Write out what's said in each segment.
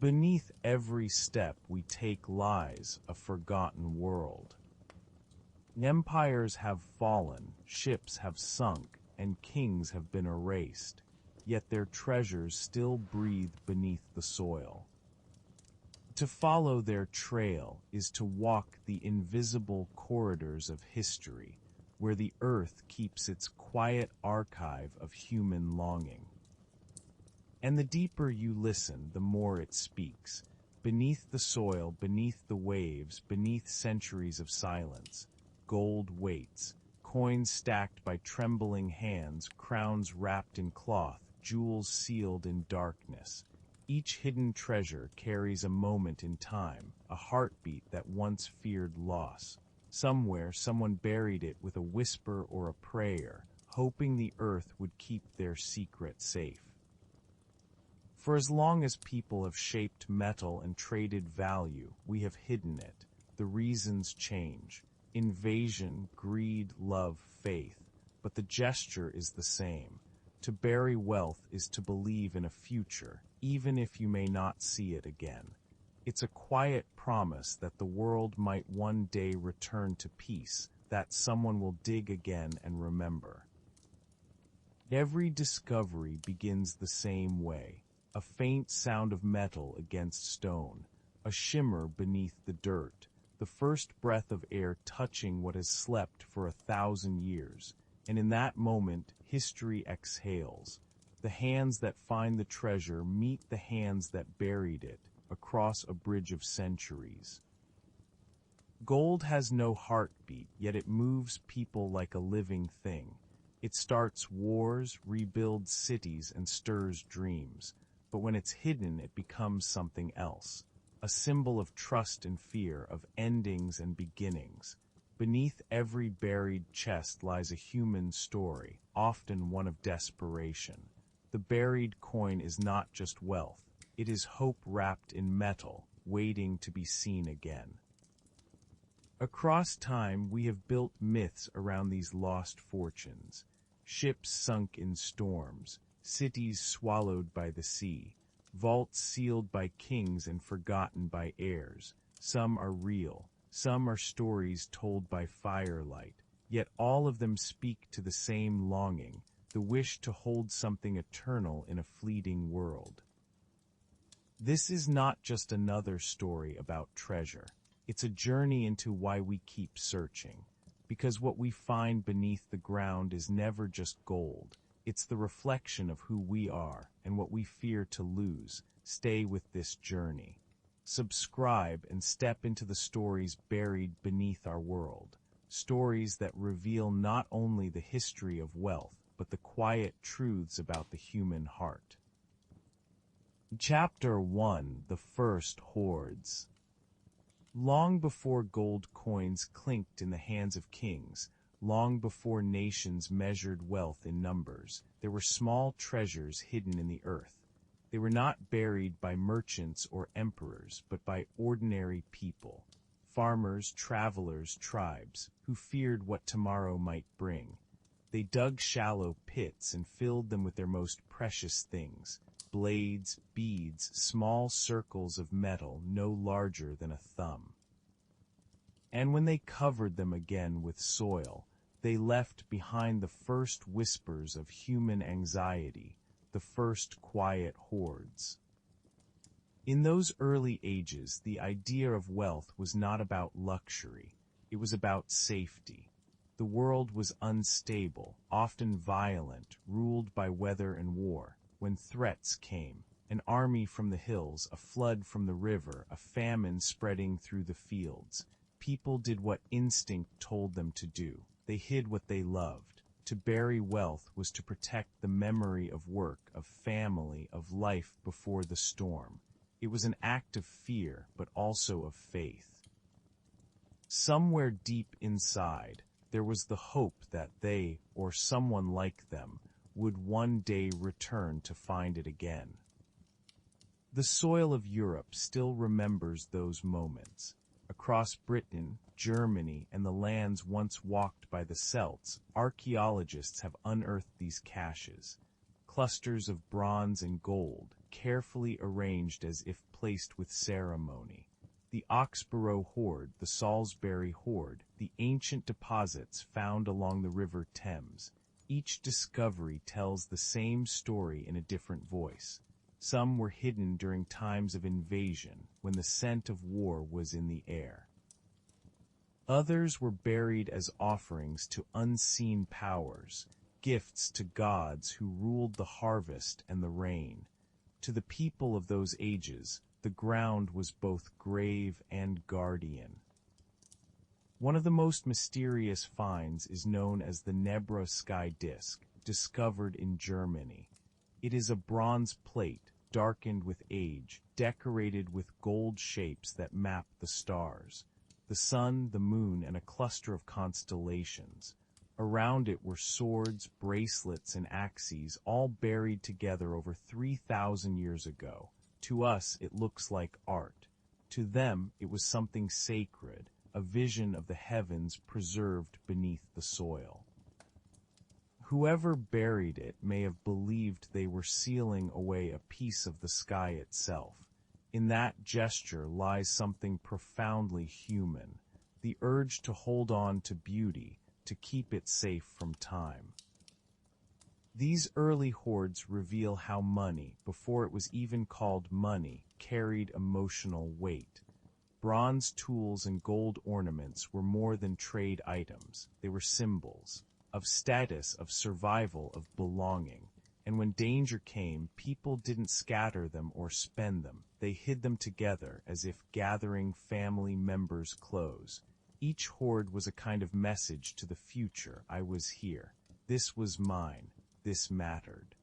Beneath every step we take lies a forgotten world. Empires have fallen, ships have sunk, and kings have been erased, yet their treasures still breathe beneath the soil. To follow their trail is to walk the invisible corridors of history, where the earth keeps its quiet archive of human longing. And the deeper you listen, the more it speaks. Beneath the soil, beneath the waves, beneath centuries of silence, gold waits, coins stacked by trembling hands, crowns wrapped in cloth, jewels sealed in darkness. Each hidden treasure carries a moment in time, a heartbeat that once feared loss. Somewhere, someone buried it with a whisper or a prayer, hoping the earth would keep their secret safe. For as long as people have shaped metal and traded value, we have hidden it. The reasons change. Invasion, greed, love, faith. But the gesture is the same. To bury wealth is to believe in a future, even if you may not see it again. It's a quiet promise that the world might one day return to peace, that someone will dig again and remember. Every discovery begins the same way. A faint sound of metal against stone, a shimmer beneath the dirt, the first breath of air touching what has slept for 1,000 years, and in that moment, history exhales. The hands that find the treasure meet the hands that buried it, across a bridge of centuries. Gold has no heartbeat, yet it moves people like a living thing. It starts wars, rebuilds cities, and stirs dreams. But when it's hidden, it becomes something else. A symbol of trust and fear, of endings and beginnings. Beneath every buried chest lies a human story, often one of desperation. The buried coin is not just wealth. It is hope wrapped in metal, waiting to be seen again. Across time, we have built myths around these lost fortunes. Ships sunk in storms. Cities swallowed by the sea, vaults sealed by kings and forgotten by heirs. Some are real, some are stories told by firelight, yet all of them speak to the same longing, the wish to hold something eternal in a fleeting world. This is not just another story about treasure. It's a journey into why we keep searching, because what we find beneath the ground is never just gold. It's the reflection of who we are and what we fear to lose. Stay with this journey. Subscribe and step into the stories buried beneath our world. Stories that reveal not only the history of wealth, but the quiet truths about the human heart. Chapter 1: The First Hoards. Long before gold coins clinked in the hands of kings, long before nations measured wealth in numbers, there were small treasures hidden in the earth. They were not buried by merchants or emperors, but by ordinary people, farmers, travelers, tribes, who feared what tomorrow might bring. They dug shallow pits and filled them with their most precious things, blades, beads, small circles of metal no larger than a thumb. And when they covered them again with soil, they left behind the first whispers of human anxiety, the first quiet hoards. In those early ages, the idea of wealth was not about luxury, it was about safety. The world was unstable, often violent, ruled by weather and war. When threats came, an army from the hills, a flood from the river, a famine spreading through the fields, people did what instinct told them to do. They hid what they loved. To bury wealth was to protect the memory of work, of family, of life before the storm. It was an act of fear, but also of faith. Somewhere deep inside, there was the hope that they, or someone like them, would one day return to find it again. The soil of Europe still remembers those moments. Across Britain, Germany, and the lands once walked by the Celts, archaeologists have unearthed these caches. Clusters of bronze and gold, carefully arranged as if placed with ceremony. The Oxborough hoard, the Salisbury hoard, the ancient deposits found along the River Thames. Each discovery tells the same story in a different voice. Some were hidden during times of invasion, when the scent of war was in the air. Others were buried as offerings to unseen powers, gifts to gods who ruled the harvest and the rain. To the people of those ages, the ground was both grave and guardian. One of the most mysterious finds is known as the Nebra sky disk, discovered in Germany. It is a bronze plate, darkened with age, decorated with gold shapes that map the stars, the sun, the moon, and a cluster of constellations. Around it were swords, bracelets, and axes, all buried together over 3,000 years ago. To us, it looks like art. To them, it was something sacred, a vision of the heavens preserved beneath the soil. Whoever buried it may have believed they were sealing away a piece of the sky itself. In that gesture lies something profoundly human, the urge to hold on to beauty, to keep it safe from time. These early hoards reveal how money, before it was even called money, carried emotional weight. Bronze tools and gold ornaments were more than trade items. They were symbols of status, of survival, of belonging. And when danger came, people didn't scatter them or spend them. They hid them together as if gathering family members' clothes. Each hoard was a kind of message to the future. I was here. This was mine. This mattered.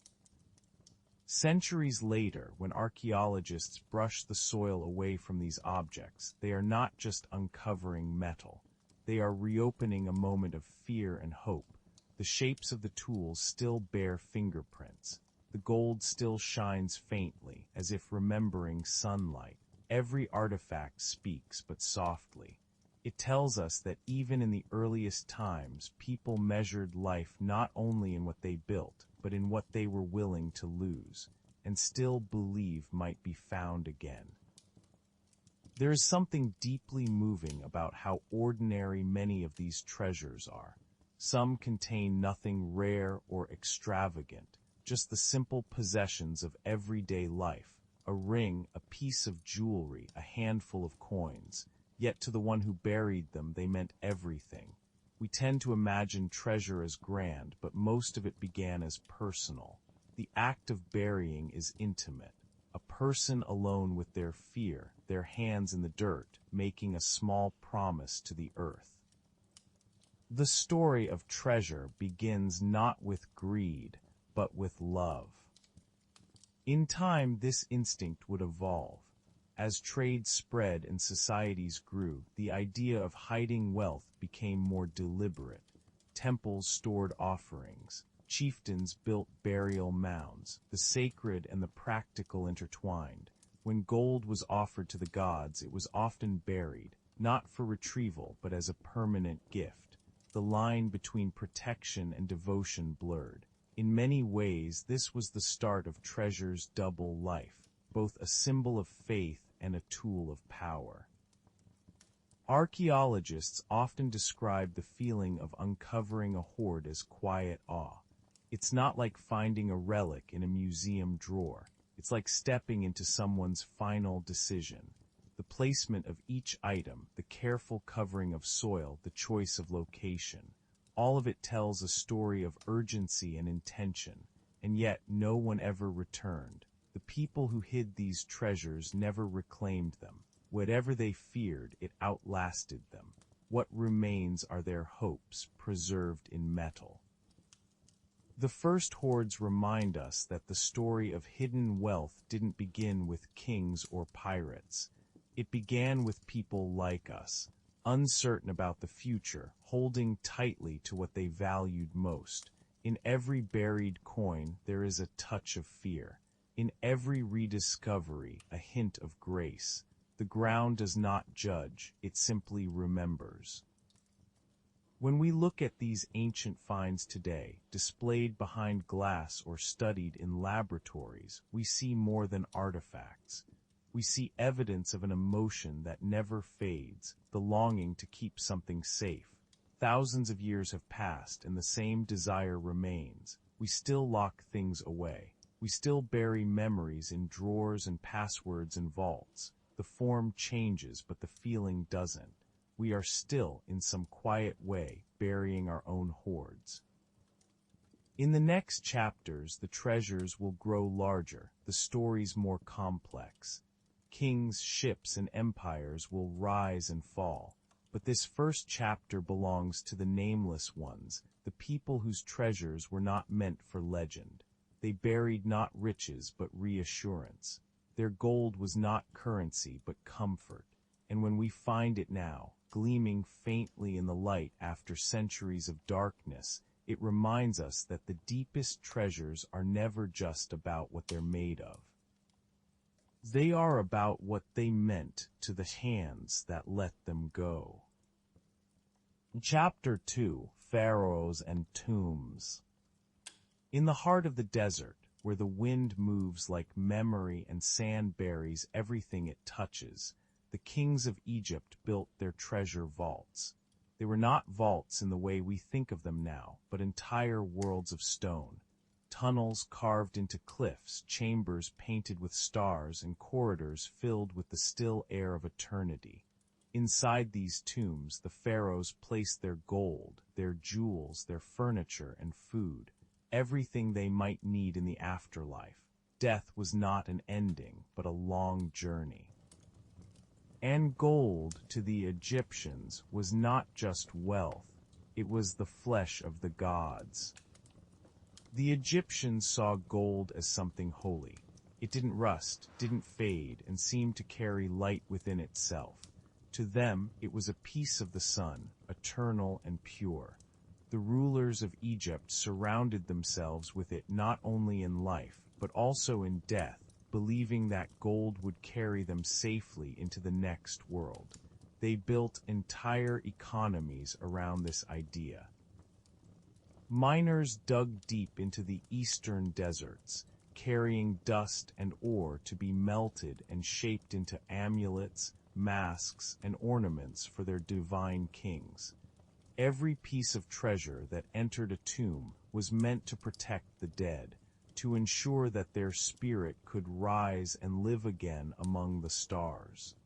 Centuries later, when archaeologists brush the soil away from these objects, they are not just uncovering metal. They are reopening a moment of fear and hope. The shapes of the tools still bear fingerprints. The gold still shines faintly, as if remembering sunlight. Every artifact speaks, but softly. It tells us that even in the earliest times, people measured life not only in what they built, but in what they were willing to lose, and still believe might be found again. There is something deeply moving about how ordinary many of these treasures are. Some contain nothing rare or extravagant, just the simple possessions of everyday life, a ring, a piece of jewelry, a handful of coins. Yet to the one who buried them, they meant everything. We tend to imagine treasure as grand, but most of it began as personal. The act of burying is intimate. A person alone with their fear, their hands in the dirt, making a small promise to the earth. The story of treasure begins not with greed, but with love. In time, this instinct would evolve. As trade spread and societies grew, the idea of hiding wealth became more deliberate. Temples stored offerings. Chieftains built burial mounds. The sacred and the practical intertwined. When gold was offered to the gods, it was often buried, not for retrieval, but as a permanent gift. The line between protection and devotion blurred. In many ways, this was the start of treasure's double life, both a symbol of faith and a tool of power. Archaeologists often describe the feeling of uncovering a hoard as quiet awe. It's not like finding a relic in a museum drawer. It's like stepping into someone's final decision. The placement of each item, the careful covering of soil, the choice of location, all of it tells a story of urgency and intention, and yet no one ever returned. The people who hid these treasures never reclaimed them. Whatever they feared, it outlasted them. What remains are their hopes, preserved in metal. The first hoards remind us that the story of hidden wealth didn't begin with kings or pirates. It began with people like us, uncertain about the future, holding tightly to what they valued most. In every buried coin, there is a touch of fear. In every rediscovery, a hint of grace. The ground does not judge, it simply remembers. When we look at these ancient finds today, displayed behind glass or studied in laboratories, we see more than artifacts. We see evidence of an emotion that never fades, the longing to keep something safe. Thousands of years have passed and the same desire remains. We still lock things away. We still bury memories in drawers and passwords in vaults. The form changes, but the feeling doesn't. We are still, in some quiet way, burying our own hoards. In the next chapters, the treasures will grow larger, the stories more complex. Kings, ships, and empires will rise and fall. But this first chapter belongs to the nameless ones, the people whose treasures were not meant for legend. They buried not riches but reassurance. Their gold was not currency but comfort. And when we find it now, gleaming faintly in the light after centuries of darkness, it reminds us that the deepest treasures are never just about what they're made of. They are about what they meant to the hands that let them go. Chapter 2: Pharaohs and Tombs. In the heart of the desert, where the wind moves like memory and sand buries everything it touches, the kings of Egypt built their treasure vaults. They were not vaults in the way we think of them now, but entire worlds of stone. Tunnels carved into cliffs, chambers painted with stars, and corridors filled with the still air of eternity. Inside these tombs, the pharaohs placed their gold, their jewels, their furniture, and food, everything they might need in the afterlife. Death was not an ending, but a long journey. And gold, to the Egyptians, was not just wealth, it was the flesh of the gods. The Egyptians saw gold as something holy. It didn't rust, didn't fade, and seemed to carry light within itself. To them, it was a piece of the sun, eternal and pure. The rulers of Egypt surrounded themselves with it not only in life, but also in death, believing that gold would carry them safely into the next world. They built entire economies around this idea. Miners dug deep into the eastern deserts, carrying dust and ore to be melted and shaped into amulets, masks, and ornaments for their divine kings. Every piece of treasure that entered a tomb was meant to protect the dead, to ensure that their spirit could rise and live again among the stars.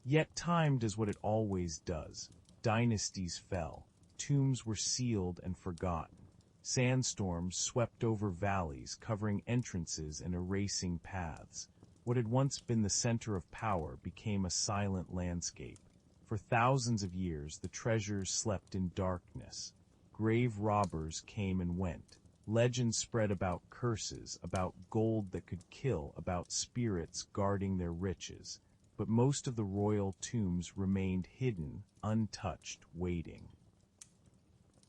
Yet time does what it always does. Dynasties fell, tombs were sealed and forgotten. Sandstorms swept over valleys, covering entrances and erasing paths. What had once been the center of power became a silent landscape. For thousands of years, the treasures slept in darkness. Grave robbers came and went. Legends spread about curses, about gold that could kill, about spirits guarding their riches. But most of the royal tombs remained hidden, untouched, waiting.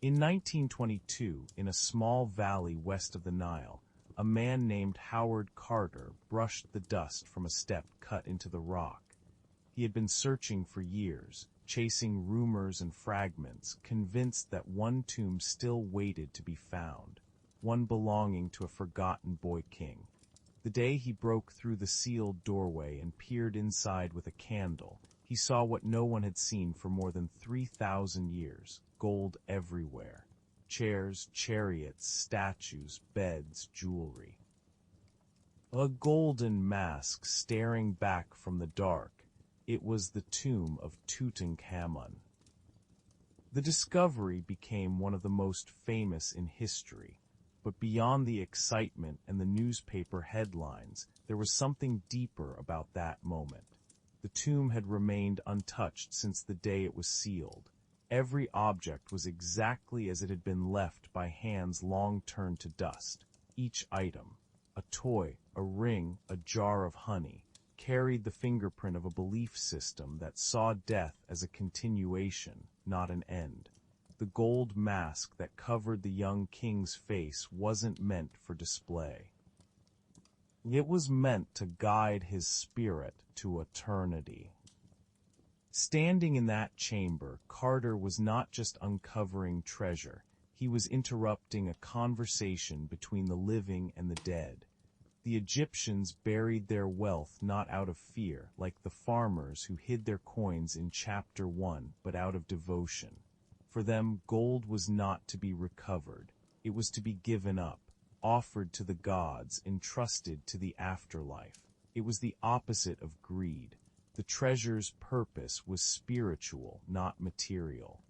In 1922, in a small valley west of the Nile, a man named Howard Carter brushed the dust from a step cut into the rock. He had been searching for years, chasing rumors and fragments, convinced that one tomb still waited to be found, one belonging to a forgotten boy king. The day he broke through the sealed doorway and peered inside with a candle, he saw what no one had seen for more than 3,000 years, gold everywhere. Chairs, chariots, statues, beds, jewelry. A golden mask staring back from the dark. It was the tomb of Tutankhamun. The discovery became one of the most famous in history. But beyond the excitement and the newspaper headlines, there was something deeper about that moment. The tomb had remained untouched since the day it was sealed. Every object was exactly as it had been left by hands long turned to dust. Each item, a toy, a ring, a jar of honey, carried the fingerprint of a belief system that saw death as a continuation, not an end. The gold mask that covered the young king's face wasn't meant for display. It was meant to guide his spirit to eternity. Standing in that chamber, Carter was not just uncovering treasure, he was interrupting a conversation between the living and the dead. The Egyptians buried their wealth not out of fear, like the farmers who hid their coins in chapter 1, but out of devotion. For them, gold was not to be recovered, it was to be given up, offered to the gods, entrusted to the afterlife. It was the opposite of greed. The treasure's purpose was spiritual, not material.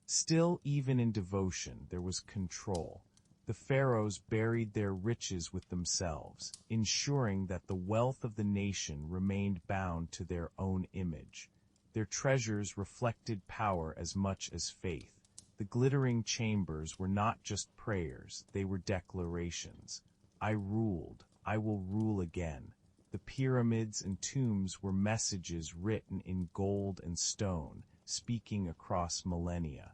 Still, even in devotion, there was control. The pharaohs buried their riches with themselves, ensuring that the wealth of the nation remained bound to their own image. Their treasures reflected power as much as faith. The glittering chambers were not just prayers, they were declarations. I ruled, I will rule again. The pyramids and tombs were messages written in gold and stone, speaking across millennia.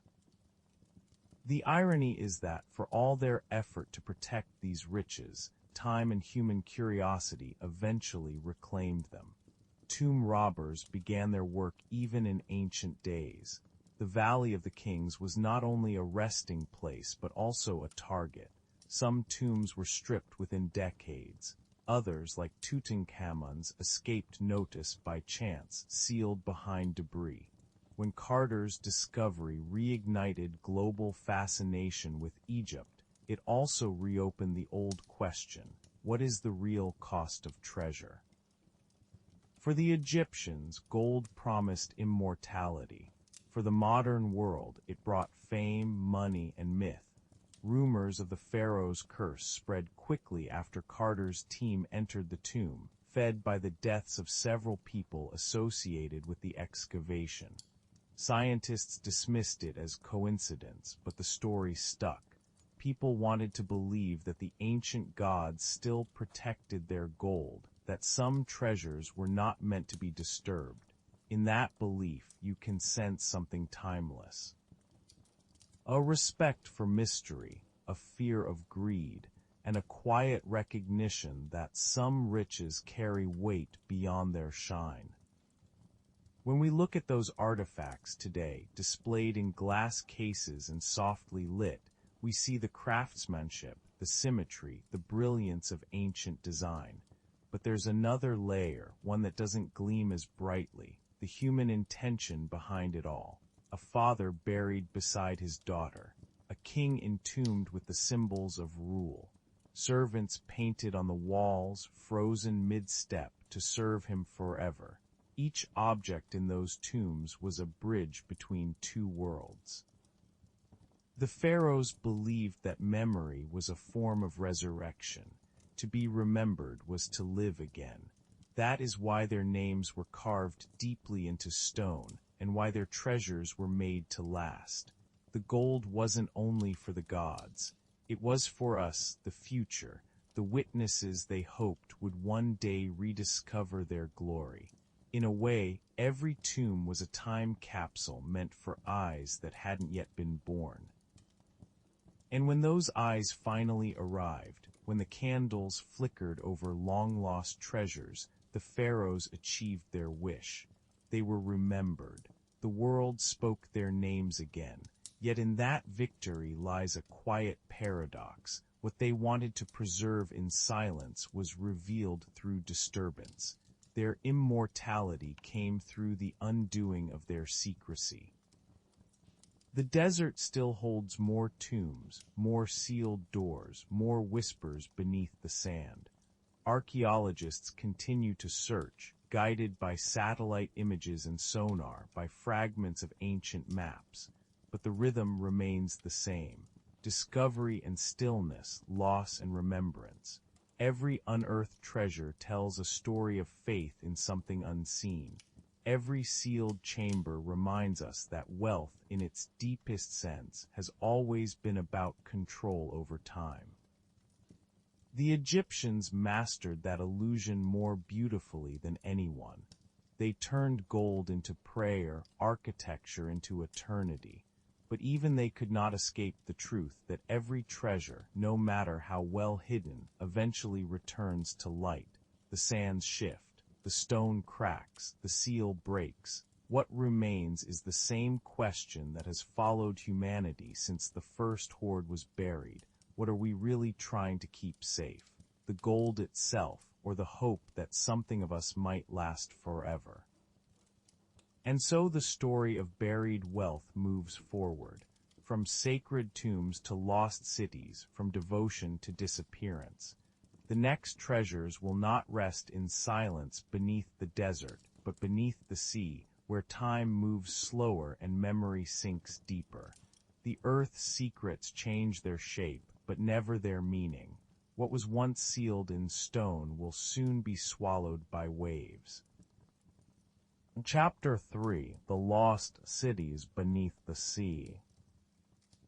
The irony is that, for all their effort to protect these riches, time and human curiosity eventually reclaimed them. Tomb robbers began their work even in ancient days. The Valley of the Kings was not only a resting place but also a target. Some tombs were stripped within decades. Others, like Tutankhamun's, escaped notice by chance, sealed behind debris. When Carter's discovery reignited global fascination with Egypt, it also reopened the old question, what is the real cost of treasure? For the Egyptians, gold promised immortality. For the modern world, it brought fame, money, and myth. Rumors of the pharaoh's curse spread quickly after Carter's team entered the tomb, fed by the deaths of several people associated with the excavation. Scientists dismissed it as coincidence, but the story stuck. People wanted to believe that the ancient gods still protected their gold, that some treasures were not meant to be disturbed. In that belief, you can sense something timeless. A respect for mystery, a fear of greed, and a quiet recognition that some riches carry weight beyond their shine. When we look at those artifacts today, displayed in glass cases and softly lit, we see the craftsmanship, the symmetry, the brilliance of ancient design. But there's another layer, one that doesn't gleam as brightly, the human intention behind it all. A father buried beside his daughter, a king entombed with the symbols of rule, servants painted on the walls, frozen mid-step to serve him forever. Each object in those tombs was a bridge between two worlds. The pharaohs believed that memory was a form of resurrection. To be remembered was to live again. That is why their names were carved deeply into stone, and why their treasures were made to last. The gold wasn't only for the gods. It was for us, the future, the witnesses they hoped would one day rediscover their glory. In a way, every tomb was a time capsule meant for eyes that hadn't yet been born. And when those eyes finally arrived, when the candles flickered over long-lost treasures, the pharaohs achieved their wish. They were remembered. The world spoke their names again. Yet in that victory lies a quiet paradox. What they wanted to preserve in silence was revealed through disturbance. Their immortality came through the undoing of their secrecy. The desert still holds more tombs, more sealed doors, more whispers beneath the sand. Archaeologists continue to search, guided by satellite images and sonar, by fragments of ancient maps. But the rhythm remains the same. Discovery and stillness, loss and remembrance. Every unearthed treasure tells a story of faith in something unseen. Every sealed chamber reminds us that wealth, in its deepest sense, has always been about control over time. The Egyptians mastered that illusion more beautifully than anyone. They turned gold into prayer, architecture into eternity. But even they could not escape the truth that every treasure, no matter how well hidden, eventually returns to light. The sands shift, the stone cracks, the seal breaks. What remains is the same question that has followed humanity since the first hoard was buried. What are we really trying to keep safe? The gold itself, or the hope that something of us might last forever? And so the story of buried wealth moves forward, from sacred tombs to lost cities, from devotion to disappearance. The next treasures will not rest in silence beneath the desert, but beneath the sea, where time moves slower and memory sinks deeper. The earth's secrets change their shape, but never their meaning. What was once sealed in stone will soon be swallowed by waves. Chapter 3: The Lost Cities Beneath the Sea.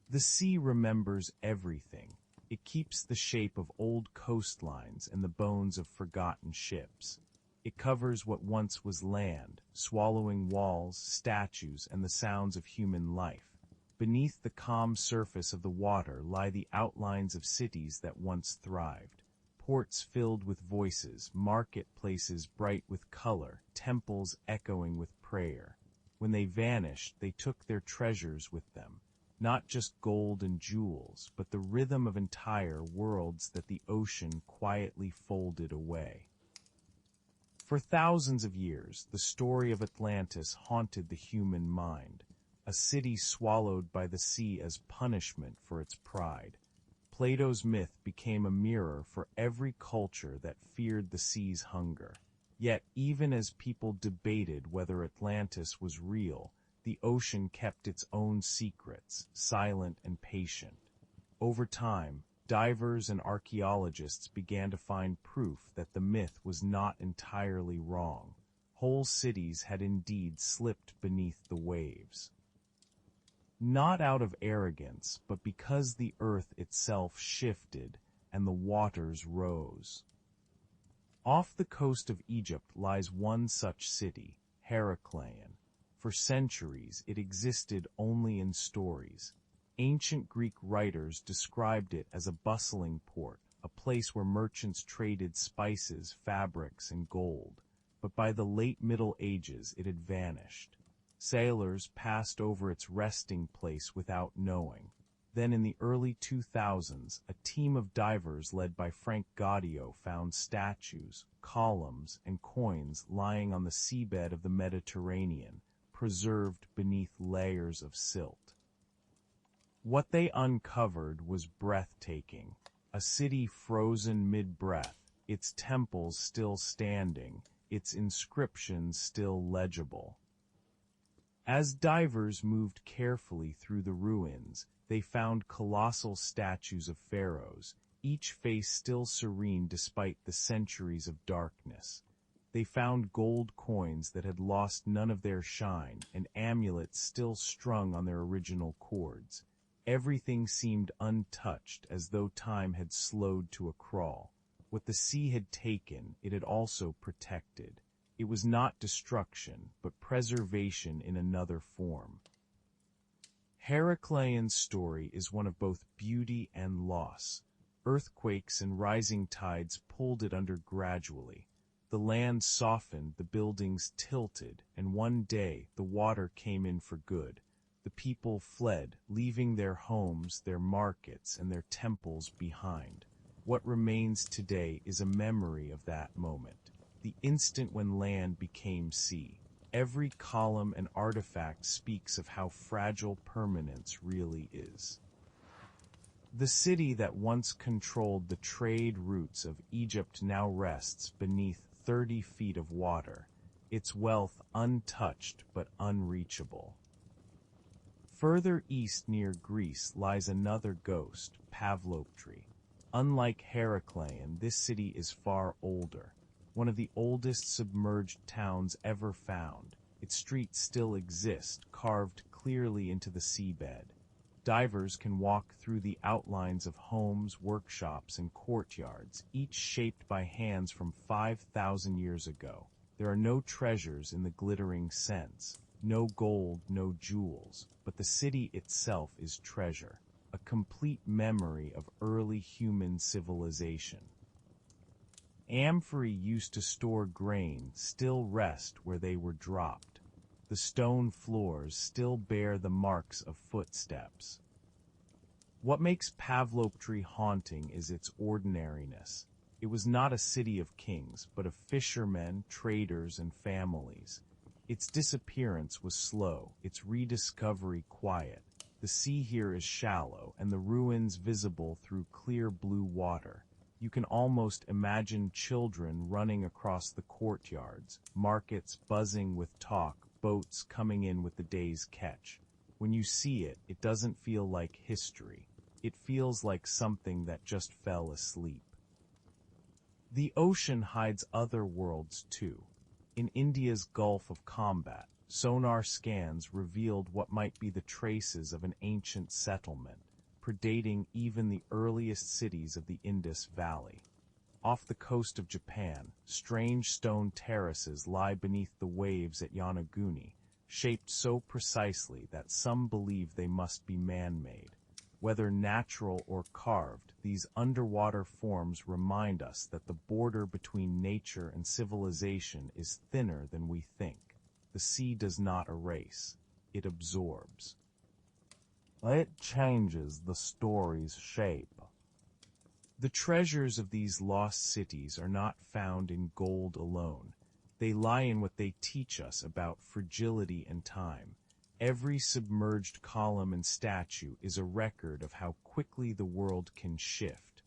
The sea remembers everything. It keeps the shape of old coastlines and the bones of forgotten ships. It covers what once was land, swallowing walls, statues, and the sounds of human life. Beneath the calm surface of the water lie the outlines of cities that once thrived. Ports filled with voices, marketplaces bright with color, temples echoing with prayer. When they vanished, they took their treasures with them. Not just gold and jewels, but the rhythm of entire worlds that the ocean quietly folded away. For thousands of years, the story of Atlantis haunted the human mind, a city swallowed by the sea as punishment for its pride. Plato's myth became a mirror for every culture that feared the sea's hunger. Yet, even as people debated whether Atlantis was real, the ocean kept its own secrets, silent and patient. Over time, divers and archaeologists began to find proof that the myth was not entirely wrong. Whole cities had indeed slipped beneath the waves. Not out of arrogance, but because the earth itself shifted and the waters rose. Off the coast of Egypt lies one such city, Heracleion. For centuries, it existed only in stories. Ancient Greek writers described it as a bustling port, a place where merchants traded spices, fabrics, and gold. But by the late Middle Ages, it had vanished. Sailors passed over its resting place without knowing. Then in the early 2000s, a team of divers led by Frank Gaudio found statues, columns, and coins lying on the seabed of the Mediterranean, preserved beneath layers of silt. What they uncovered was breathtaking. A city frozen mid-breath, its temples still standing, its inscriptions still legible. As divers moved carefully through the ruins, they found colossal statues of pharaohs, each face still serene despite the centuries of darkness. They found gold coins that had lost none of their shine, and amulets still strung on their original cords. Everything seemed untouched, as though time had slowed to a crawl. What the sea had taken, it had also protected. It was not destruction, but preservation in another form. Heracleion's story is one of both beauty and loss. Earthquakes and rising tides pulled it under gradually. The land softened, the buildings tilted, and one day the water came in for good. The people fled, leaving their homes, their markets, and their temples behind. What remains today is a memory of that moment. The instant when land became sea. Every column and artifact speaks of how fragile permanence really is. The city that once controlled the trade routes of Egypt now rests beneath 30 feet of water, its wealth untouched but unreachable. Further east near Greece lies another ghost, Pavloptri. Unlike Heracleion, this city is far older. One of the oldest submerged towns ever found. Its streets still exist, carved clearly into the seabed. Divers can walk through the outlines of homes, workshops, and courtyards, each shaped by hands from 5,000 years ago. There are no treasures in the glittering sense, no gold, no jewels, but the city itself is treasure, a complete memory of early human civilization. Amphorae used to store grain still rest where they were dropped. The stone floors still bear the marks of footsteps. What makes Pavloptre haunting is its ordinariness. It was not a city of kings, but of fishermen, traders, and families. Its disappearance was slow, its rediscovery quiet. The sea here is shallow, and the ruins visible through clear blue water. You can almost imagine children running across the courtyards, markets buzzing with talk, boats coming in with the day's catch. When you see it, it doesn't feel like history. It feels like something that just fell asleep. The ocean hides other worlds too. In India's Gulf of Combat, sonar scans revealed what might be the traces of an ancient settlement, predating even the earliest cities of the Indus Valley. Off the coast of Japan, strange stone terraces lie beneath the waves at Yonaguni, shaped so precisely that some believe they must be man-made. Whether natural or carved, these underwater forms remind us that the border between nature and civilization is thinner than we think. The sea does not erase, it absorbs. It changes the story's shape. The treasures of these lost cities are not found in gold alone. They lie in what they teach us about fragility and time. Every submerged column and statue is a record of how quickly the world can shift.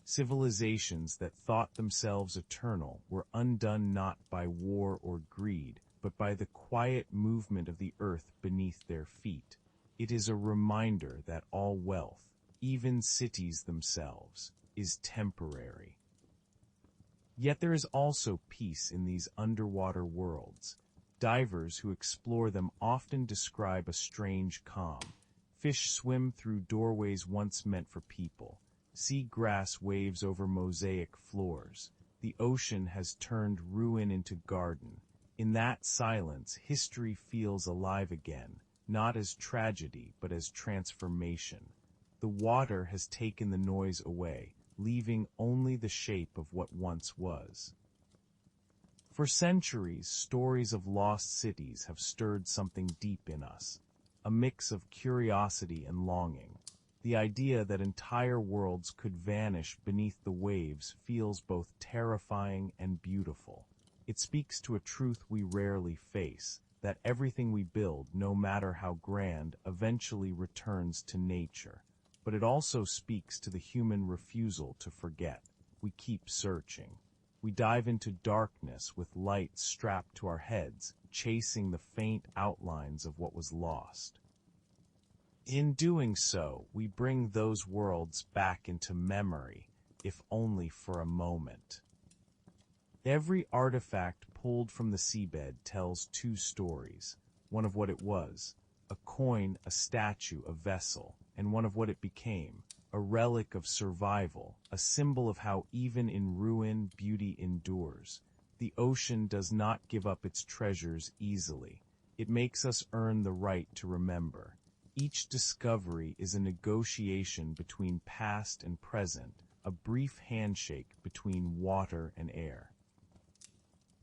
Civilizations that thought themselves eternal were undone not by war or greed, but by the quiet movement of the earth beneath their feet. It is a reminder that all wealth, even cities themselves, is temporary. Yet there is also peace in these underwater worlds. Divers who explore them often describe a strange calm. Fish swim through doorways once meant for people. Sea grass waves over mosaic floors. The ocean has turned ruin into garden. In that silence, history feels alive again, not as tragedy, but as transformation. The water has taken the noise away, leaving only the shape of what once was. For centuries, stories of lost cities have stirred something deep in us, a mix of curiosity and longing. The idea that entire worlds could vanish beneath the waves feels both terrifying and beautiful. It speaks to a truth we rarely face, that everything we build, no matter how grand, eventually returns to nature. But it also speaks to the human refusal to forget. We keep searching. We dive into darkness with lights strapped to our heads, chasing the faint outlines of what was lost. In doing so, we bring those worlds back into memory, if only for a moment. Every artifact pulled from the seabed tells two stories, one of what it was, a coin, a statue, a vessel, and one of what it became, a relic of survival, a symbol of how even in ruin, beauty endures. The ocean does not give up its treasures easily. It makes us earn the right to remember. Each discovery is a negotiation between past and present, a brief handshake between water and air.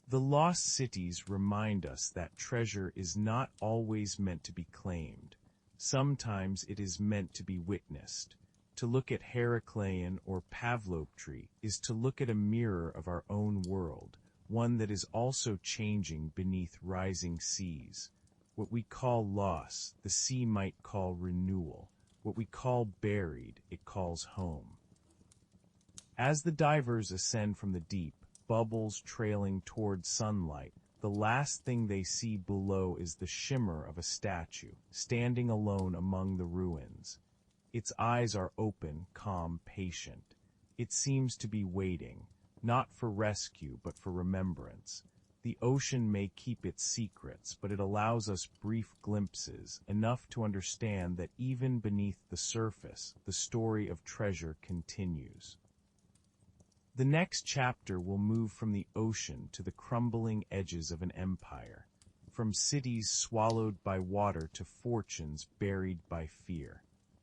The lost cities remind us that treasure is not always meant to be claimed. Sometimes it is meant to be witnessed. To look at Heracleion or Pavloptre is to look at a mirror of our own world, one that is also changing beneath rising seas. What we call loss, the sea might call renewal. What we call buried, it calls home. As the divers ascend from the deep, bubbles trailing toward sunlight, the last thing they see below is the shimmer of a statue, standing alone among the ruins. Its eyes are open, calm, patient. It seems to be waiting, not for rescue but for remembrance. The ocean may keep its secrets, but it allows us brief glimpses, enough to understand that even beneath the surface, the story of treasure continues. The next chapter will move from the ocean to the crumbling edges of an empire, from cities swallowed by water to fortunes buried by fear.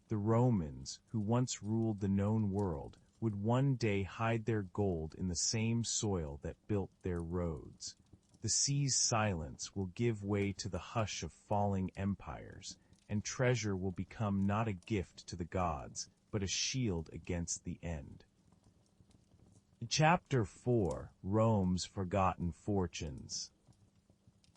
The Romans, who once ruled the known world, would one day hide their gold in the same soil that built their roads. The sea's silence will give way to the hush of falling empires, and treasure will become not a gift to the gods, but a shield against the end. Chapter 4: Rome's Forgotten Fortunes.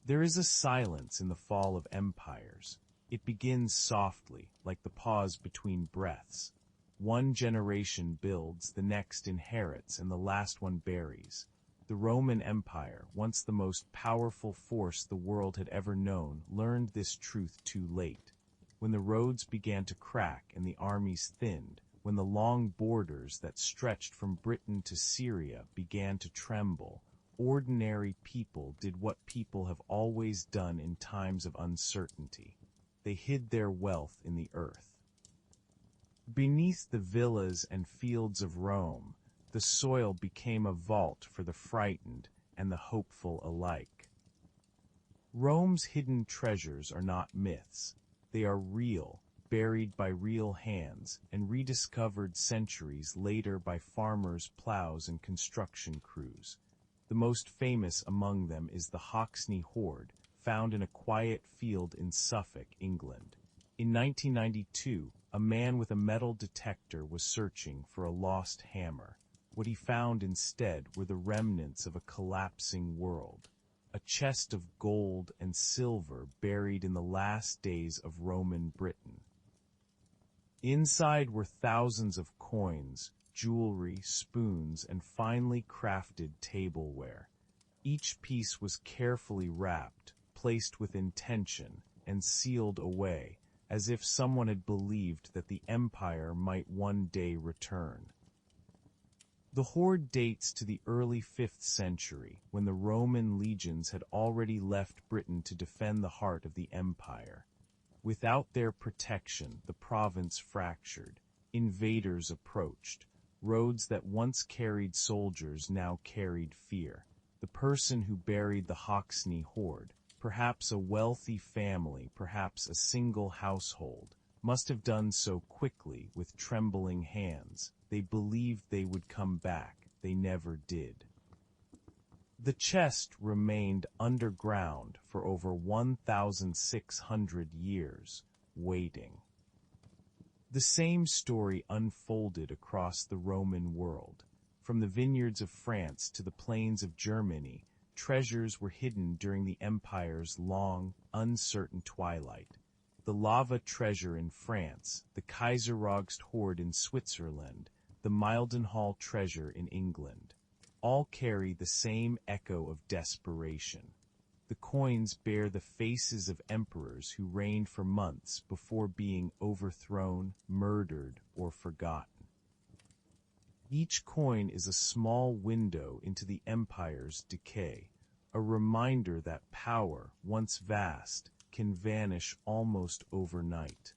There is a silence in the fall of empires. It begins softly, like the pause between breaths. One generation builds, the next inherits, and the last one buries. The Roman Empire, once the most powerful force the world had ever known, learned this truth too late. When the roads began to crack and the armies thinned, when the long borders that stretched from Britain to Syria began to tremble, ordinary people did what people have always done in times of uncertainty. They hid their wealth in the earth. Beneath the villas and fields of Rome, the soil became a vault for the frightened and the hopeful alike. Rome's hidden treasures are not myths. They are real, buried by real hands, and rediscovered centuries later by farmers' plows and construction crews. The most famous among them is the Hoxne hoard, found in a quiet field in Suffolk, England. In 1992, a man with a metal detector was searching for a lost hammer. What he found instead were the remnants of a collapsing world. A chest of gold and silver buried in the last days of Roman Britain. Inside were thousands of coins, jewelry, spoons, and finely crafted tableware. Each piece was carefully wrapped, placed with intention, and sealed away, as if someone had believed that the empire might one day return. The hoard dates to the early 5th century, when the Roman legions had already left Britain to defend the heart of the empire. Without their protection, the province fractured. Invaders approached. Roads that once carried soldiers now carried fear. The person who buried the Hoxne hoard, perhaps a wealthy family, perhaps a single household, must have done so quickly with trembling hands. They believed they would come back. They never did. The chest remained underground for over 1,600 years, waiting. The same story unfolded across the Roman world. From the vineyards of France to the plains of Germany, treasures were hidden during the empire's long, uncertain twilight. The lava treasure in France, the Kaiserraugst hoard in Switzerland, the Mildenhall treasure in England, all carry the same echo of desperation. The coins bear the faces of emperors who reigned for months before being overthrown, murdered, or forgotten. Each coin is a small window into the empire's decay, a reminder that power, once vast, can vanish almost overnight.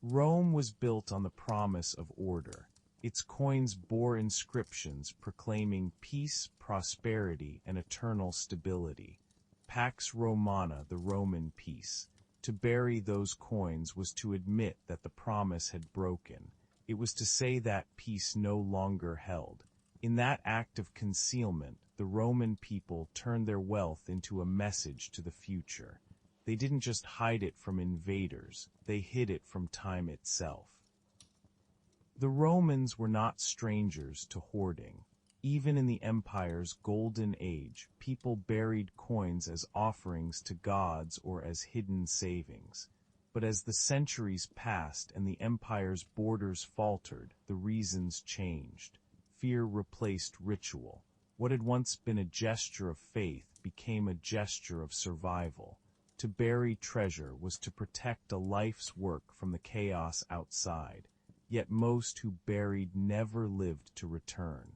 Rome was built on the promise of order. Its coins bore inscriptions proclaiming peace, prosperity, and eternal stability. Pax Romana, the Roman peace. To bury those coins was to admit that the promise had broken. It was to say that peace no longer held. In that act of concealment, the Roman people turned their wealth into a message to the future. They didn't just hide it from invaders, they hid it from time itself. The Romans were not strangers to hoarding. Even in the empire's golden age, people buried coins as offerings to gods or as hidden savings. But as the centuries passed and the empire's borders faltered, the reasons changed. Fear replaced ritual. What had once been a gesture of faith became a gesture of survival. To bury treasure was to protect a life's work from the chaos outside. Yet most who buried never lived to return.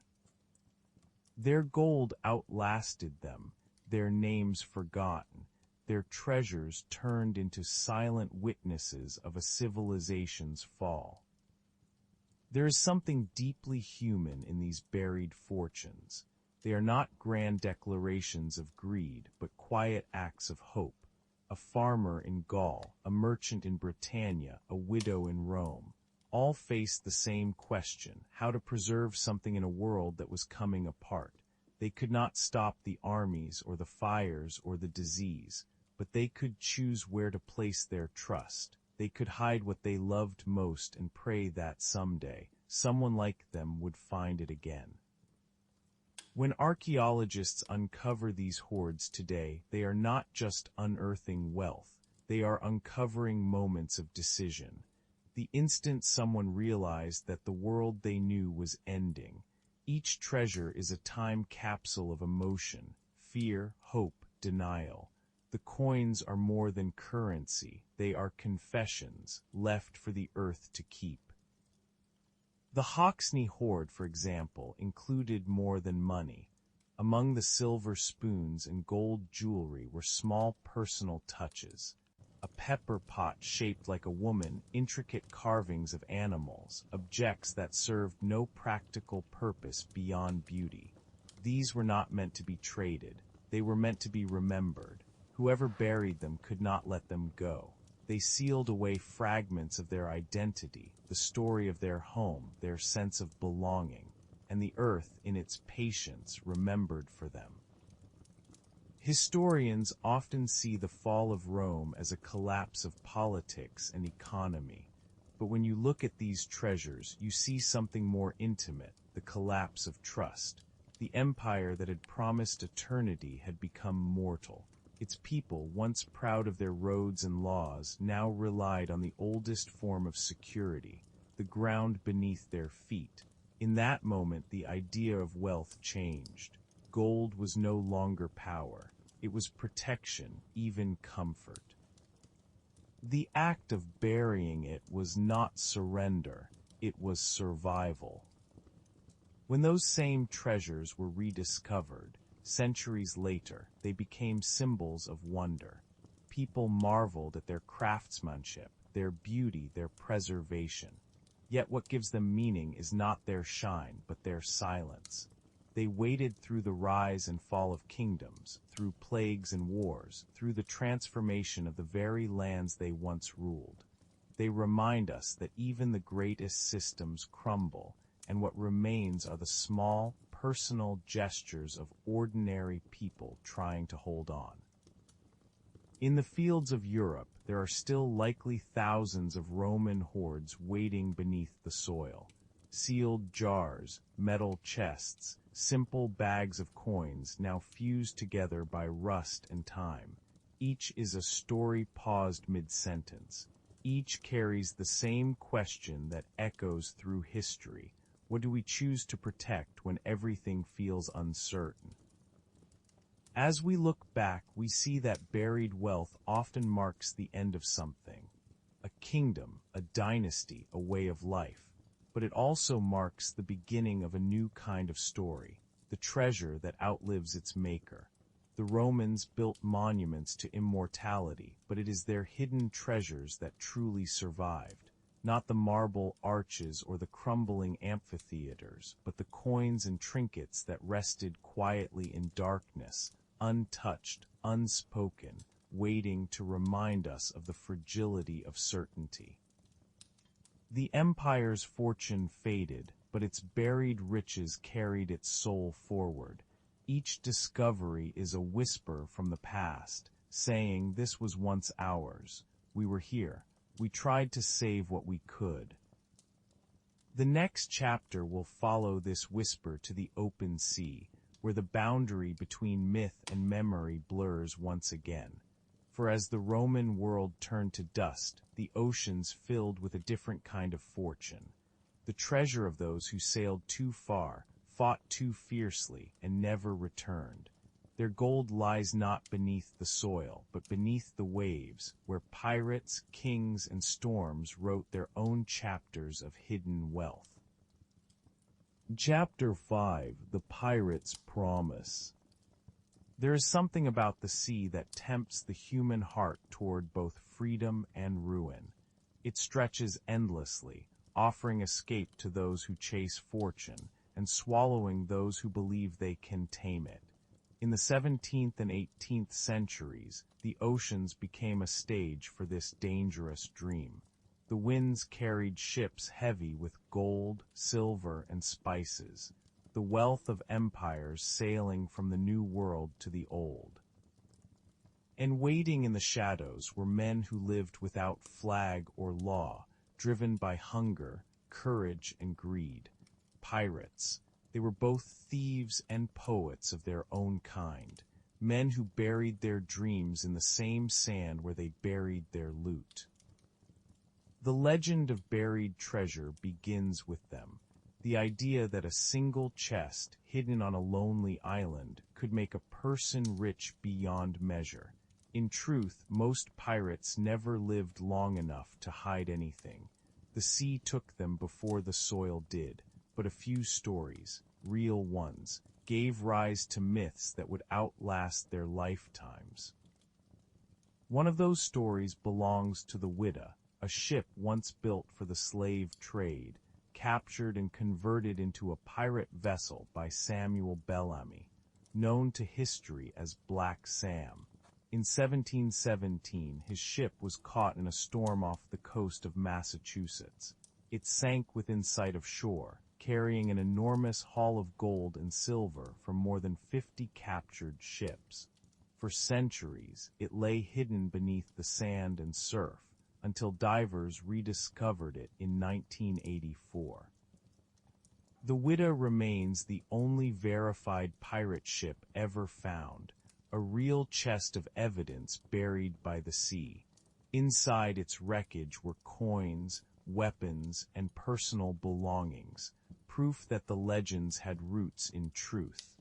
Their gold outlasted them, their names forgotten, their treasures turned into silent witnesses of a civilization's fall. There is something deeply human in these buried fortunes. They are not grand declarations of greed, but quiet acts of hope. A farmer in Gaul, a merchant in Britannia, a widow in Rome. All faced the same question: how to preserve something in a world that was coming apart. They could not stop the armies or the fires or the disease, but they could choose where to place their trust. They could hide what they loved most and pray that someday, someone like them would find it again. When archaeologists uncover these hoards today, they are not just unearthing wealth, they are uncovering moments of decision. The instant someone realized that the world they knew was ending. Each treasure is a time capsule of emotion, fear, hope, denial. The coins are more than currency, they are confessions, left for the earth to keep. The Hoxne hoard, for example, included more than money. Among the silver spoons and gold jewelry were small personal touches. A pepper pot shaped like a woman, intricate carvings of animals, objects that served no practical purpose beyond beauty. These were not meant to be traded, they were meant to be remembered. Whoever buried them could not let them go. They sealed away fragments of their identity, the story of their home, their sense of belonging, and the earth, in its patience, remembered for them. Historians often see the fall of Rome as a collapse of politics and economy. But when you look at these treasures, you see something more intimate, the collapse of trust. The empire that had promised eternity had become mortal. Its people, once proud of their roads and laws, now relied on the oldest form of security, the ground beneath their feet. In that moment, the idea of wealth changed. Gold was no longer power. It was protection, even comfort. The act of burying it was not surrender, it was survival. When those same treasures were rediscovered, centuries later, they became symbols of wonder. People marveled at their craftsmanship, their beauty, their preservation. Yet what gives them meaning is not their shine, but their silence. They waited through the rise and fall of kingdoms, through plagues and wars, through the transformation of the very lands they once ruled. They remind us that even the greatest systems crumble, and what remains are the small, personal gestures of ordinary people trying to hold on. In the fields of Europe, there are still likely thousands of Roman hoards waiting beneath the soil. Sealed jars, metal chests, simple bags of coins now fused together by rust and time. Each is a story paused mid-sentence. Each carries the same question that echoes through history. What do we choose to protect when everything feels uncertain? As we look back, we see that buried wealth often marks the end of something. A kingdom, a dynasty, a way of life. But it also marks the beginning of a new kind of story, the treasure that outlives its maker. The Romans built monuments to immortality, but it is their hidden treasures that truly survived. Not the marble arches or the crumbling amphitheaters, but the coins and trinkets that rested quietly in darkness, untouched, unspoken, waiting to remind us of the fragility of certainty. The empire's fortune faded, but its buried riches carried its soul forward. Each discovery is a whisper from the past, saying, "This was once ours. We were here. We tried to save what we could." The next chapter will follow this whisper to the open sea, where the boundary between myth and memory blurs once again. For as the Roman world turned to dust, the oceans filled with a different kind of fortune. The treasure of those who sailed too far, fought too fiercely, and never returned. Their gold lies not beneath the soil, but beneath the waves, where pirates, kings, and storms wrote their own chapters of hidden wealth. Chapter 5: The Pirate's Promise. There is something about the sea that tempts the human heart toward both freedom and ruin. It stretches endlessly, offering escape to those who chase fortune, and swallowing those who believe they can tame it. In the 17th and 18th centuries, the oceans became a stage for this dangerous dream. The winds carried ships heavy with gold, silver, and spices, the wealth of empires sailing from the New World to the Old. And waiting in the shadows were men who lived without flag or law, driven by hunger, courage, and greed. Pirates. They were both thieves and poets of their own kind, men who buried their dreams in the same sand where they buried their loot. The legend of buried treasure begins with them, the idea that a single chest hidden on a lonely island could make a person rich beyond measure. In truth, most pirates never lived long enough to hide anything. The sea took them before the soil did, but a few stories, real ones, gave rise to myths that would outlast their lifetimes. One of those stories belongs to the Whydah, a ship once built for the slave trade, captured and converted into a pirate vessel by Samuel Bellamy, known to history as Black Sam. In 1717, his ship was caught in a storm off the coast of Massachusetts. It sank within sight of shore, carrying an enormous haul of gold and silver from more than 50 captured ships. For centuries, it lay hidden beneath the sand and surf, until divers rediscovered it in 1984. The Whydah remains the only verified pirate ship ever found, a real chest of evidence buried by the sea. Inside its wreckage were coins, weapons, and personal belongings, proof that the legends had roots in truth.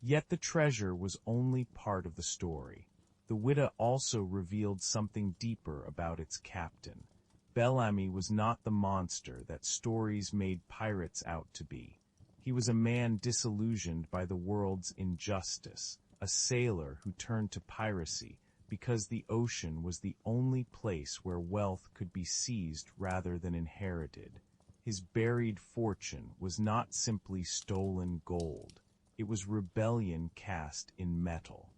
Yet the treasure was only part of the story. The Whydah also revealed something deeper about its captain. Bellamy was not the monster that stories made pirates out to be. He was a man disillusioned by the world's injustice, a sailor who turned to piracy because the ocean was the only place where wealth could be seized rather than inherited. His buried fortune was not simply stolen gold. It was rebellion cast in metal.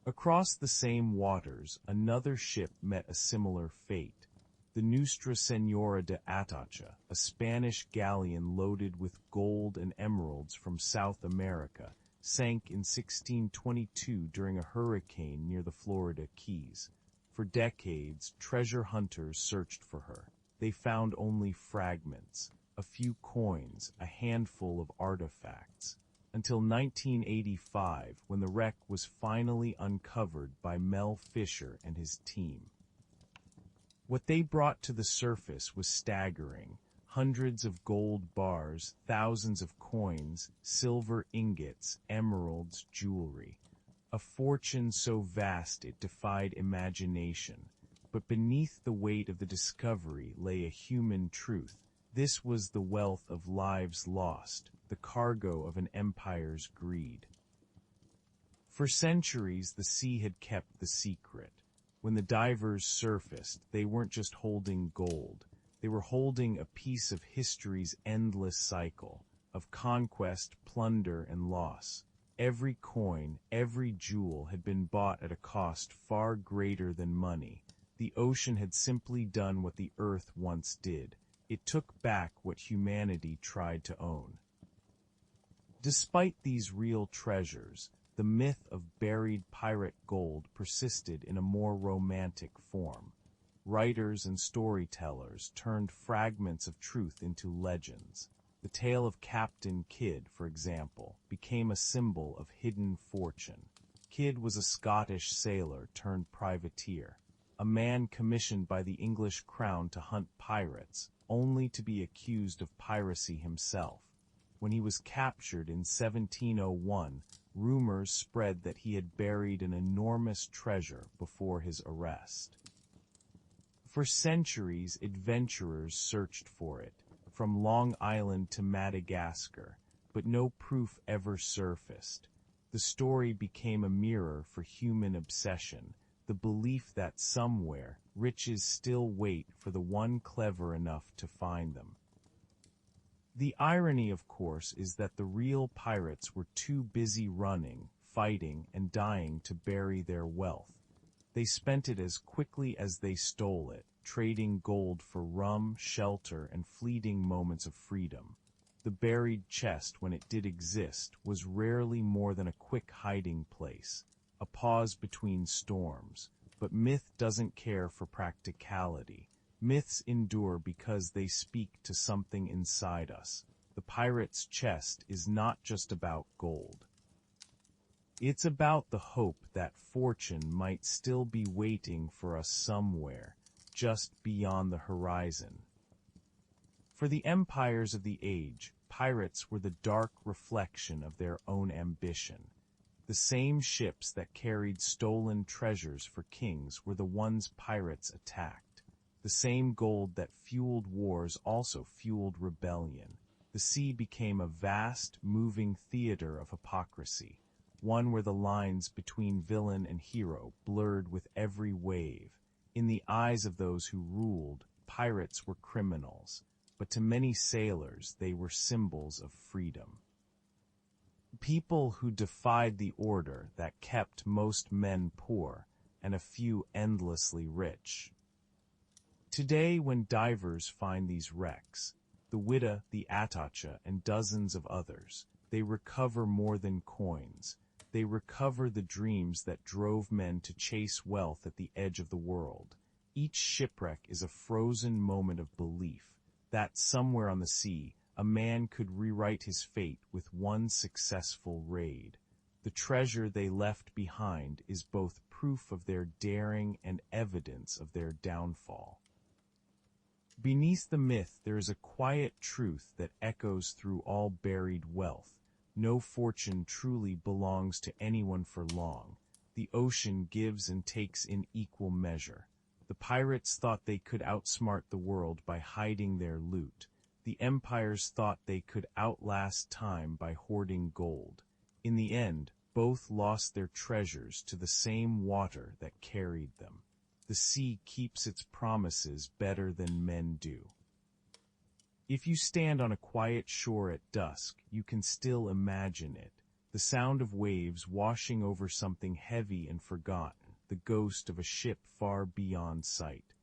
Across the same waters, another ship met a similar fate. The Nuestra Señora de Atocha, a Spanish galleon loaded with gold and emeralds from South America, sank in 1622 during a hurricane near the Florida Keys. For decades, treasure hunters searched for her. They found only fragments, a few coins, a handful of artifacts, until 1985, when the wreck was finally uncovered by Mel Fisher and his team. What they brought to the surface was staggering. Hundreds of gold bars, thousands of coins, silver ingots, emeralds, jewelry. A fortune so vast it defied imagination. But beneath the weight of the discovery lay a human truth. This was the wealth of lives lost, the cargo of an empire's greed. For centuries, the sea had kept the secret. When the divers surfaced, they weren't just holding gold. They were holding a piece of history's endless cycle, of conquest, plunder, and loss. Every coin, every jewel had been bought at a cost far greater than money. The ocean had simply done what the earth once did. It took back what humanity tried to own. Despite these real treasures, the myth of buried pirate gold persisted in a more romantic form. Writers and storytellers turned fragments of truth into legends. The tale of Captain Kidd, for example, became a symbol of hidden fortune. Kidd was a Scottish sailor turned privateer, a man commissioned by the English crown to hunt pirates, only to be accused of piracy himself. When he was captured in 1701, rumors spread that he had buried an enormous treasure before his arrest. For centuries, adventurers searched for it, from Long Island to Madagascar, but no proof ever surfaced. The story became a mirror for human obsession, the belief that somewhere, riches still wait for the one clever enough to find them. The irony, of course, is that the real pirates were too busy running, fighting, and dying to bury their wealth. They spent it as quickly as they stole it, trading gold for rum, shelter, and fleeting moments of freedom. The buried chest, when it did exist, was rarely more than a quick hiding place, a pause between storms. But myth doesn't care for practicality. Myths endure because they speak to something inside us. The pirate's chest is not just about gold. It's about the hope that fortune might still be waiting for us somewhere, just beyond the horizon. For the empires of the age, pirates were the dark reflection of their own ambition. The same ships that carried stolen treasures for kings were the ones pirates attacked. The same gold that fueled wars also fueled rebellion. The sea became a vast, moving theater of hypocrisy, one where the lines between villain and hero blurred with every wave. In the eyes of those who ruled, pirates were criminals, but to many sailors they were symbols of freedom. People who defied the order that kept most men poor and a few endlessly rich. Today, when divers find these wrecks, the Whydah, the Atacha, and dozens of others, they recover more than coins. They recover the dreams that drove men to chase wealth at the edge of the world. Each shipwreck is a frozen moment of belief that somewhere on the sea, a man could rewrite his fate with one successful raid. The treasure they left behind is both proof of their daring and evidence of their downfall. Beneath the myth there is a quiet truth that echoes through all buried wealth. No fortune truly belongs to anyone for long. The ocean gives and takes in equal measure. The pirates thought they could outsmart the world by hiding their loot. The empires thought they could outlast time by hoarding gold. In the end, both lost their treasures to the same water that carried them. The sea keeps its promises better than men do. If you stand on a quiet shore at dusk, you can still imagine it. The sound of waves washing over something heavy and forgotten, the ghost of a ship far beyond sight.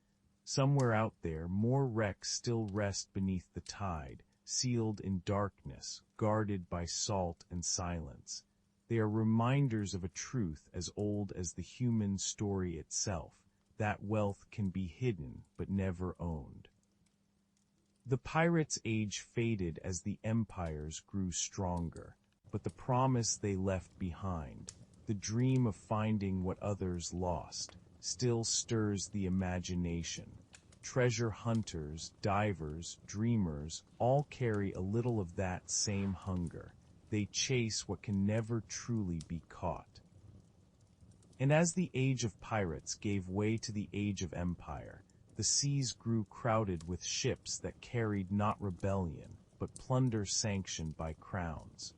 Somewhere out there, more wrecks still rest beneath the tide, sealed in darkness, guarded by salt and silence. They are reminders of a truth as old as the human story itself, that wealth can be hidden but never owned. The pirates' age faded as the empires grew stronger, but the promise they left behind, the dream of finding what others lost, still stirs the imagination. Treasure hunters, divers, dreamers, all carry a little of that same hunger. They chase what can never truly be caught. And as the age of pirates gave way to the age of empire, the seas grew crowded with ships that carried not rebellion, but plunder sanctioned by crowns.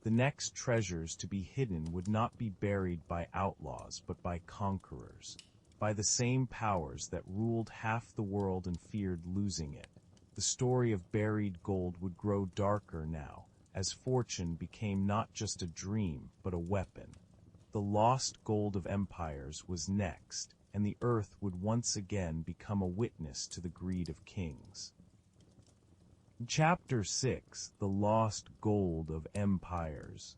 The next treasures to be hidden would not be buried by outlaws, but by conquerors, by the same powers that ruled half the world and feared losing it. The story of buried gold would grow darker now, as fortune became not just a dream, but a weapon. The lost gold of empires was next, and the earth would once again become a witness to the greed of kings. Chapter 6: The Lost Gold of Empires.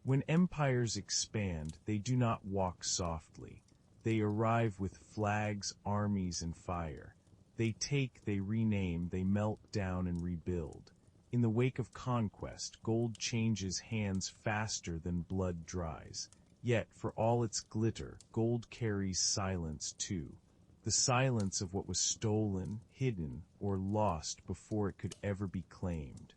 When empires expand, they do not walk softly. They arrive with flags, armies, and fire. They take, they rename, they melt down and rebuild. In the wake of conquest, gold changes hands faster than blood dries. Yet, for all its glitter, gold carries silence too. The silence of what was stolen, hidden, or lost before it could ever be claimed.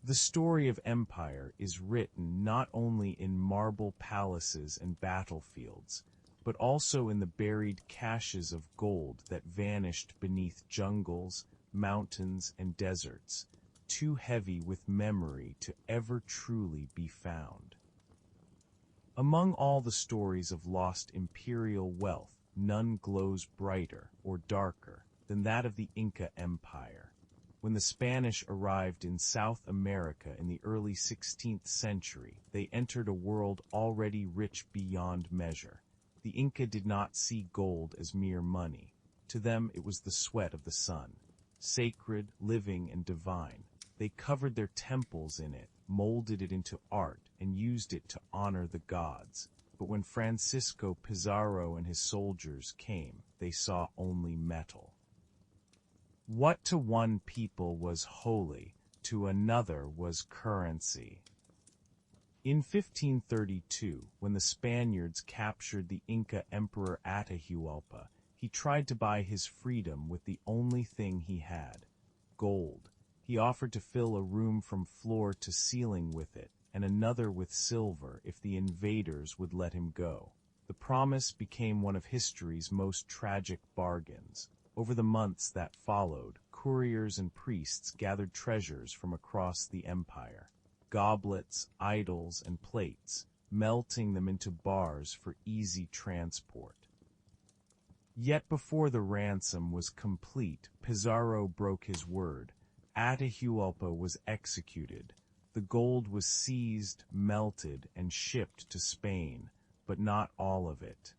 The story of empire is written not only in marble palaces and battlefields, but also in the buried caches of gold that vanished beneath jungles, mountains, and deserts, too heavy with memory to ever truly be found. Among all the stories of lost imperial wealth, none glows brighter or darker than that of the Inca Empire. When the Spanish arrived in South America in the early 16th century, they entered a world already rich beyond measure. The Inca did not see gold as mere money. To them it was the sweat of the sun, sacred, living, and divine. They covered their temples in it, molded it into art, and used it to honor the gods. But when Francisco Pizarro and his soldiers came, they saw only metal. What to one people was holy, to another was currency. In 1532, when the Spaniards captured the Inca Emperor Atahualpa, he tried to buy his freedom with the only thing he had, gold. He offered to fill a room from floor to ceiling with it, and another with silver if the invaders would let him go. The promise became one of history's most tragic bargains. Over the months that followed, couriers and priests gathered treasures from across the empire. Goblets, idols, and plates, melting them into bars for easy transport. Yet before the ransom was complete, Pizarro broke his word. Atahualpa was executed. The gold was seized, melted, and shipped to Spain, but not all of it.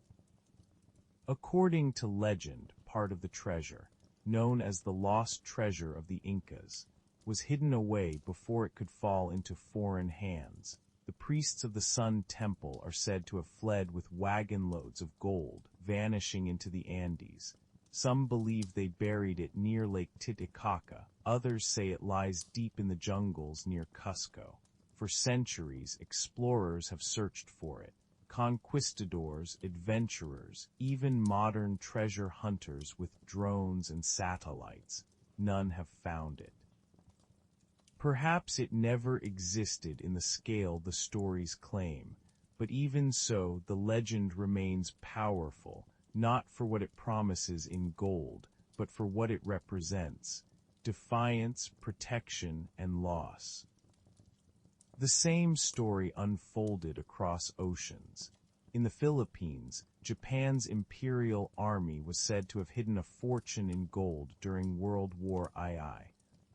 According to legend, part of the treasure, known as the lost treasure of the Incas, was hidden away before it could fall into foreign hands. The priests of the Sun Temple are said to have fled with wagon loads of gold, vanishing into the Andes. Some believe they buried it near Lake Titicaca, others say it lies deep in the jungles near Cusco. For centuries, explorers have searched for it. Conquistadors, adventurers, even modern treasure hunters with drones and satellites. None have found it. Perhaps it never existed in the scale the stories claim, but even so, the legend remains powerful, not for what it promises in gold, but for what it represents: defiance, protection, and loss. The same story unfolded across oceans. In the Philippines, Japan's imperial army was said to have hidden a fortune in gold during World War II,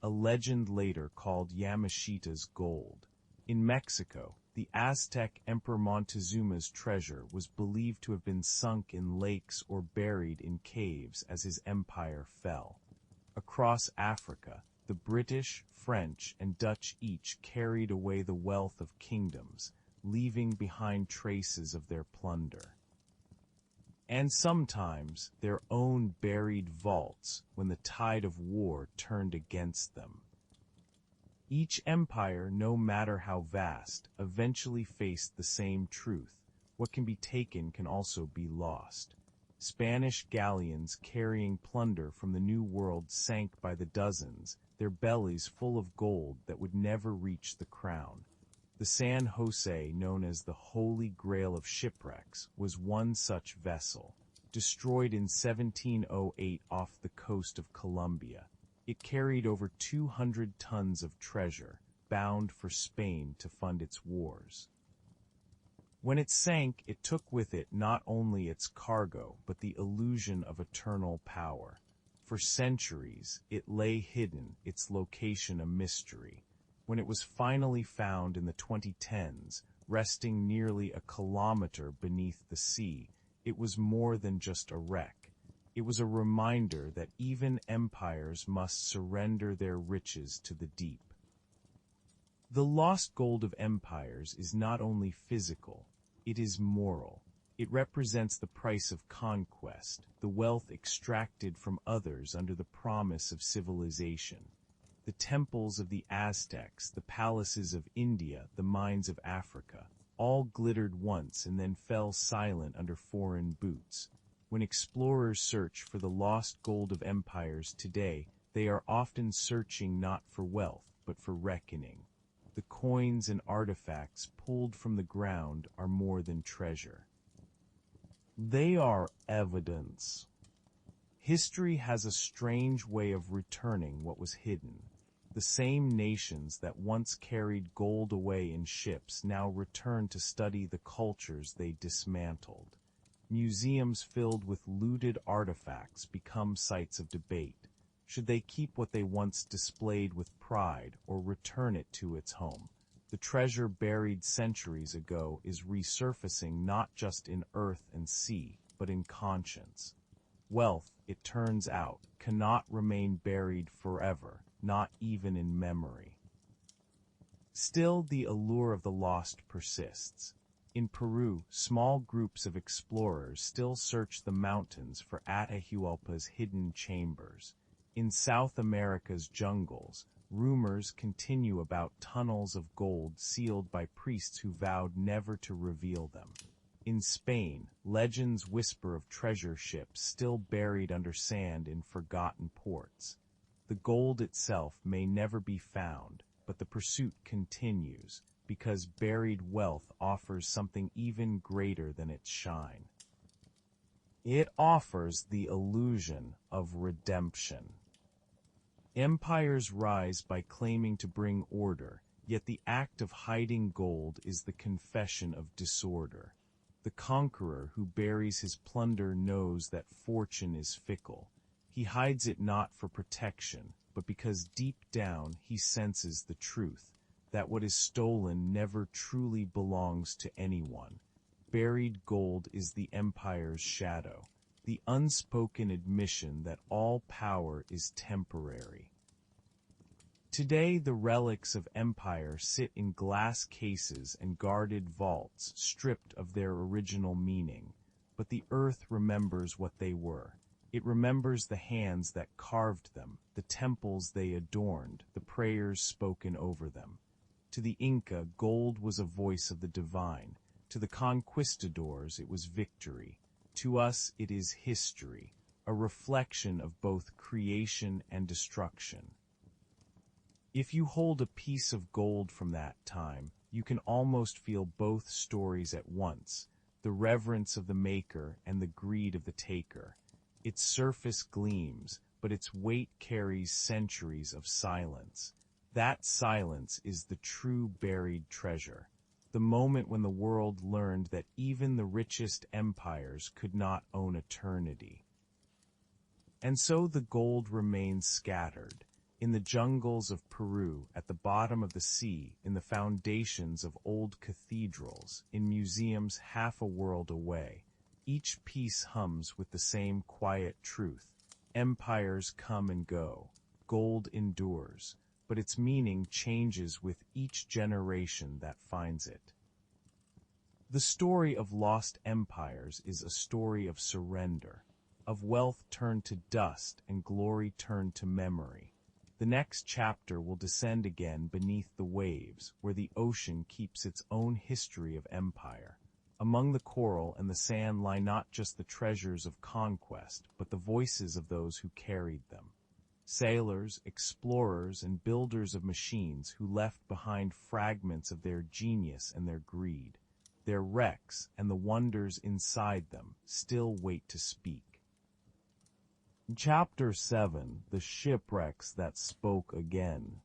a legend later called Yamashita's gold. In Mexico, the Aztec Emperor Montezuma's treasure was believed to have been sunk in lakes or buried in caves as his empire fell. Across Africa, the British, French, and Dutch each carried away the wealth of kingdoms, leaving behind traces of their plunder. And sometimes their own buried vaults when the tide of war turned against them. Each empire, no matter how vast, eventually faced the same truth: what can be taken can also be lost. Spanish galleons carrying plunder from the New World sank by the dozens, their bellies full of gold that would never reach the crown. The San Jose, known as the Holy Grail of shipwrecks, was one such vessel. Destroyed in 1708 off the coast of Colombia, it carried over 200 tons of treasure, bound for Spain to fund its wars. When it sank, it took with it not only its cargo, but the illusion of eternal power. For centuries, it lay hidden, its location a mystery. When it was finally found in the 2010s, resting nearly a kilometer beneath the sea, it was more than just a wreck. It was a reminder that even empires must surrender their riches to the deep. The lost gold of empires is not only physical, it is moral. It represents the price of conquest, the wealth extracted from others under the promise of civilization. The temples of the Aztecs, the palaces of India, the mines of Africa, all glittered once and then fell silent under foreign boots. When explorers search for the lost gold of empires today, they are often searching not for wealth, but for reckoning. The coins and artifacts pulled from the ground are more than treasure. They are evidence. History has a strange way of returning what was hidden. The same nations that once carried gold away in ships now return to study the cultures they dismantled. Museums filled with looted artifacts become sites of debate. Should they keep what they once displayed with pride or return it to its home? The treasure buried centuries ago is resurfacing not just in earth and sea, but in conscience. Wealth, it turns out, cannot remain buried forever, not even in memory. Still, the allure of the lost persists. In Peru, small groups of explorers still search the mountains for Atahualpa's hidden chambers. In South America's jungles, rumors continue about tunnels of gold sealed by priests who vowed never to reveal them. In Spain, legends whisper of treasure ships still buried under sand in forgotten ports. The gold itself may never be found, but the pursuit continues, because buried wealth offers something even greater than its shine. It offers the illusion of redemption. Empires rise by claiming to bring order, yet the act of hiding gold is the confession of disorder. The conqueror who buries his plunder knows that fortune is fickle. He hides it not for protection, but because deep down he senses the truth, that what is stolen never truly belongs to anyone. Buried gold is the empire's shadow, the unspoken admission that all power is temporary. Today, the relics of empire sit in glass cases and guarded vaults, stripped of their original meaning. But the earth remembers what they were. It remembers the hands that carved them, the temples they adorned, the prayers spoken over them. To the Inca, gold was a voice of the divine. To the conquistadors, it was victory. To us, it is history, a reflection of both creation and destruction. If you hold a piece of gold from that time, you can almost feel both stories at once, the reverence of the maker and the greed of the taker. Its surface gleams, but its weight carries centuries of silence. That silence is the true buried treasure, the moment when the world learned that even the richest empires could not own eternity. And so the gold remains scattered, in the jungles of Peru, at the bottom of the sea, in the foundations of old cathedrals, in museums half a world away. Each piece hums with the same quiet truth. Empires come and go. Gold endures, but its meaning changes with each generation that finds it. The story of lost empires is a story of surrender, of wealth turned to dust and glory turned to memory. The next chapter will descend again beneath the waves, where the ocean keeps its own history of empire. Among the coral and the sand lie not just the treasures of conquest, but the voices of those who carried them. Sailors, explorers, and builders of machines who left behind fragments of their genius and their greed. Their wrecks and the wonders inside them still wait to speak. Chapter 7, The Shipwrecks That Spoke Again.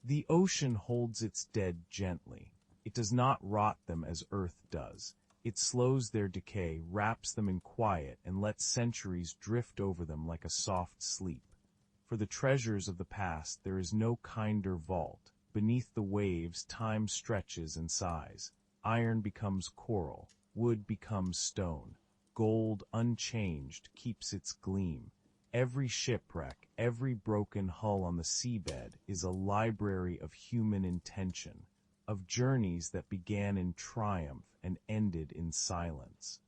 The ocean holds its dead gently. It does not rot them as earth does. It slows their decay, wraps them in quiet, and lets centuries drift over them like a soft sleep. For the treasures of the past there is no kinder vault. Beneath the waves time stretches and sighs. Iron becomes coral, wood becomes stone. Gold, unchanged, keeps its gleam. Every shipwreck, every broken hull on the seabed is a library of human intention, of journeys that began in triumph and ended in silence.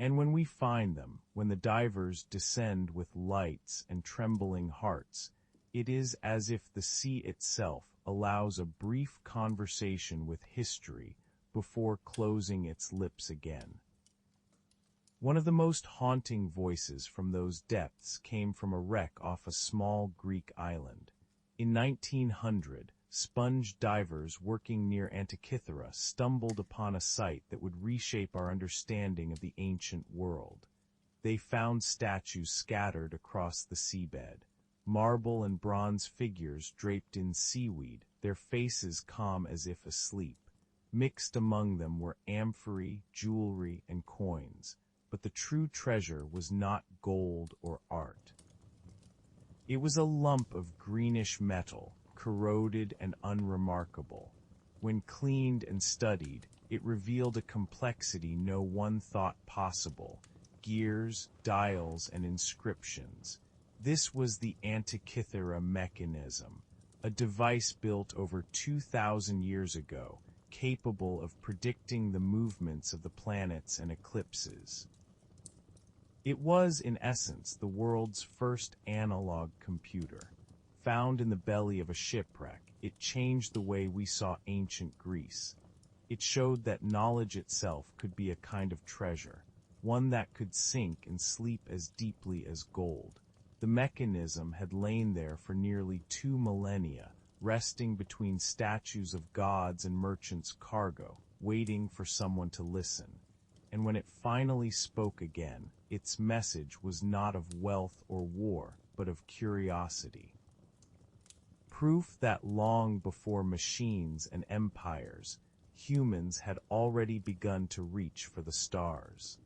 And when we find them, when the divers descend with lights and trembling hearts, it is as if the sea itself allows a brief conversation with history before closing its lips again. One of the most haunting voices from those depths came from a wreck off a small Greek island. In 1900, sponge divers working near Antikythera stumbled upon a site that would reshape our understanding of the ancient world. They found statues scattered across the seabed, marble and bronze figures draped in seaweed, their faces calm as if asleep. Mixed among them were amphorae, jewelry, and coins. But the true treasure was not gold or art. It was a lump of greenish metal, corroded and unremarkable. When cleaned and studied, it revealed a complexity no one thought possible: gears, dials, and inscriptions. This was the Antikythera mechanism, a device built over 2,000 years ago, capable of predicting the movements of the planets and eclipses. It was, in essence, the world's first analog computer. Found in the belly of a shipwreck, it changed the way we saw ancient Greece. It showed that knowledge itself could be a kind of treasure, one that could sink and sleep as deeply as gold. The mechanism had lain there for nearly 2 millennia, resting between statues of gods and merchants' cargo, waiting for someone to listen. And when it finally spoke again, its message was not of wealth or war, but of curiosity. Proof that long before machines and empires, humans had already begun to reach for the stars.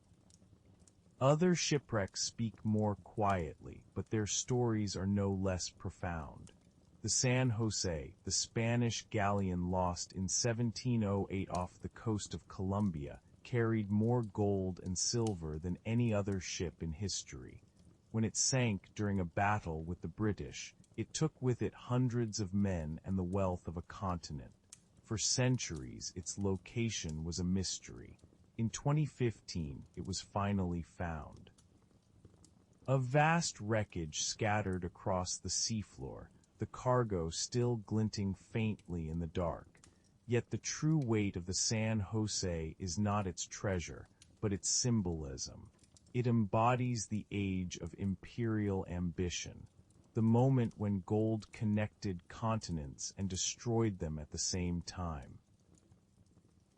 Other shipwrecks speak more quietly, but their stories are no less profound. The San Jose, the Spanish galleon lost in 1708 off the coast of Colombia, carried more gold and silver than any other ship in history. When it sank during a battle with the British, it took with it hundreds of men and the wealth of a continent. For centuries, its location was a mystery. In 2015, it was finally found. A vast wreckage scattered across the seafloor, the cargo still glinting faintly in the dark. Yet the true weight of the San Jose is not its treasure, but its symbolism. It embodies the age of imperial ambition, the moment when gold connected continents and destroyed them at the same time.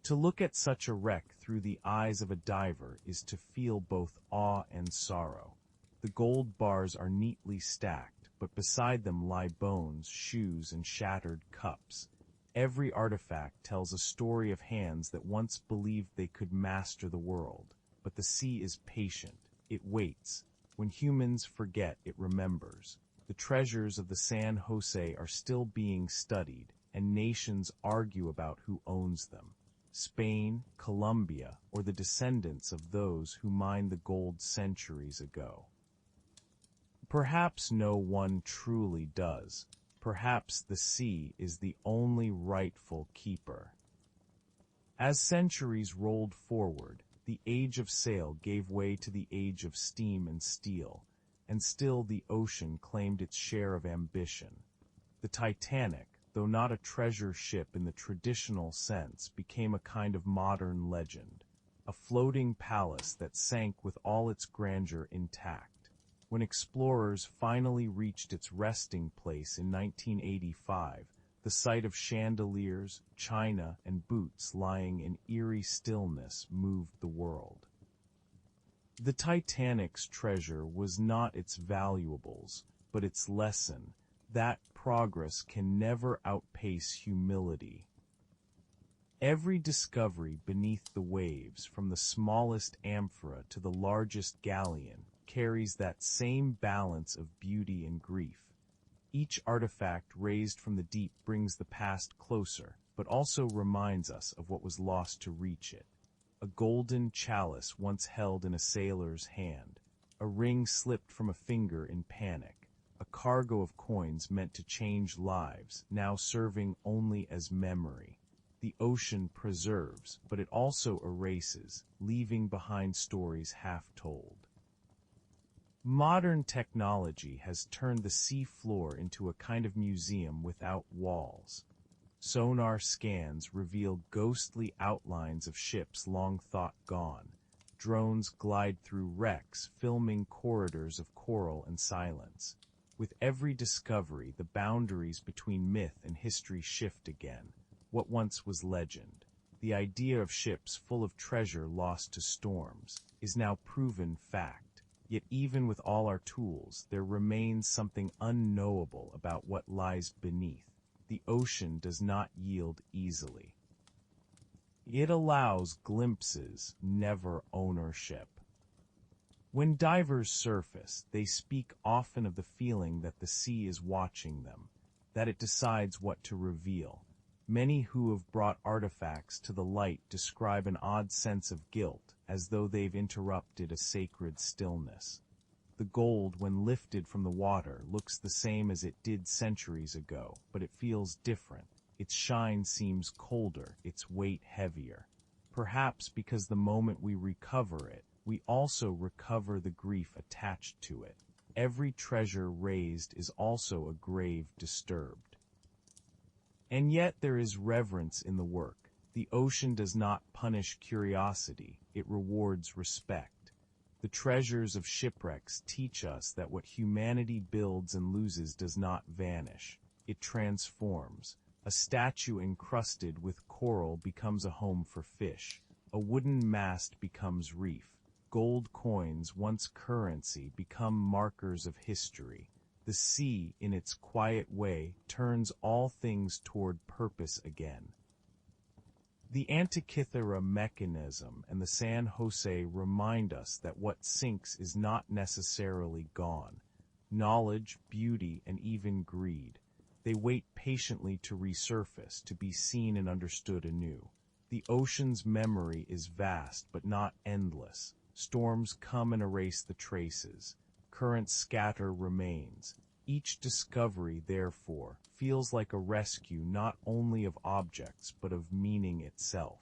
To look at such a wreck through the eyes of a diver is to feel both awe and sorrow. The gold bars are neatly stacked, but beside them lie bones, shoes, and shattered cups. Every artifact tells a story of hands that once believed they could master the world. But the sea is patient. It waits. When humans forget, it remembers. The treasures of the San Jose are still being studied, and nations argue about who owns them: Spain, Colombia, or the descendants of those who mined the gold centuries ago. Perhaps no one truly does. Perhaps the sea is the only rightful keeper. As centuries rolled forward, the age of sail gave way to the age of steam and steel, and still the ocean claimed its share of ambition. The Titanic, though not a treasure ship in the traditional sense, became a kind of modern legend, a floating palace that sank with all its grandeur intact. When explorers finally reached its resting place in 1985, the sight of chandeliers, china, and boots lying in eerie stillness moved the world. The Titanic's treasure was not its valuables, but its lesson, that progress can never outpace humility. Every discovery beneath the waves, from the smallest amphora to the largest galleon, carries that same balance of beauty and grief. Each artifact raised from the deep brings the past closer, but also reminds us of what was lost to reach it. A golden chalice once held in a sailor's hand, a ring slipped from a finger in panic, a cargo of coins meant to change lives, now serving only as memory. The ocean preserves, but it also erases, leaving behind stories half told. Modern technology has turned the sea floor into a kind of museum without walls. Sonar scans reveal ghostly outlines of ships long thought gone. Drones glide through wrecks, filming corridors of coral and silence. With every discovery, the boundaries between myth and history shift again. What once was legend, the idea of ships full of treasure lost to storms, is now proven fact. Yet even with all our tools, there remains something unknowable about what lies beneath. The ocean does not yield easily. It allows glimpses, never ownership. When divers surface, they speak often of the feeling that the sea is watching them. that it decides what to reveal. Many who have brought artifacts to the light describe an odd sense of guilt, as though they've interrupted a sacred stillness. The gold, when lifted from the water, looks the same as it did centuries ago, but it feels different. Its shine seems colder, its weight heavier. Perhaps because the moment we recover it, we also recover the grief attached to it. Every treasure raised is also a grave disturbed. And yet there is reverence in the work. The ocean does not punish curiosity, it rewards respect. The treasures of shipwrecks teach us that what humanity builds and loses does not vanish. It transforms. A statue encrusted with coral becomes a home for fish. A wooden mast becomes reef. Gold coins, once currency, become markers of history. The sea, in its quiet way, turns all things toward purpose again. The Antikythera mechanism and the San Jose remind us that what sinks is not necessarily gone. Knowledge, beauty, and even greed. They wait patiently to resurface, to be seen and understood anew. The ocean's memory is vast but not endless. Storms come and erase the traces. Currents scatter remains. Each discovery, therefore, feels like a rescue not only of objects but of meaning itself.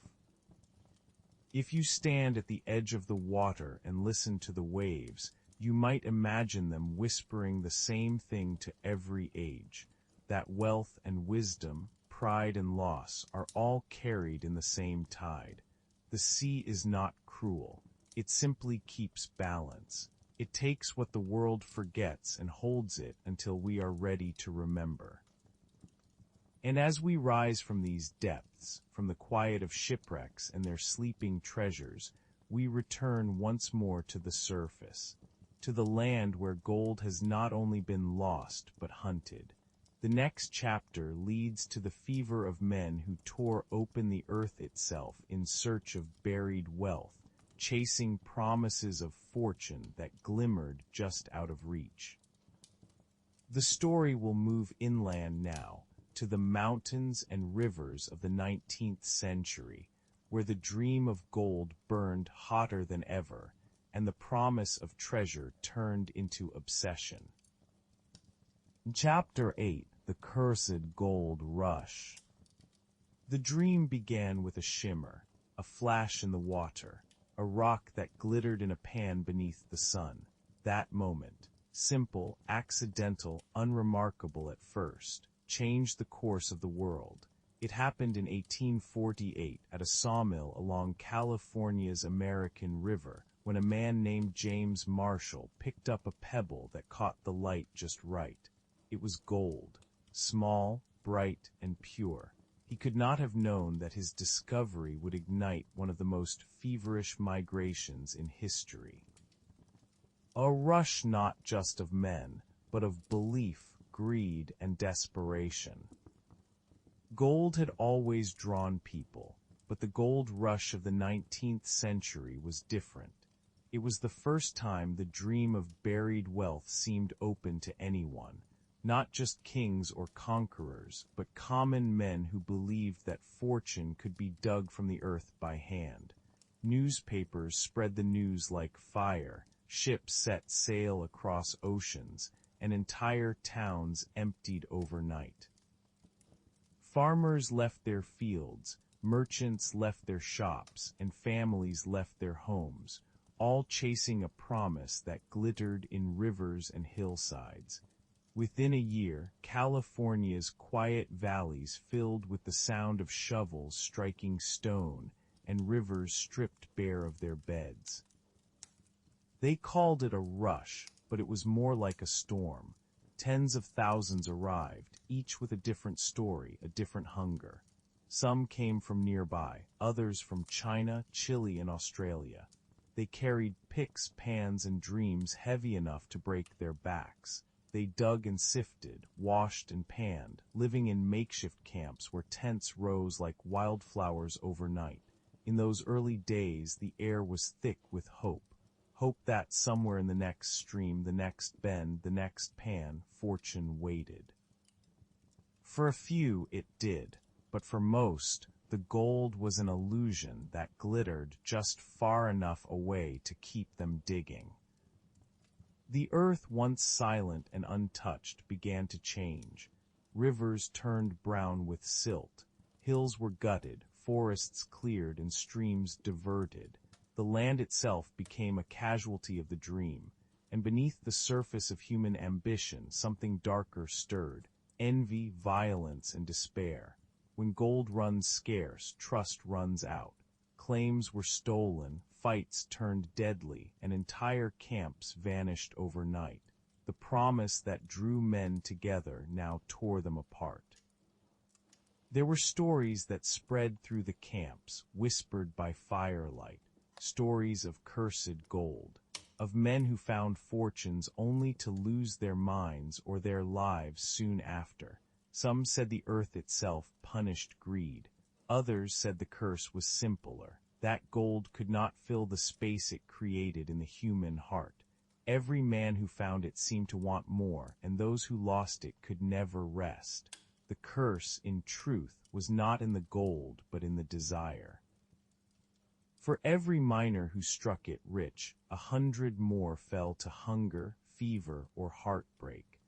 If you stand at the edge of the water and listen to the waves, you might imagine them whispering the same thing to every age, that wealth and wisdom, pride and loss are all carried in the same tide. The sea is not cruel. It simply keeps balance. It takes what the world forgets and holds it until we are ready to remember. And as we rise from these depths, from the quiet of shipwrecks and their sleeping treasures, we return once more to the surface, to the land where gold has not only been lost but hunted. The next chapter leads to the fever of men who tore open the earth itself in search of buried wealth, chasing promises of fortune that glimmered just out of reach. The story will move inland now, to the mountains and rivers of the 19th century, where the dream of gold burned hotter than ever, and the promise of treasure turned into obsession. Chapter 8: The Cursed Gold Rush. The dream began with a shimmer, a flash in the water, a rock that glittered in a pan beneath the sun. That moment, simple, accidental, unremarkable at first, changed the course of the world. It happened in 1848 at a sawmill along California's American River, when a man named James Marshall picked up a pebble that caught the light just right. It was gold, small, bright, and pure. He could not have known that his discovery would ignite one of the most feverish migrations in history. A rush not just of men, but of belief, greed, and desperation. Gold had always drawn people, but the gold rush of the 19th century was different. It was the first time the dream of buried wealth seemed open to anyone. Not just kings or conquerors, but common men who believed that fortune could be dug from the earth by hand. Newspapers spread the news like fire, ships set sail across oceans, and entire towns emptied overnight. Farmers left their fields, merchants left their shops, and families left their homes, all chasing a promise that glittered in rivers and hillsides. Within a year, California's quiet valleys filled with the sound of shovels striking stone and rivers stripped bare of their beds. They called it a rush, but it was more like a storm. Tens of thousands arrived, each with a different story, a different hunger. Some came from nearby, others from China, Chile, and Australia. They carried picks, pans, and dreams heavy enough to break their backs. They dug and sifted, washed and panned, living in makeshift camps where tents rose like wildflowers overnight. In those early days, the air was thick with hope. Hope that somewhere in the next stream, the next bend, the next pan, fortune waited. For a few it did, but for most, the gold was an illusion that glittered just far enough away to keep them digging. The earth, once silent and untouched, began to change. Rivers turned brown with silt, hills were gutted, forests cleared, and streams diverted. The land itself became a casualty of the dream, and beneath the surface of human ambition something darker stirred: envy, violence, and despair. When gold runs scarce, trust runs out. Claims were stolen, fights turned deadly, and entire camps vanished overnight. The promise that drew men together now tore them apart. There were stories that spread through the camps, whispered by firelight, stories of cursed gold, of men who found fortunes only to lose their minds or their lives soon after. Some said the earth itself punished greed. Others said the curse was simpler, that gold could not fill the space it created in the human heart. Every man who found it seemed to want more, and those who lost it could never rest. The curse, in truth, was not in the gold, but in the desire. For every miner who struck it rich, 100 more fell to hunger, fever, or heartbreak.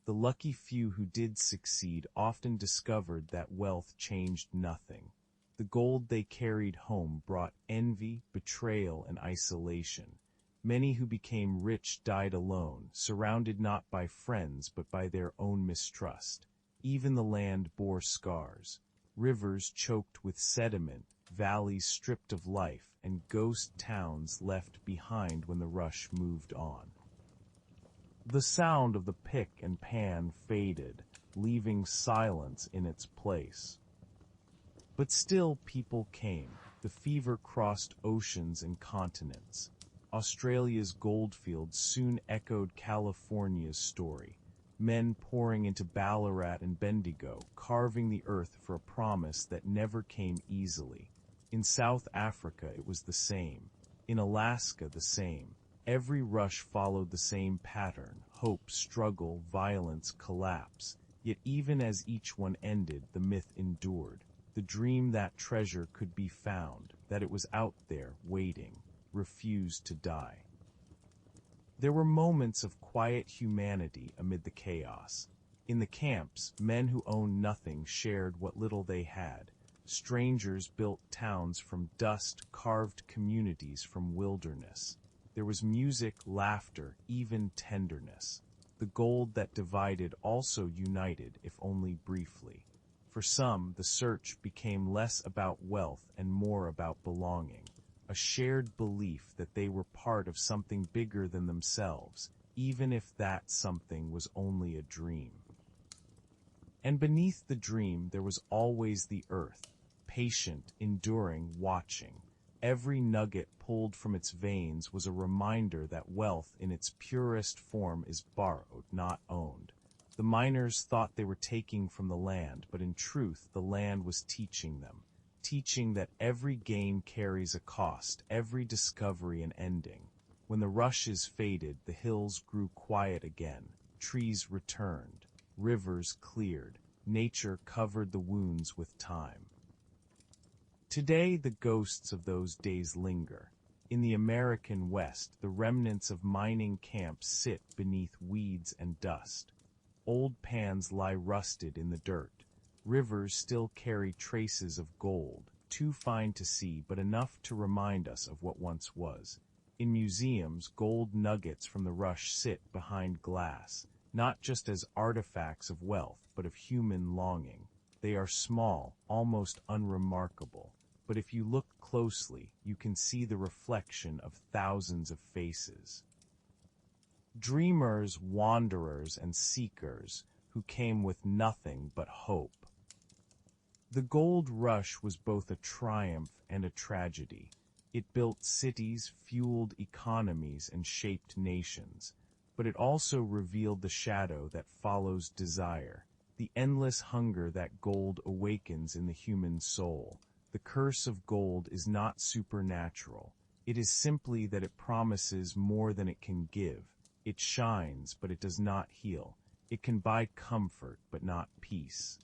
The lucky few who did succeed often discovered that wealth changed nothing. The gold they carried home brought envy, betrayal, and isolation. Many who became rich died alone, surrounded not by friends but by their own mistrust. Even the land bore scars. Rivers choked with sediment, valleys stripped of life, and ghost towns left behind when the rush moved on. The sound of the pick and pan faded, leaving silence in its place. But still people came. The fever crossed oceans and continents. Australia's goldfields soon echoed California's story. Men pouring into Ballarat and Bendigo, carving the earth for a promise that never came easily. In South Africa it was the same. In Alaska the same. Every rush followed the same pattern: hope, struggle, violence, collapse. Yet even as each one ended, the myth endured. The dream that treasure could be found, that it was out there, waiting, refused to die. There were moments of quiet humanity amid the chaos. In the camps, men who owned nothing shared what little they had. Strangers built towns from dust, carved communities from wilderness. There was music, laughter, even tenderness. The gold that divided also united, if only briefly. For some, the search became less about wealth and more about belonging, a shared belief that they were part of something bigger than themselves, even if that something was only a dream. And beneath the dream there was always the earth, patient, enduring, watching. Every nugget pulled from its veins was a reminder that wealth in its purest form is borrowed, not owned. The miners thought they were taking from the land, but in truth the land was teaching them, teaching that every gain carries a cost, every discovery an ending. When the rushes faded, the hills grew quiet again, trees returned, rivers cleared, nature covered the wounds with time. Today the ghosts of those days linger. In the American West, the remnants of mining camps sit beneath weeds and dust. Old pans lie rusted in the dirt. Rivers still carry traces of gold, too fine to see but enough to remind us of what once was. In museums, gold nuggets from the rush sit behind glass, not just as artifacts of wealth but of human longing. They are small, almost unremarkable. But if you look closely, you can see the reflection of thousands of faces. Dreamers, wanderers, and seekers who came with nothing but hope. The gold rush was both a triumph and a tragedy. It built cities, fueled economies, and shaped nations. But it also revealed the shadow that follows desire, the endless hunger that gold awakens in the human soul. The curse of gold is not supernatural. It is simply that it promises more than it can give. It shines, but it does not heal. It can buy comfort, but not peace.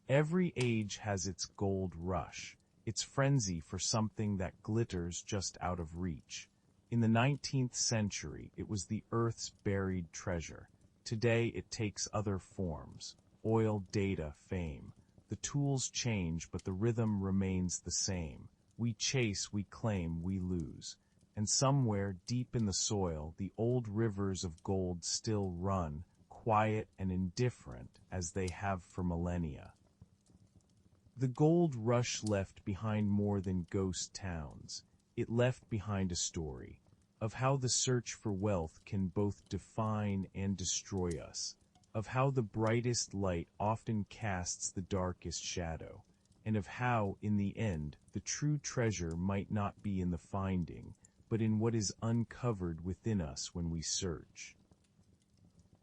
Every age has its gold rush, its frenzy for something that glitters just out of reach. In the 19th century, it was the Earth's buried treasure. Today it takes other forms: oil, data, fame. The tools change, but the rhythm remains the same. We chase, we claim, we lose. And somewhere deep in the soil, the old rivers of gold still run, quiet and indifferent as they have for millennia. The gold rush left behind more than ghost towns. It left behind a story of how the search for wealth can both define and destroy us, of how the brightest light often casts the darkest shadow, and of how, in the end, the true treasure might not be in the finding, but in what is uncovered within us when we search.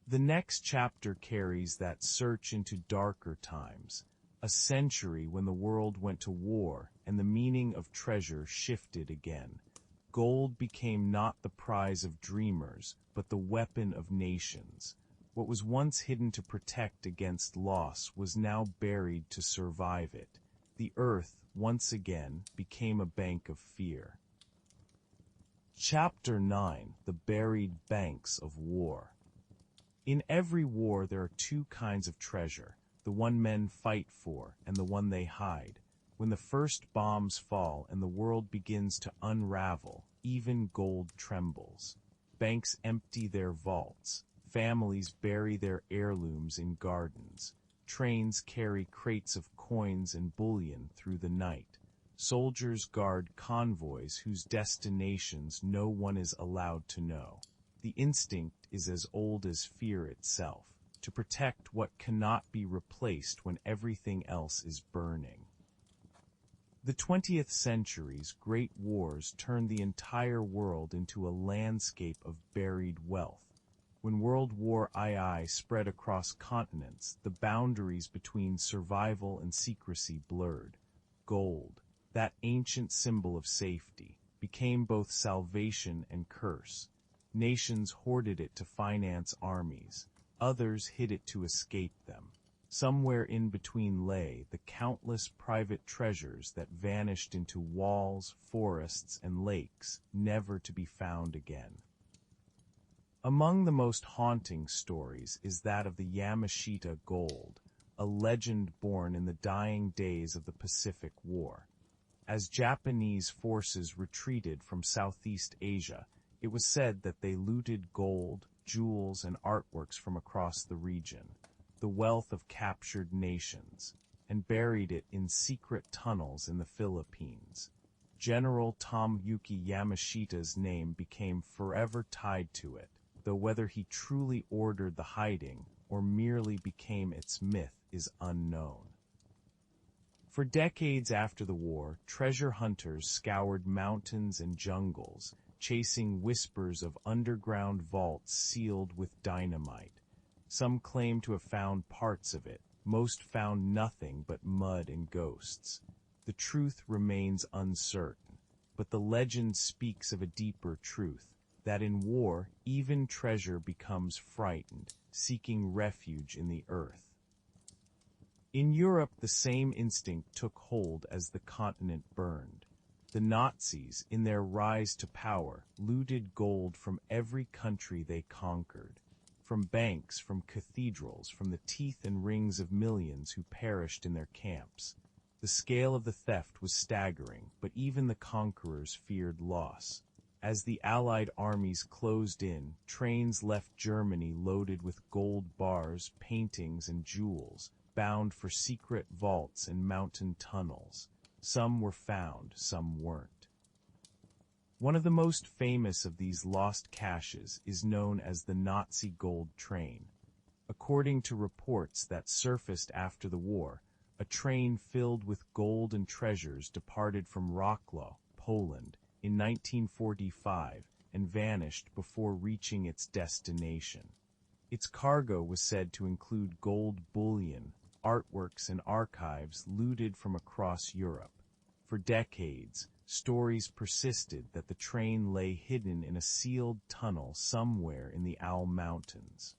The next chapter carries that search into darker times, a century when the world went to war and the meaning of treasure shifted again. Gold became not the prize of dreamers, but the weapon of nations. What was once hidden to protect against loss was now buried to survive it. The earth, once again, became a bank of fear. Chapter 9: The Buried Banks of War. In every war there are two kinds of treasure: the one men fight for and the one they hide. When the first bombs fall and the world begins to unravel, even gold trembles. Banks empty their vaults. Families bury their heirlooms in gardens. Trains carry crates of coins and bullion through the night. Soldiers guard convoys whose destinations no one is allowed to know. The instinct is as old as fear itself, to protect what cannot be replaced when everything else is burning. The 20th century's great wars turned the entire world into a landscape of buried wealth. When World War II spread across continents, the boundaries between survival and secrecy blurred. Gold, that ancient symbol of safety, became both salvation and curse. Nations hoarded it to finance armies. Others hid it to escape them. Somewhere in between lay the countless private treasures that vanished into walls, forests, and lakes, never to be found again. Among the most haunting stories is that of the Yamashita gold, a legend born in the dying days of the Pacific War. As Japanese forces retreated from Southeast Asia, it was said that they looted gold, jewels, and artworks from across the region, the wealth of captured nations, and buried it in secret tunnels in the Philippines. General Tomoyuki Yamashita's name became forever tied to it, though whether he truly ordered the hiding or merely became its myth is unknown. For decades after the war, treasure hunters scoured mountains and jungles, chasing whispers of underground vaults sealed with dynamite. Some claim to have found parts of it, most found nothing but mud and ghosts. The truth remains uncertain, but the legend speaks of a deeper truth, that in war, even treasure becomes frightened, seeking refuge in the earth. In Europe, the same instinct took hold as the continent burned. The Nazis, in their rise to power, looted gold from every country they conquered. From banks, from cathedrals, from the teeth and rings of millions who perished in their camps. The scale of the theft was staggering, but even the conquerors feared loss. As the Allied armies closed in, trains left Germany loaded with gold bars, paintings, and jewels, bound for secret vaults and mountain tunnels. Some were found, some weren't. One of the most famous of these lost caches is known as the Nazi gold train. According to reports that surfaced after the war, a train filled with gold and treasures departed from Wrocław, Poland, in 1945 and vanished before reaching its destination. Its cargo was said to include gold bullion, artworks, and archives looted from across Europe. For decades, stories persisted that the train lay hidden in a sealed tunnel somewhere in the Alp Mountains.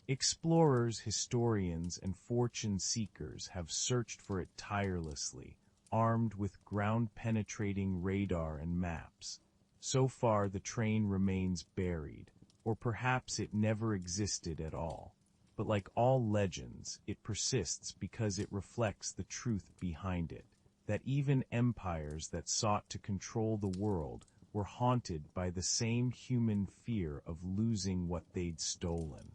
Explorers, historians, and fortune seekers have searched for it tirelessly, armed with ground-penetrating radar and maps. So far, the train remains buried, or perhaps it never existed at all. But like all legends, it persists because it reflects the truth behind it, that even empires that sought to control the world were haunted by the same human fear of losing what they'd stolen.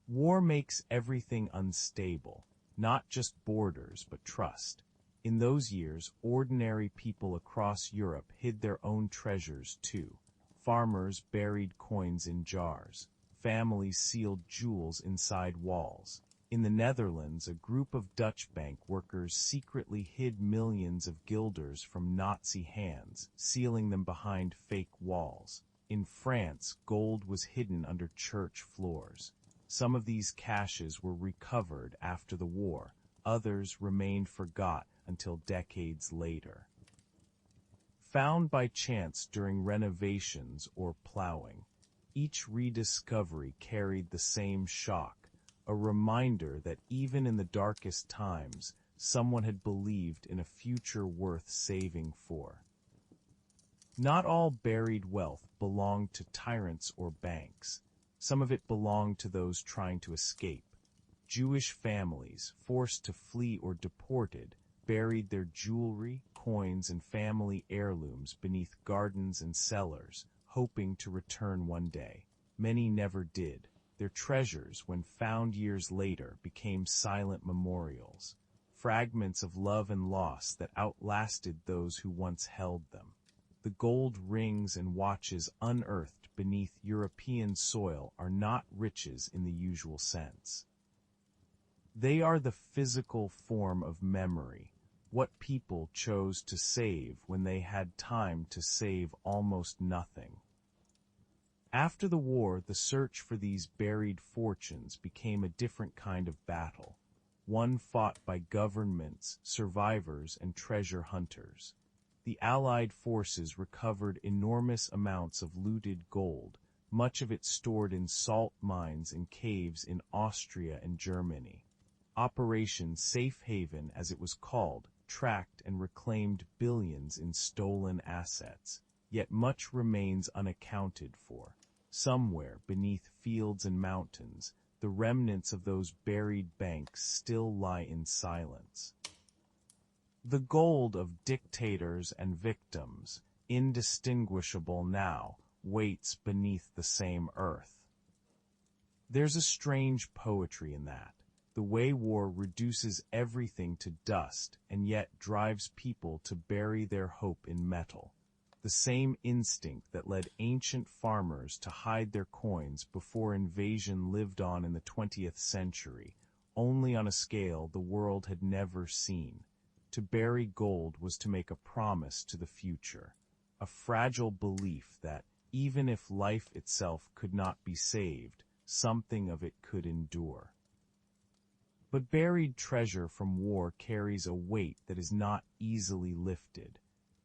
War makes everything unstable, not just borders but trust. In those years, ordinary people across Europe hid their own treasures too. Farmers buried coins in jars. Families sealed jewels inside walls. In the Netherlands, a group of Dutch bank workers secretly hid millions of guilders from Nazi hands, sealing them behind fake walls. In France, gold was hidden under church floors. Some of these caches were recovered after the war. Others remained forgot until decades later. Found by chance during renovations or plowing, each rediscovery carried the same shock, a reminder that even in the darkest times, someone had believed in a future worth saving for. Not all buried wealth belonged to tyrants or banks. Some of it belonged to those trying to escape. Jewish families, forced to flee or deported, buried their jewelry, coins, and family heirlooms beneath gardens and cellars, hoping to return one day. Many never did. Their treasures, when found years later, became silent memorials, fragments of love and loss that outlasted those who once held them. The gold rings and watches unearthed beneath European soil are not riches in the usual sense. They are the physical form of memory, what people chose to save when they had time to save almost nothing. After the war, the search for these buried fortunes became a different kind of battle, one fought by governments, survivors, and treasure hunters. The Allied forces recovered enormous amounts of looted gold, much of it stored in salt mines and caves in Austria and Germany. Operation Safe Haven, as it was called, tracked and reclaimed billions in stolen assets, yet much remains unaccounted for. Somewhere beneath fields and mountains, the remnants of those buried banks still lie in silence. The gold of dictators and victims, indistinguishable now, waits beneath the same earth. There's a strange poetry in that. The way war reduces everything to dust and yet drives people to bury their hope in metal. The same instinct that led ancient farmers to hide their coins before invasion lived on in the 20th century, only on a scale the world had never seen. To bury gold was to make a promise to the future, a fragile belief that, even if life itself could not be saved, something of it could endure. But buried treasure from war carries a weight that is not easily lifted.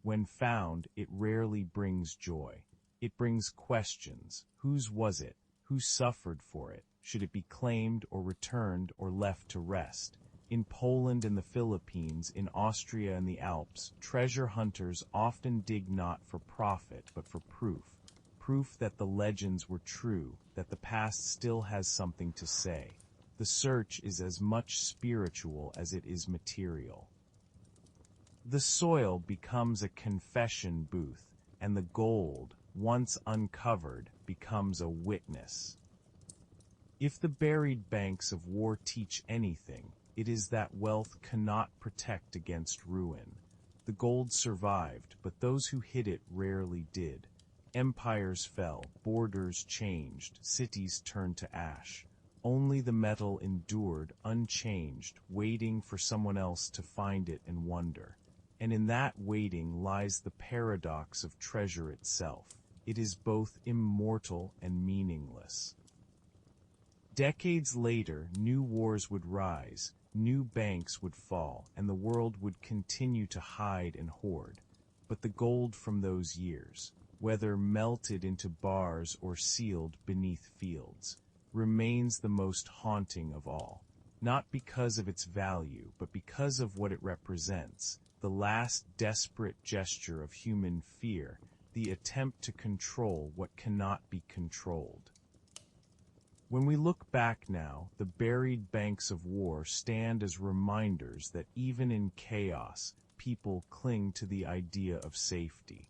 When found, it rarely brings joy. It brings questions. Whose was it? Who suffered for it? Should it be claimed or returned or left to rest? In Poland and the Philippines, in Austria and the Alps, treasure hunters often dig not for profit but for proof. Proof that the legends were true, that the past still has something to say. The search is as much spiritual as it is material. The soil becomes a confession booth, and the gold, once uncovered, becomes a witness. If the buried banks of war teach anything, it is that wealth cannot protect against ruin. The gold survived, but those who hid it rarely did. Empires fell, borders changed, cities turned to ash. Only the metal endured, unchanged, waiting for someone else to find it and wonder. And in that waiting lies the paradox of treasure itself. It is both immortal and meaningless. Decades later, new wars would rise, new banks would fall, and the world would continue to hide and hoard. But the gold from those years, whether melted into bars or sealed beneath fields, remains the most haunting of all. Not because of its value, but because of what it represents, the last desperate gesture of human fear, the attempt to control what cannot be controlled. When we look back now, the buried banks of war stand as reminders that even in chaos, people cling to the idea of safety,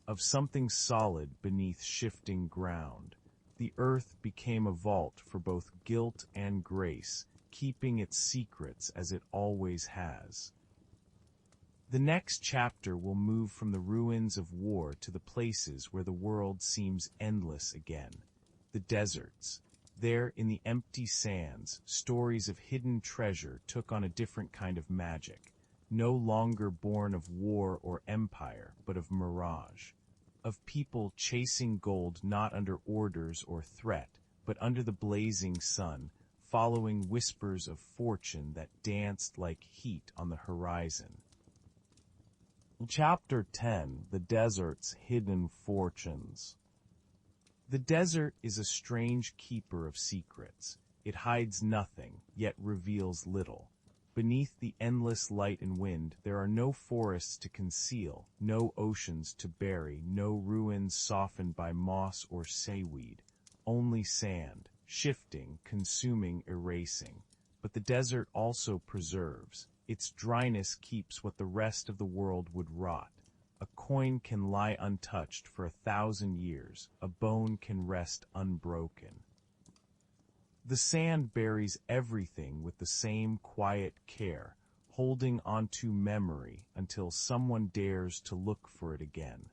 of something solid beneath shifting ground. The earth became a vault for both guilt and grace, keeping its secrets as it always has. The next chapter will move from the ruins of war to the places where the world seems endless again. The deserts. There, in the empty sands, stories of hidden treasure took on a different kind of magic, no longer born of war or empire, but of mirage. Of people chasing gold not under orders or threat, but under the blazing sun, following whispers of fortune that danced like heat on the horizon. Chapter 10: The Desert's Hidden Fortunes. The desert is a strange keeper of secrets. It hides nothing, yet reveals little. Beneath the endless light and wind, there are no forests to conceal, no oceans to bury, no ruins softened by moss or seaweed. Only sand, shifting, consuming, erasing. But the desert also preserves. Its dryness keeps what the rest of the world would rot. A coin can lie untouched for 1,000 years. A bone can rest unbroken. The sand buries everything with the same quiet care, holding onto memory until someone dares to look for it again.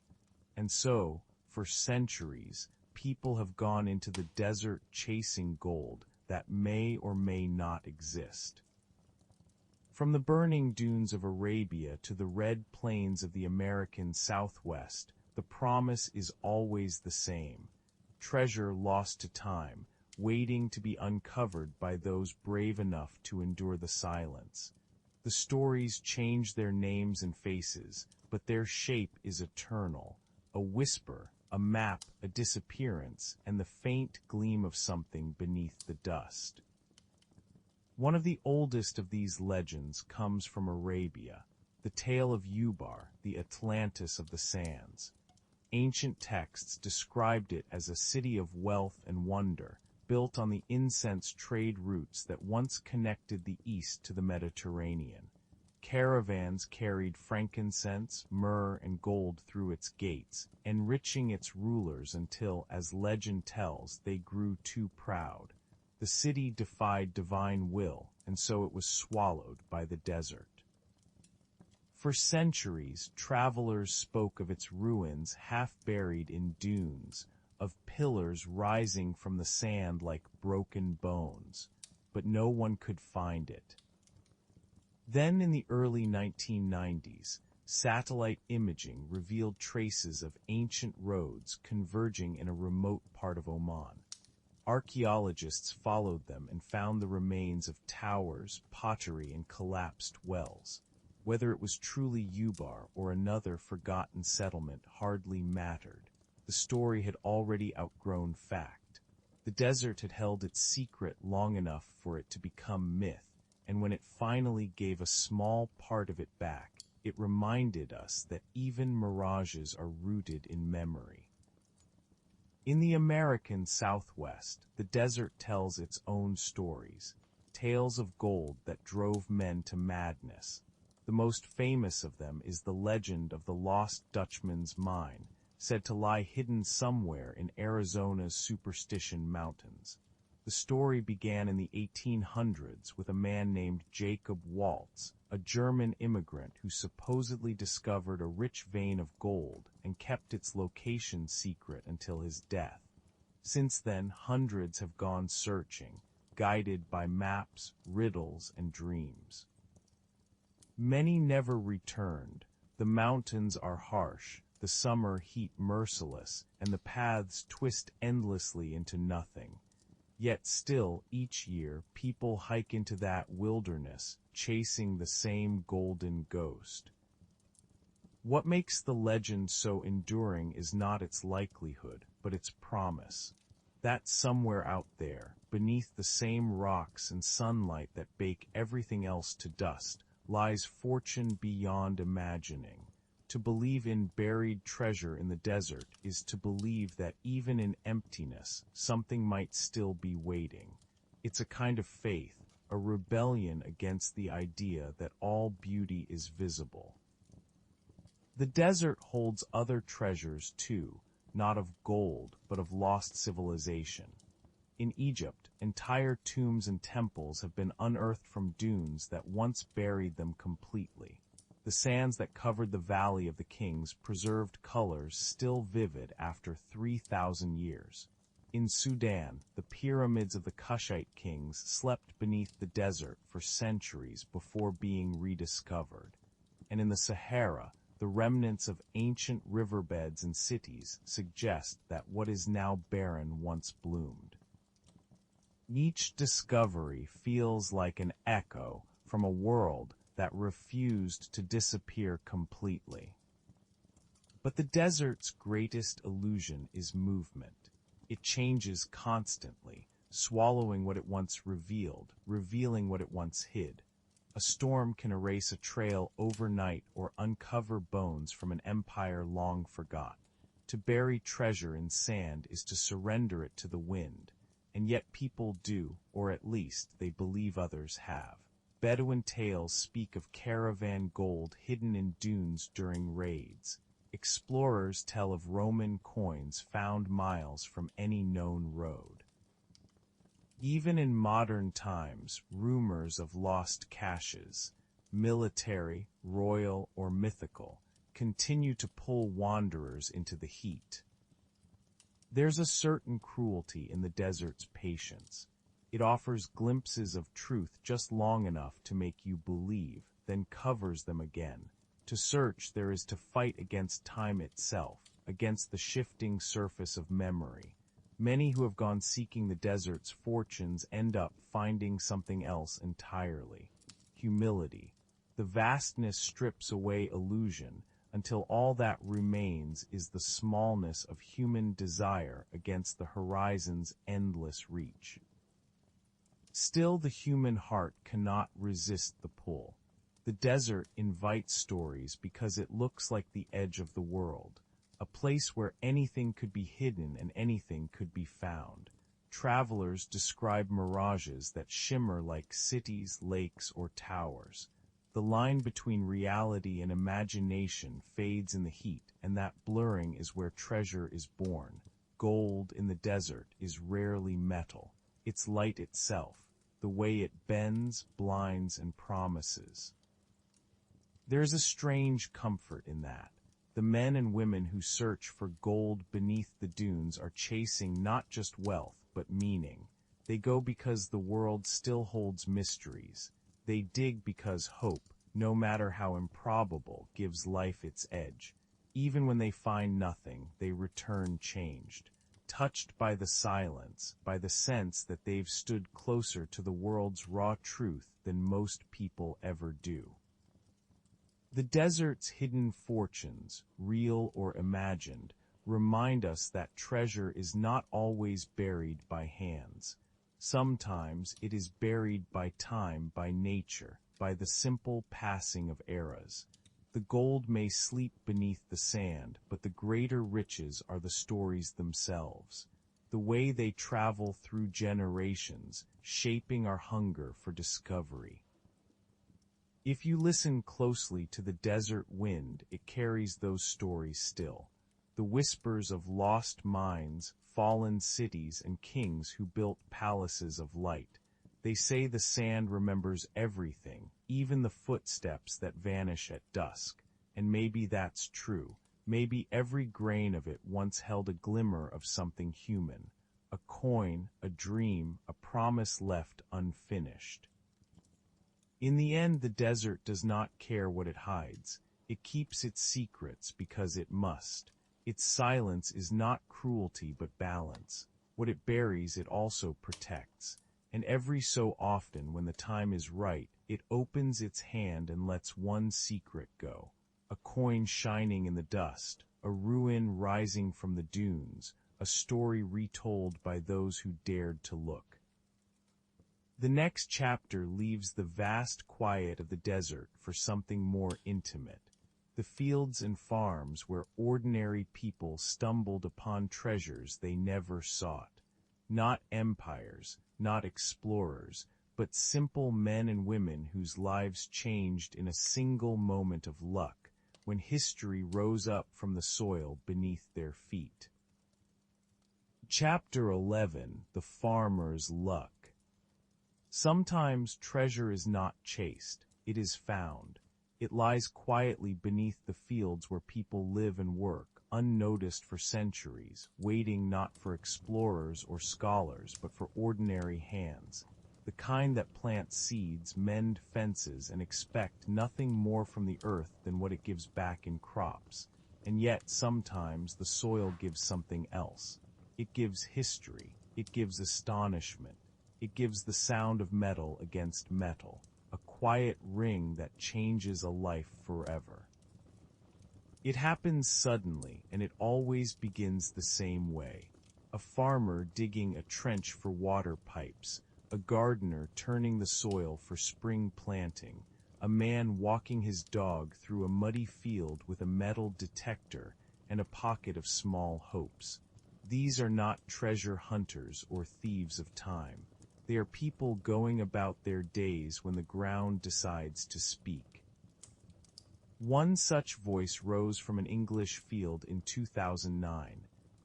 And so, for centuries, people have gone into the desert chasing gold that may or may not exist. From the burning dunes of Arabia to the red plains of the American Southwest, the promise is always the same: treasure lost to time, waiting to be uncovered by those brave enough to endure the silence. The stories change their names and faces, but their shape is eternal: a whisper, a map, a disappearance, and the faint gleam of something beneath the dust. One of the oldest of these legends comes from Arabia, the tale of Ubar, the Atlantis of the sands. Ancient texts described it as a city of wealth and wonder, built on the incense trade routes that once connected the east to the Mediterranean. Caravans carried frankincense, myrrh, and gold through its gates, enriching its rulers until, as legend tells, they grew too proud. The city defied divine will, and so it was swallowed by the desert. For centuries, travelers spoke of its ruins half buried in dunes, of pillars rising from the sand like broken bones, but no one could find it. Then in the early 1990s, satellite imaging revealed traces of ancient roads converging in a remote part of Oman. Archaeologists followed them and found the remains of towers, pottery, and collapsed wells. Whether it was truly Ubar or another forgotten settlement hardly mattered. The story had already outgrown fact. The desert had held its secret long enough for it to become myth, and when it finally gave a small part of it back, it reminded us that even mirages are rooted in memory. In the American Southwest, the desert tells its own stories, tales of gold that drove men to madness. The most famous of them is the legend of the Lost Dutchman's Mine, said to lie hidden somewhere in Arizona's Superstition Mountains. The story began in the 1800s with a man named Jacob Waltz, a German immigrant who supposedly discovered a rich vein of gold and kept its location secret until his death. Since then, hundreds have gone searching, guided by maps, riddles, and dreams. Many never returned. The mountains are harsh, the summer heat merciless, and the paths twist endlessly into nothing. Yet still, each year, people hike into that wilderness, chasing the same golden ghost. What makes the legend so enduring is not its likelihood, but its promise. That somewhere out there, beneath the same rocks and sunlight that bake everything else to dust, lies fortune beyond imagining. To believe in buried treasure in the desert is to believe that even in emptiness, something might still be waiting. It's a kind of faith, a rebellion against the idea that all beauty is visible. The desert holds other treasures too, not of gold, but of lost civilization. In Egypt, entire tombs and temples have been unearthed from dunes that once buried them completely. The sands that covered the Valley of the Kings preserved colors still vivid after 3,000 years. In Sudan, the pyramids of the Kushite kings slept beneath the desert for centuries before being rediscovered. And in the Sahara, the remnants of ancient riverbeds and cities suggest that what is now barren once bloomed. Each discovery feels like an echo from a world that refused to disappear completely. But the desert's greatest illusion is movement. It changes constantly, swallowing what it once revealed, revealing what it once hid. A storm can erase a trail overnight or uncover bones from an empire long forgot. To bury treasure in sand is to surrender it to the wind, and yet people do, or at least they believe others have. Bedouin tales speak of caravan gold hidden in dunes during raids. Explorers tell of Roman coins found miles from any known road. Even in modern times, rumors of lost caches, military, royal, or mythical, continue to pull wanderers into the heat. There's a certain cruelty in the desert's patience. It offers glimpses of truth just long enough to make you believe, then covers them again. To search, there is to fight against time itself, against the shifting surface of memory. Many who have gone seeking the desert's fortunes end up finding something else entirely. Humility. The vastness strips away illusion, until all that remains is the smallness of human desire against the horizon's endless reach. Still, the human heart cannot resist the pull. The desert invites stories because it looks like the edge of the world, a place where anything could be hidden and anything could be found. Travelers describe mirages that shimmer like cities, lakes, or towers. The line between reality and imagination fades in the heat, and that blurring is where treasure is born. Gold in the desert is rarely metal. It's light itself, the way it bends, blinds, and promises. There's a strange comfort in that. The men and women who search for gold beneath the dunes are chasing not just wealth, but meaning. They go because the world still holds mysteries. They dig because hope, no matter how improbable, gives life its edge. Even when they find nothing, they return changed, touched by the silence, by the sense that they've stood closer to the world's raw truth than most people ever do. The desert's hidden fortunes, real or imagined, remind us that treasure is not always buried by hands. Sometimes it is buried by time, by nature, by the simple passing of eras. The gold may sleep beneath the sand, but the greater riches are the stories themselves. The way they travel through generations, shaping our hunger for discovery. If you listen closely to the desert wind, it carries those stories still. The whispers of lost mines, fallen cities, and kings who built palaces of light. They say the sand remembers everything, even the footsteps that vanish at dusk. And maybe that's true. Maybe every grain of it once held a glimmer of something human. A coin, a dream, a promise left unfinished. In the end, the desert does not care what it hides. It keeps its secrets because it must. Its silence is not cruelty but balance. What it buries it also protects. And every so often, when the time is right, it opens its hand and lets one secret go. A coin shining in the dust, a ruin rising from the dunes, a story retold by those who dared to look. The next chapter leaves the vast quiet of the desert for something more intimate. The fields and farms where ordinary people stumbled upon treasures they never sought. Not empires, not explorers, but simple men and women whose lives changed in a single moment of luck, when history rose up from the soil beneath their feet. Chapter 11: The Farmer's Luck. Sometimes treasure is not chased, it is found. It lies quietly beneath the fields where people live and work, unnoticed for centuries, waiting not for explorers or scholars but for ordinary hands, the kind that plant seeds, mend fences, and expect nothing more from the earth than what it gives back in crops. And yet sometimes the soil gives something else. It gives history, it gives astonishment, it gives the sound of metal against metal, a quiet ring that changes a life forever. It happens suddenly, and it always begins the same way. A farmer digging a trench for water pipes, a gardener turning the soil for spring planting, a man walking his dog through a muddy field with a metal detector and a pocket of small hopes. These are not treasure hunters or thieves of time. They are people going about their days when the ground decides to speak. One such voice rose from an English field in 2009.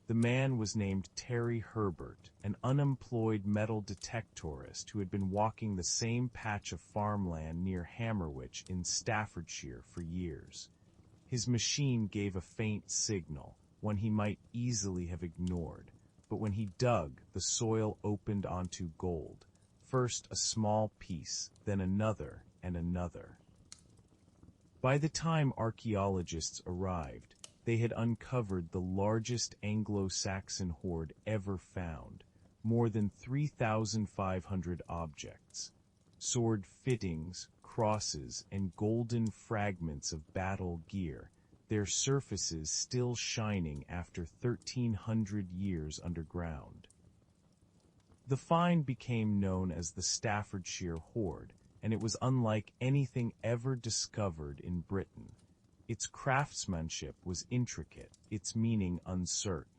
The man was named Terry Herbert, an unemployed metal detectorist who had been walking the same patch of farmland near Hammerwich in Staffordshire for years. His machine gave a faint signal, one he might easily have ignored. But when he dug, the soil opened onto gold. First a small piece, then another and another. By the time archaeologists arrived, they had uncovered the largest Anglo-Saxon hoard ever found, more than 3,500 objects. Sword fittings, crosses, and golden fragments of battle gear, their surfaces still shining after 1,300 years underground. The find became known as the Staffordshire Hoard, and it was unlike anything ever discovered in Britain. Its craftsmanship was intricate, its meaning uncertain.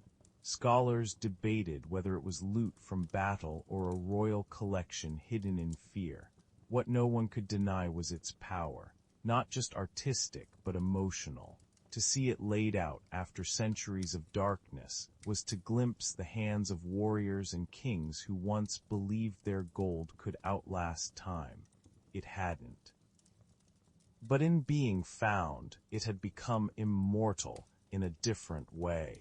Scholars debated whether it was loot from battle or a royal collection hidden in fear. What no one could deny was its power, not just artistic but emotional. To see it laid out after centuries of darkness was to glimpse the hands of warriors and kings who once believed their gold could outlast time. It hadn't. But in being found, it had become immortal in a different way.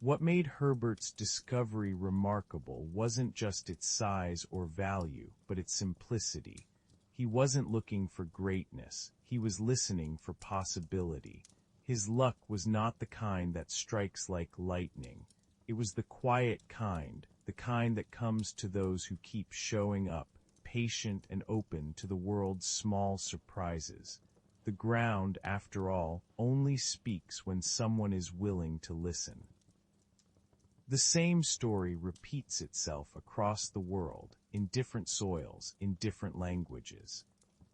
What made Herbert's discovery remarkable wasn't just its size or value, but its simplicity. He wasn't looking for greatness, he was listening for possibility. His luck was not the kind that strikes like lightning. It was the quiet kind, the kind that comes to those who keep showing up, patient and open to the world's small surprises. The ground, after all, only speaks when someone is willing to listen. The same story repeats itself across the world, in different soils, in different languages.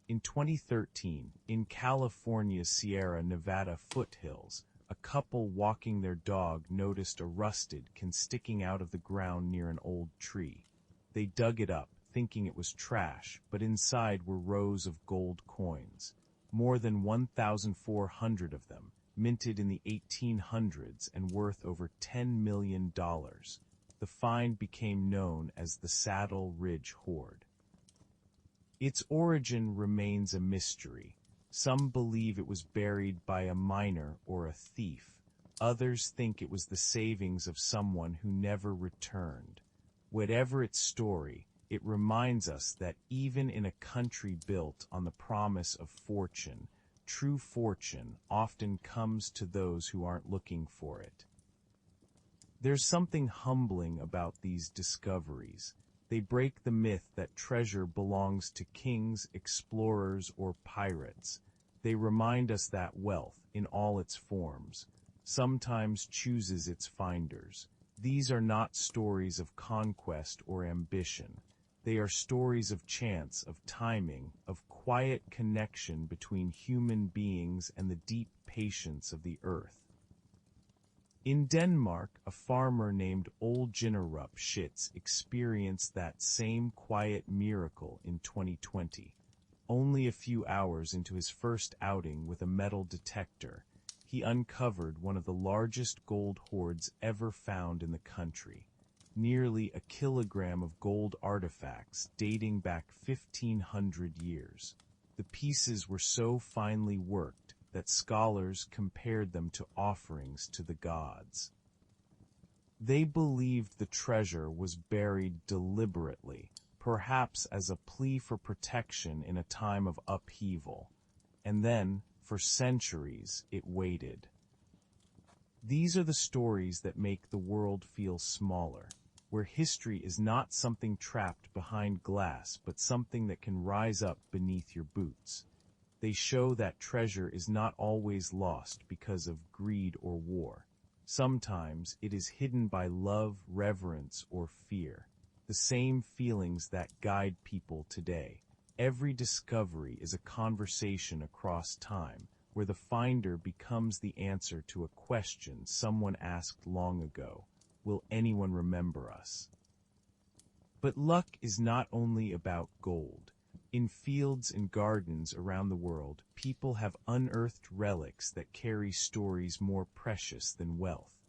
In 2013, in California's Sierra Nevada foothills, a couple walking their dog noticed a rusted can sticking out of the ground near an old tree. They dug it up, thinking it was trash, but inside were rows of gold coins. More than 1,400 of them, minted in the 1800s and worth over $10 million. The find became known as the Saddle Ridge Hoard. Its origin remains a mystery. Some believe it was buried by a miner or a thief. Others think it was the savings of someone who never returned. Whatever its story, it reminds us that even in a country built on the promise of fortune, true fortune often comes to those who aren't looking for it. There's something humbling about these discoveries. They break the myth that treasure belongs to kings, explorers, or pirates. They remind us that wealth, in all its forms, sometimes chooses its finders. These are not stories of conquest or ambition. They are stories of chance, of timing, of quiet connection between human beings and the deep patience of the earth. In Denmark, a farmer named Olginerup Schitz experienced that same quiet miracle in 2020. Only a few hours into his first outing with a metal detector, he uncovered one of the largest gold hoards ever found in the country. Nearly a kilogram of gold artifacts dating back 1,500 years. The pieces were so finely worked that scholars compared them to offerings to the gods. They believed the treasure was buried deliberately, perhaps as a plea for protection in a time of upheaval. And then, for centuries, it waited. These are the stories that make the world feel smaller, where history is not something trapped behind glass but something that can rise up beneath your boots. They show that treasure is not always lost because of greed or war. Sometimes it is hidden by love, reverence, or fear. The same feelings that guide people today. Every discovery is a conversation across time, where the finder becomes the answer to a question someone asked long ago. Will anyone remember us? But luck is not only about gold. In fields and gardens around the world, people have unearthed relics that carry stories more precious than wealth.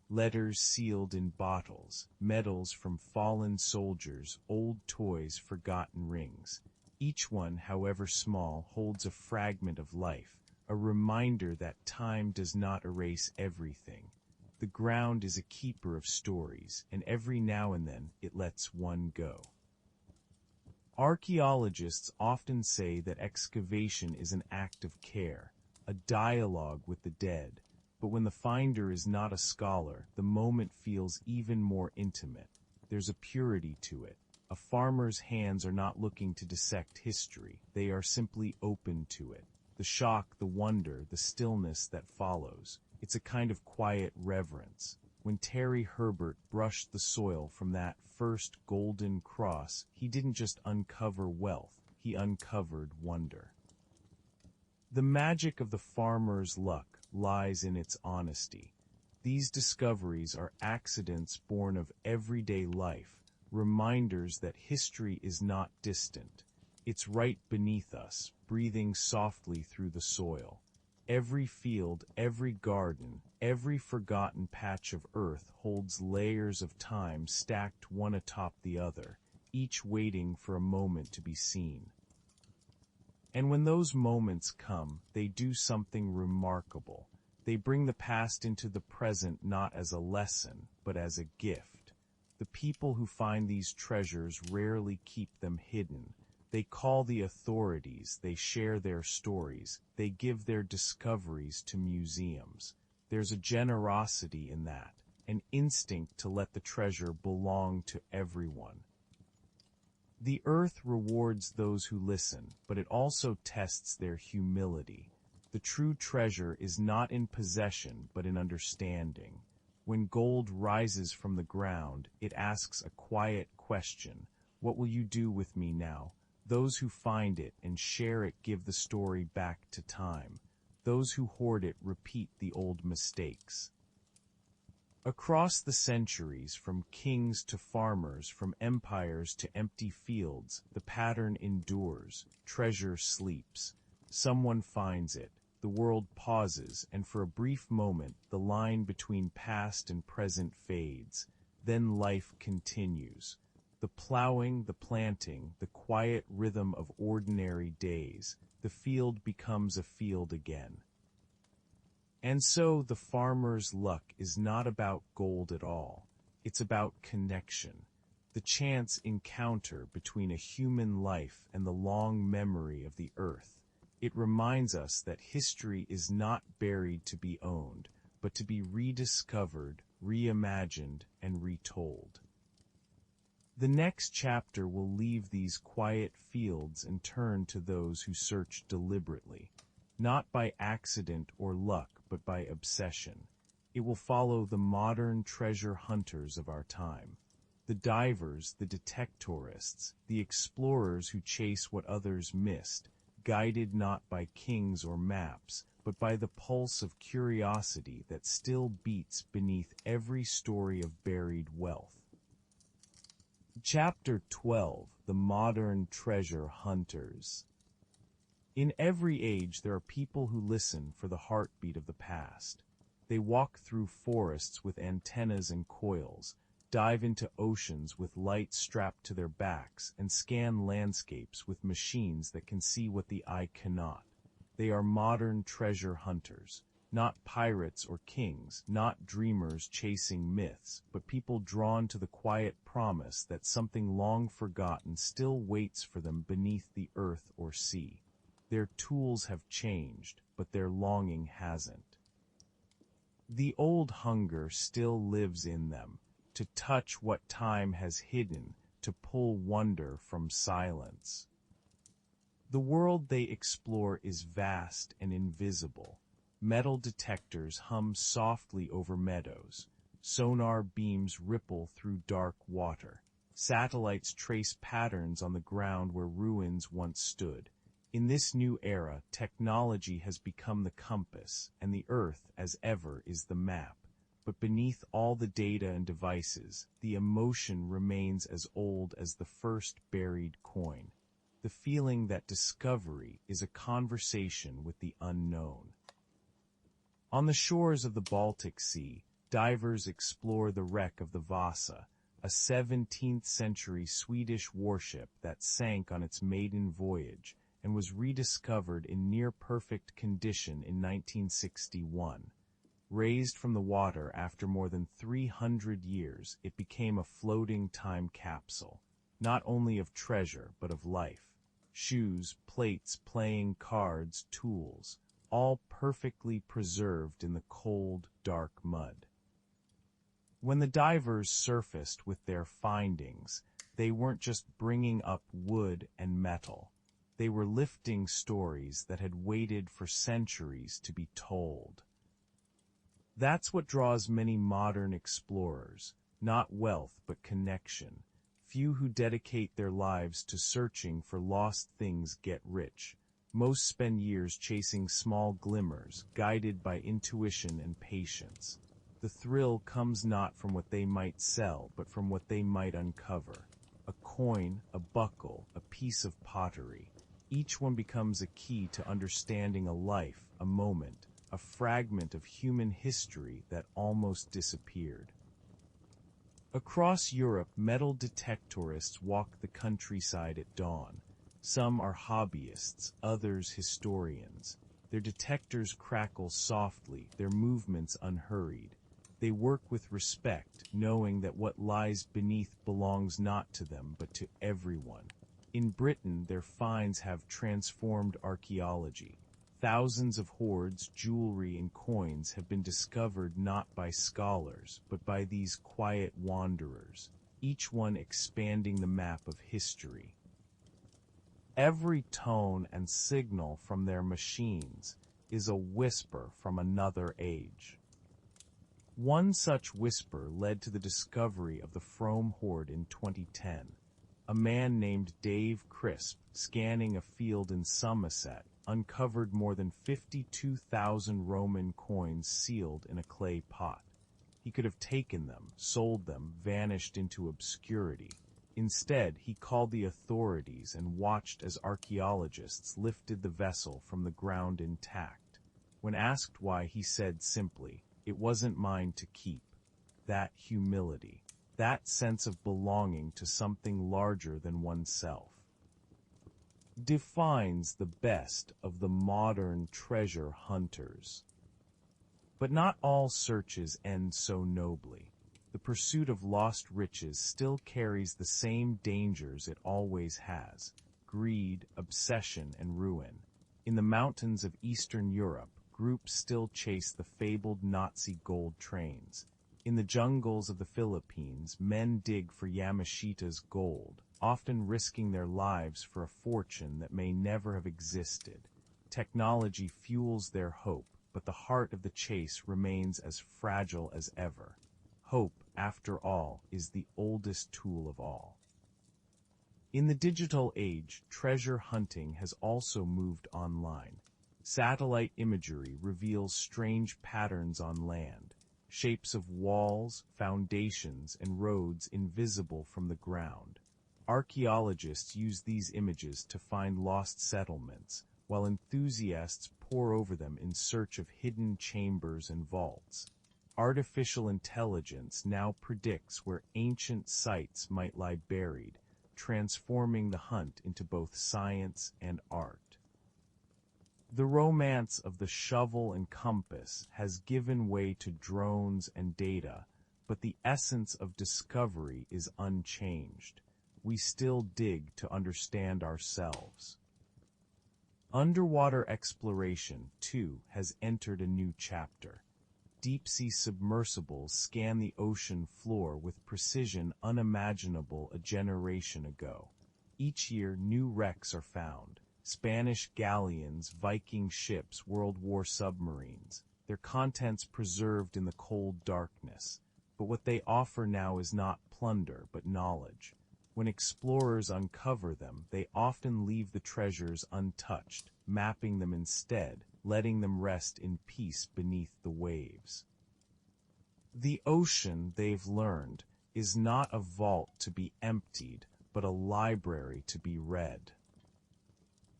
Letters sealed in bottles, medals from fallen soldiers, old toys, forgotten rings. Each one, however small, holds a fragment of life, a reminder that time does not erase everything. The ground is a keeper of stories, and every now and then it lets one go. Archaeologists often say that excavation is an act of care, a dialogue with the dead, but when the finder is not a scholar, the moment feels even more intimate. There's a purity to it. A farmer's hands are not looking to dissect history, they are simply open to it. The shock, the wonder, the stillness that follows. It's a kind of quiet reverence. When Terry Herbert brushed the soil from that first golden cross, he didn't just uncover wealth, he uncovered wonder. The magic of the farmer's luck lies in its honesty. These discoveries are accidents born of everyday life, reminders that history is not distant. It's right beneath us, breathing softly through the soil. Every field, every garden, every forgotten patch of earth holds layers of time stacked one atop the other, each waiting for a moment to be seen. And when those moments come, they do something remarkable. They bring the past into the present not as a lesson, but as a gift. The people who find these treasures rarely keep them hidden. They call the authorities, they share their stories, they give their discoveries to museums. There's a generosity in that, an instinct to let the treasure belong to everyone. The earth rewards those who listen, but it also tests their humility. The true treasure is not in possession, but in understanding. When gold rises from the ground, it asks a quiet question. What will you do with me now? Those who find it and share it give the story back to time. Those who hoard it repeat the old mistakes. Across the centuries, from kings to farmers, from empires to empty fields, the pattern endures. Treasure sleeps. Someone finds it. The world pauses, and for a brief moment, the line between past and present fades. Then life continues. The plowing, the planting, the quiet rhythm of ordinary days, the field becomes a field again. And so the farmer's luck is not about gold at all. It's about connection, the chance encounter between a human life and the long memory of the earth. It reminds us that history is not buried to be owned, but to be rediscovered, reimagined, and retold. The next chapter will leave these quiet fields and turn to those who search deliberately, not by accident or luck, but by obsession. It will follow the modern treasure hunters of our time. The divers, the detectorists, the explorers who chase what others missed, guided not by kings or maps, but by the pulse of curiosity that still beats beneath every story of buried wealth. Chapter 12: The Modern Treasure Hunters. In every age there are people who listen for the heartbeat of the past. They walk through forests with antennas and coils, dive into oceans with lights strapped to their backs, and scan landscapes with machines that can see what the eye cannot. They are modern treasure hunters, not pirates or kings, not dreamers chasing myths, but people drawn to the quiet promise that something long forgotten still waits for them beneath the earth or sea. Their tools have changed, but their longing hasn't. The old hunger still lives in them, to touch what time has hidden, to pull wonder from silence. The world they explore is vast and invisible. Metal detectors hum softly over meadows. Sonar beams ripple through dark water. Satellites trace patterns on the ground where ruins once stood. In this new era, technology has become the compass, and the Earth, as ever, is the map. But beneath all the data and devices, the emotion remains as old as the first buried coin. The feeling that discovery is a conversation with the unknown. On the shores of the Baltic Sea, divers explore the wreck of the Vasa, a 17th-century Swedish warship that sank on its maiden voyage and was rediscovered in near-perfect condition in 1961. Raised from the water after more than 300 years, it became a floating time capsule, not only of treasure but of life. Shoes, plates, playing cards, tools, all perfectly preserved in the cold, dark mud. When the divers surfaced with their findings, they weren't just bringing up wood and metal. They were lifting stories that had waited for centuries to be told. That's what draws many modern explorers, not wealth but connection. Few who dedicate their lives to searching for lost things get rich. Most spend years chasing small glimmers, guided by intuition and patience. The thrill comes not from what they might sell, but from what they might uncover. A coin, a buckle, a piece of pottery. Each one becomes a key to understanding a life, a moment, a fragment of human history that almost disappeared. Across Europe, metal detectorists walk the countryside at dawn. Some are hobbyists, others historians. Their detectors crackle softly, their movements unhurried. They work with respect, knowing that what lies beneath belongs not to them but to everyone. In Britain, their finds have transformed archaeology. Thousands of hoards, jewelry, and coins have been discovered not by scholars, but by these quiet wanderers, each one expanding the map of history. Every tone and signal from their machines is a whisper from another age. One such whisper led to the discovery of the Frome hoard in 2010. A man named Dave Crisp, scanning a field in Somerset, uncovered more than 52,000 Roman coins sealed in a clay pot. He could have taken them, sold them, vanished into obscurity. Instead, he called the authorities and watched as archaeologists lifted the vessel from the ground intact. When asked why, he said simply, "It wasn't mine to keep." That humility, that sense of belonging to something larger than oneself, defines the best of the modern treasure hunters. But not all searches end so nobly. The pursuit of lost riches still carries the same dangers it always has: greed, obsession, and ruin. In the mountains of Eastern Europe, groups still chase the fabled Nazi gold trains. In the jungles of the Philippines, men dig for Yamashita's gold, often risking their lives for a fortune that may never have existed. Technology fuels their hope, but the heart of the chase remains as fragile as ever. Hope, after all, is the oldest tool of all. In the digital age, treasure hunting has also moved online. Satellite imagery reveals strange patterns on land, shapes of walls, foundations, and roads invisible from the ground. Archaeologists use these images to find lost settlements, while enthusiasts pore over them in search of hidden chambers and vaults. Artificial intelligence now predicts where ancient sites might lie buried, transforming the hunt into both science and art. The romance of the shovel and compass has given way to drones and data, but the essence of discovery is unchanged. We still dig to understand ourselves. Underwater exploration, too, has entered a new chapter. Deep-sea submersibles scan the ocean floor with precision unimaginable a generation ago. Each year, new wrecks are found. Spanish galleons, Viking ships, World War submarines, their contents preserved in the cold darkness. But what they offer now is not plunder, but knowledge. When explorers uncover them, they often leave the treasures untouched, mapping them instead, letting them rest in peace beneath the waves. The ocean, they've learned, is not a vault to be emptied, but a library to be read.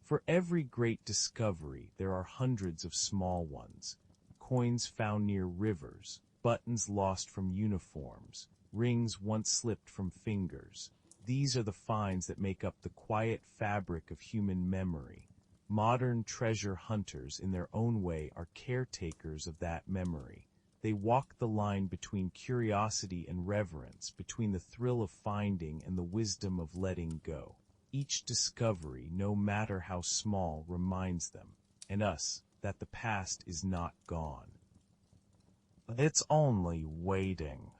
For every great discovery, there are hundreds of small ones. Coins found near rivers, buttons lost from uniforms, rings once slipped from fingers. These are the finds that make up the quiet fabric of human memory. Modern treasure hunters, in their own way, are caretakers of that memory. They walk the line between curiosity and reverence, between the thrill of finding and the wisdom of letting go. Each discovery, no matter how small, reminds them, and us, that the past is not gone. It's only waiting.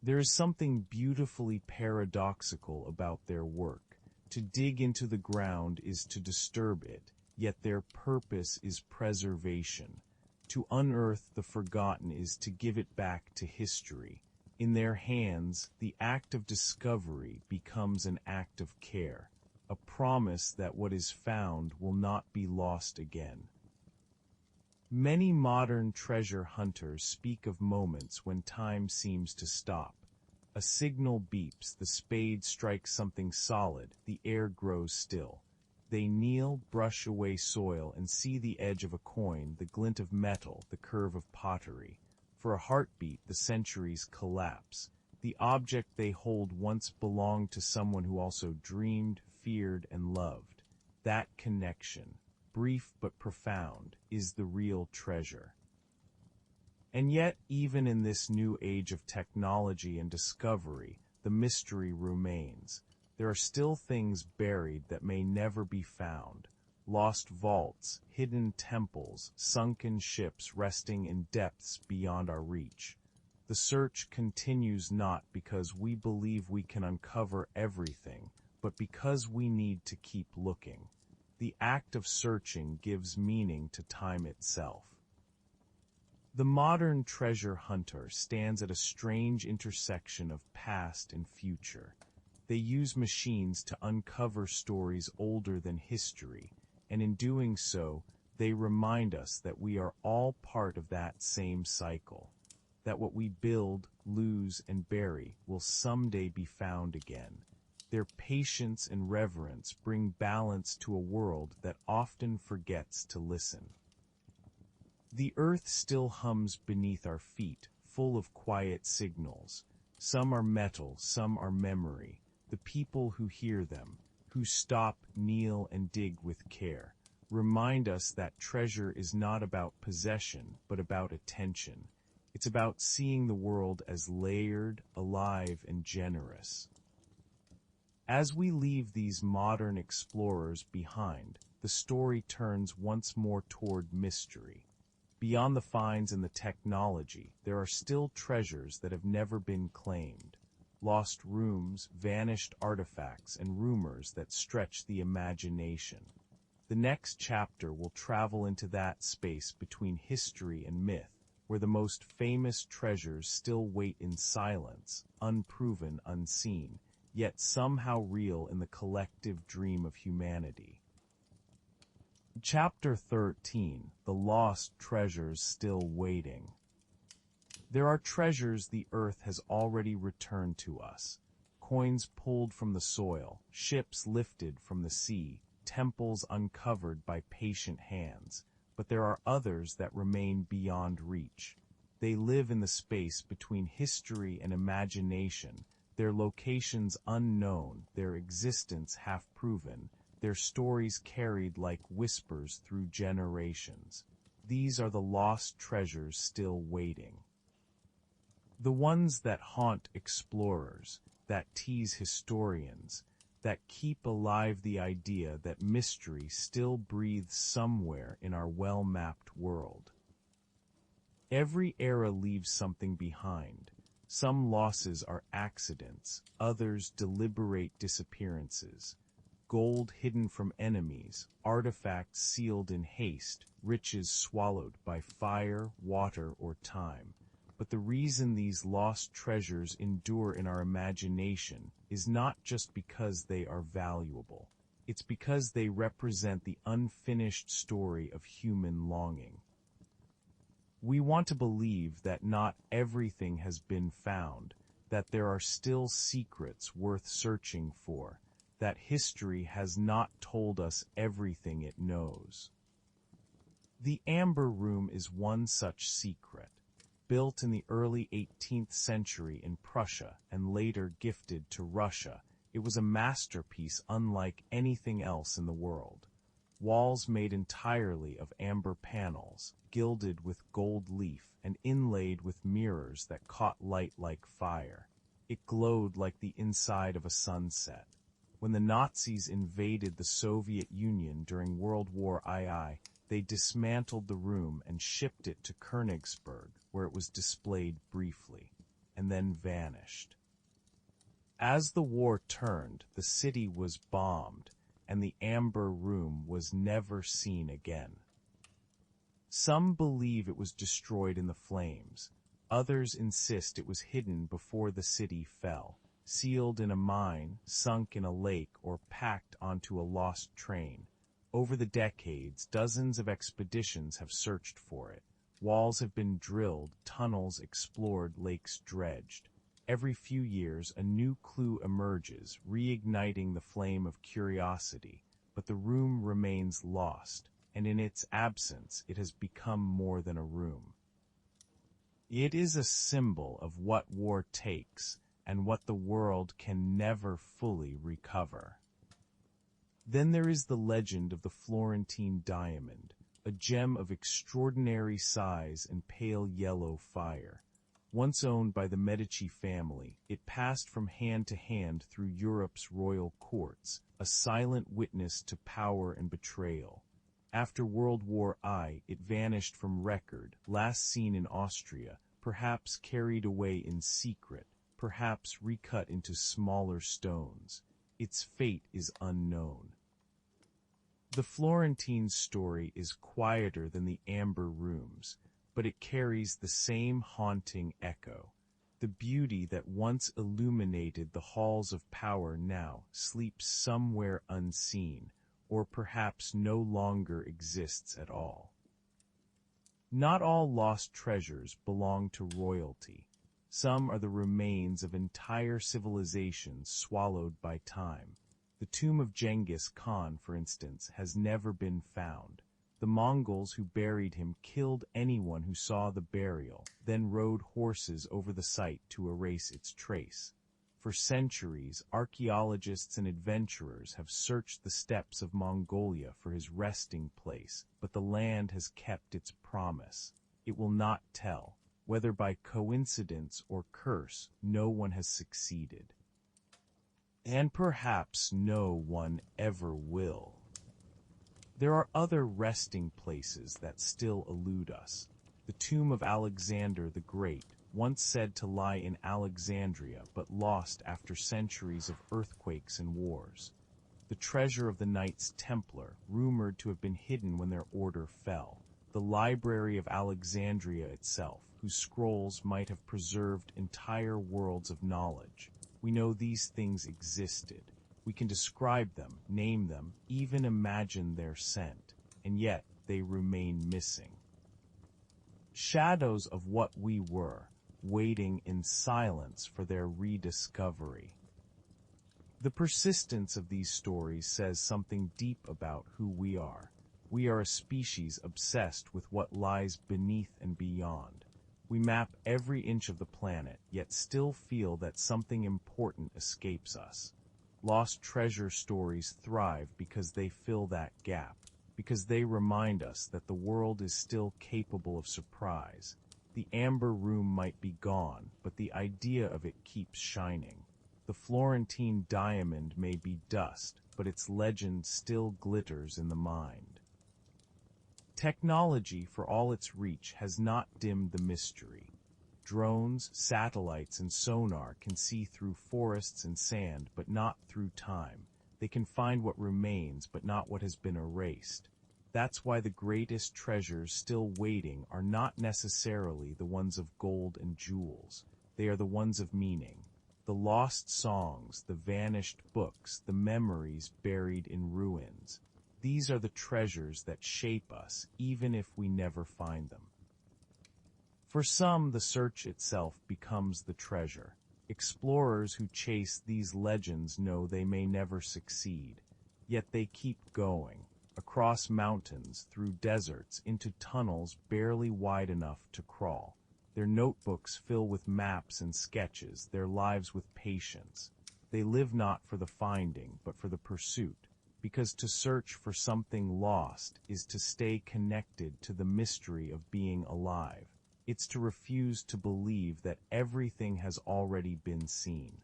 There is something beautifully paradoxical about their work. To dig into the ground is to disturb it, yet their purpose is preservation. To unearth the forgotten is to give it back to history. In their hands, the act of discovery becomes an act of care, a promise that what is found will not be lost again. Many modern treasure hunters speak of moments when time seems to stop. A signal beeps, the spade strikes something solid, the air grows still. They kneel, brush away soil, and see the edge of a coin, the glint of metal, the curve of pottery. For a heartbeat, the centuries collapse. The object they hold once belonged to someone who also dreamed, feared, and loved. That connection, brief but profound, is the real treasure. And yet, even in this new age of technology and discovery, the mystery remains. There are still things buried that may never be found. Lost vaults, hidden temples, sunken ships resting in depths beyond our reach. The search continues not because we believe we can uncover everything, but because we need to keep looking. The act of searching gives meaning to time itself. The modern treasure hunter stands at a strange intersection of past and future. They use machines to uncover stories older than history, and in doing so, they remind us that we are all part of that same cycle, that what we build, lose, and bury will someday be found again. Their patience and reverence bring balance to a world that often forgets to listen. The earth still hums beneath our feet, full of quiet signals. Some are metal, some are memory. The people who hear them, who stop, kneel, and dig with care, remind us that treasure is not about possession, but about attention. It's about seeing the world as layered, alive, and generous. As we leave these modern explorers behind, the story turns once more toward mystery. Beyond the finds and the technology, there are still treasures that have never been claimed. Lost rooms, vanished artifacts, and rumors that stretch the imagination. The next chapter will travel into that space between history and myth, where the most famous treasures still wait in silence, unproven, unseen, yet somehow real in the collective dream of humanity. Chapter 13, The Lost Treasures Still Waiting. There are treasures the earth has already returned to us. Coins pulled from the soil, ships lifted from the sea, temples uncovered by patient hands. But there are others that remain beyond reach. They live in the space between history and imagination, their locations unknown, their existence half-proven, their stories carried like whispers through generations. These are the lost treasures still waiting. The ones that haunt explorers, that tease historians, that keep alive the idea that mystery still breathes somewhere in our well-mapped world. Every era leaves something behind. Some losses are accidents, others deliberate disappearances. Gold hidden from enemies, artifacts sealed in haste, riches swallowed by fire, water, or time. But the reason these lost treasures endure in our imagination is not just because they are valuable. It's because they represent the unfinished story of human longing. We want to believe that not everything has been found, that there are still secrets worth searching for, that history has not told us everything it knows. The Amber Room is one such secret. Built in the early 18th century in Prussia and later gifted to Russia, it was a masterpiece unlike anything else in the world. Walls made entirely of amber panels, gilded with gold leaf and inlaid with mirrors that caught light like fire. It glowed like the inside of a sunset. When the Nazis invaded the Soviet Union during World War II, they dismantled the room and shipped it to Königsberg, where it was displayed briefly, and then vanished. As the war turned, the city was bombed, and the Amber Room was never seen again. Some believe it was destroyed in the flames. Others insist it was hidden before the city fell, sealed in a mine, sunk in a lake, or packed onto a lost train. Over the decades, dozens of expeditions have searched for it. Walls have been drilled, tunnels explored, lakes dredged. Every few years, a new clue emerges, reigniting the flame of curiosity. But the room remains lost, and in its absence, it has become more than a room. It is a symbol of what war takes, and what the world can never fully recover. Then there is the legend of the Florentine diamond, a gem of extraordinary size and pale yellow fire. Once owned by the Medici family, it passed from hand to hand through Europe's royal courts, a silent witness to power and betrayal. After World War I, it vanished from record, last seen in Austria, perhaps carried away in secret, perhaps recut into smaller stones. Its fate is unknown. The Florentine story is quieter than the Amber Rooms, but it carries the same haunting echo. The beauty that once illuminated the halls of power now sleeps somewhere unseen, or perhaps no longer exists at all. Not all lost treasures belong to royalty. Some are the remains of entire civilizations swallowed by time. The tomb of Genghis Khan, for instance, has never been found. The Mongols who buried him killed anyone who saw the burial, then rode horses over the site to erase its trace. For centuries, archaeologists and adventurers have searched the steppes of Mongolia for his resting place, but the land has kept its promise. It will not tell. Whether by coincidence or curse, no one has succeeded. And perhaps no one ever will. There are other resting places that still elude us. The tomb of Alexander the Great, once said to lie in Alexandria but lost after centuries of earthquakes and wars. the treasure of the Knights Templar, rumored to have been hidden when their order fell, the Library of Alexandria itself, whose scrolls might have preserved entire worlds of knowledge. We know these things existed. We can describe them, name them, even imagine their scent, and yet they remain missing. Shadows of what we were, waiting in silence for their rediscovery. The persistence of these stories says something deep about who we are. We are a species obsessed with what lies beneath and beyond. We map every inch of the planet, yet still feel that something important escapes us. Lost treasure stories thrive because they fill that gap, because they remind us that the world is still capable of surprise. The amber room might be gone, but the idea of it keeps shining. The Florentine diamond may be dust, but its legend still glitters in the mind. Technology, for all its reach, has not dimmed the mystery. Drones, satellites, and sonar can see through forests and sand, but not through time. They can find what remains, but not what has been erased. That's why the greatest treasures still waiting are not necessarily the ones of gold and jewels. They are the ones of meaning. The lost songs, the vanished books, the memories buried in ruins. These are the treasures that shape us, even if we never find them. For some, the search itself becomes the treasure. Explorers who chase these legends know they may never succeed, yet they keep going, across mountains, through deserts, into tunnels barely wide enough to crawl. Their notebooks fill with maps and sketches, their lives with patience. They live not for the finding, but for the pursuit, because to search for something lost is to stay connected to the mystery of being alive. It's to refuse to believe that everything has already been seen.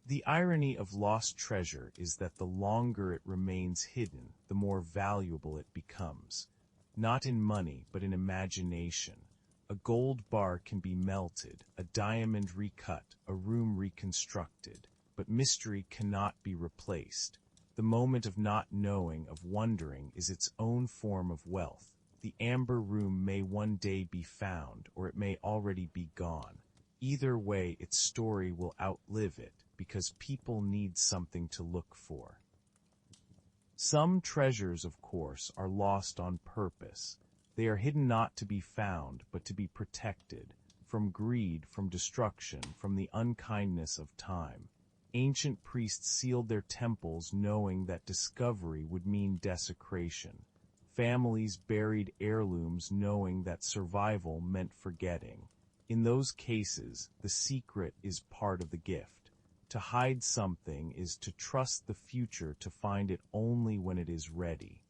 The irony of lost treasure is that the longer it remains hidden, the more valuable it becomes. Not in money, but in imagination. A gold bar can be melted, a diamond recut, a room reconstructed, but mystery cannot be replaced. The moment of not knowing, of wondering, is its own form of wealth. The amber room may one day be found, or it may already be gone. Either way, its story will outlive it, because people need something to look for. Some treasures, of course, are lost on purpose. They are hidden not to be found, but to be protected, from greed, from destruction, from the unkindness of time. Ancient priests sealed their temples knowing that discovery would mean desecration. Families buried heirlooms knowing that survival meant forgetting. In those cases, the secret is part of the gift. To hide something is to trust the future to find it only when it is ready.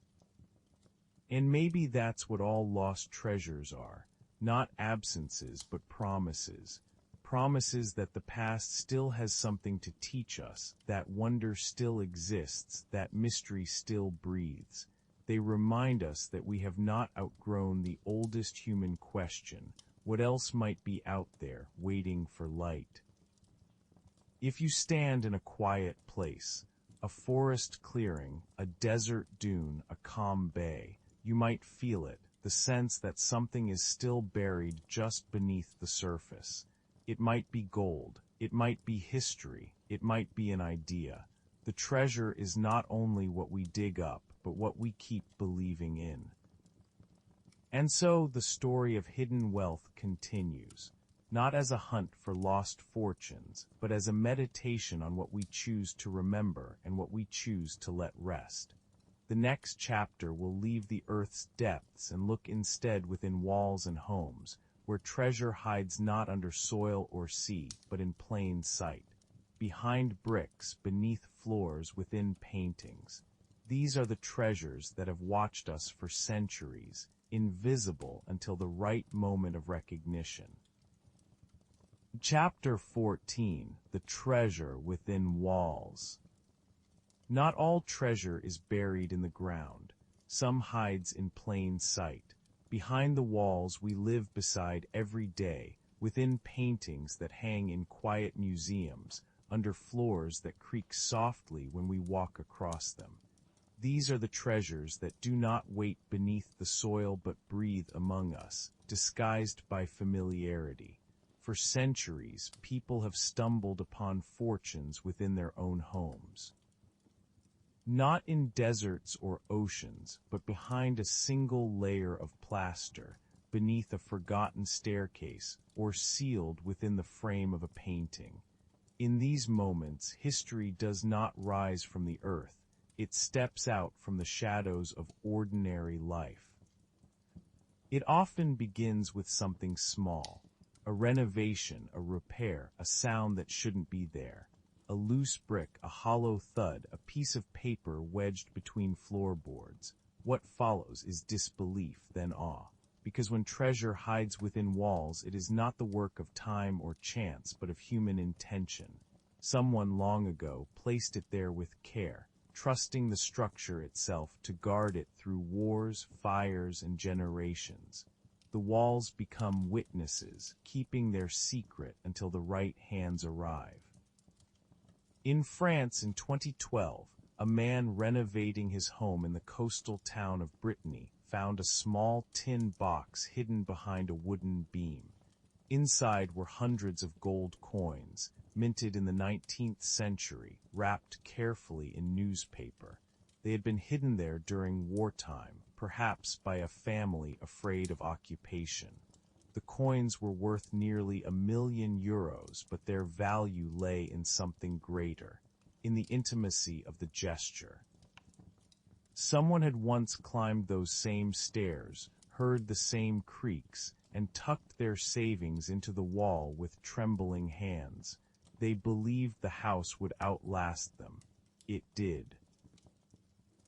And maybe that's what all lost treasures are, not absences but promises. Promises that the past still has something to teach us, that wonder still exists, that mystery still breathes. They remind us that we have not outgrown the oldest human question: what else might be out there, waiting for light? If you stand in a quiet place, a forest clearing, a desert dune, a calm bay, you might feel it, the sense that something is still buried just beneath the surface. It might be gold, it might be history, it might be an idea. The treasure is not only what we dig up, but what we keep believing in. And so the story of hidden wealth continues, not as a hunt for lost fortunes, but as a meditation on what we choose to remember and what we choose to let rest. The next chapter will leave the earth's depths and look instead within walls and homes, where treasure hides not under soil or sea, but in plain sight. Behind bricks, beneath floors, within paintings. These are the treasures that have watched us for centuries, invisible until the right moment of recognition. Chapter 14: The Treasure Within Walls. Not all treasure is buried in the ground. Some hides in plain sight. Behind the walls we live beside every day, within paintings that hang in quiet museums, under floors that creak softly when we walk across them. These are the treasures that do not wait beneath the soil but breathe among us, disguised by familiarity. For centuries, people have stumbled upon fortunes within their own homes. Not in deserts or oceans, but behind a single layer of plaster, beneath a forgotten staircase, or sealed within the frame of a painting. In these moments, history does not rise from the earth. It steps out from the shadows of ordinary life. It often begins with something small. A renovation, a repair, a sound that shouldn't be there. A loose brick, a hollow thud, a piece of paper wedged between floorboards. What follows is disbelief, then awe. Because when treasure hides within walls, it is not the work of time or chance, but of human intention. Someone long ago placed it there with care, trusting the structure itself to guard it through wars, fires, and generations. The walls become witnesses, keeping their secret until the right hands arrive. In France in 2012, a man renovating his home in the coastal town of Brittany found a small tin box hidden behind a wooden beam. Inside were hundreds of gold coins, minted in the 19th century, wrapped carefully in newspaper. They had been hidden there during wartime, perhaps by a family afraid of occupation. The coins were worth nearly €1 million, but their value lay in something greater, in the intimacy of the gesture. Someone had once climbed those same stairs, heard the same creaks, and tucked their savings into the wall with trembling hands. They believed the house would outlast them. It did.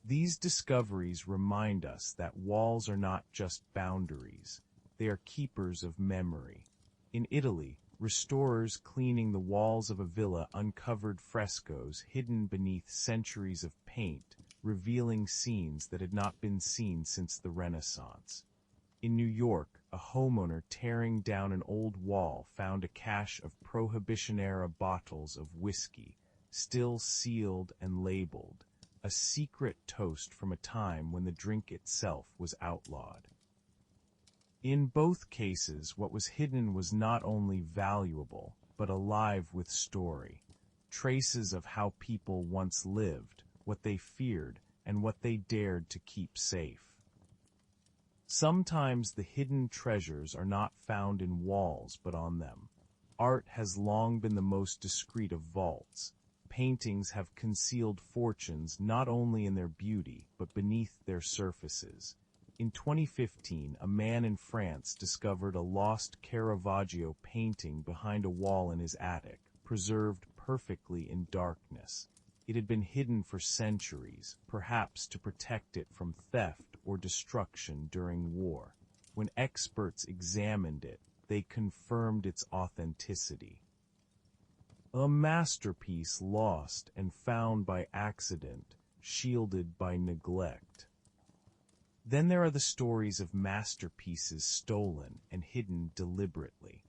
These discoveries remind us that walls are not just boundaries. They are keepers of memory. In Italy, restorers cleaning the walls of a villa uncovered frescoes hidden beneath centuries of paint, revealing scenes that had not been seen since the Renaissance. In New York, a homeowner tearing down an old wall found a cache of Prohibition-era bottles of whiskey, still sealed and labeled, a secret toast from a time when the drink itself was outlawed. In both cases, what was hidden was not only valuable, but alive with story, traces of how people once lived, what they feared, and what they dared to keep safe. Sometimes the hidden treasures are not found in walls but on them. Art has long been the most discreet of vaults. Paintings have concealed fortunes not only in their beauty but beneath their surfaces. In 2015, a man in France discovered a lost Caravaggio painting behind a wall in his attic, preserved perfectly in darkness. It had been hidden for centuries, perhaps to protect it from theft or destruction during war. When experts examined it, they confirmed its authenticity. A masterpiece lost and found by accident, shielded by neglect. Then there are the stories of masterpieces stolen and hidden deliberately.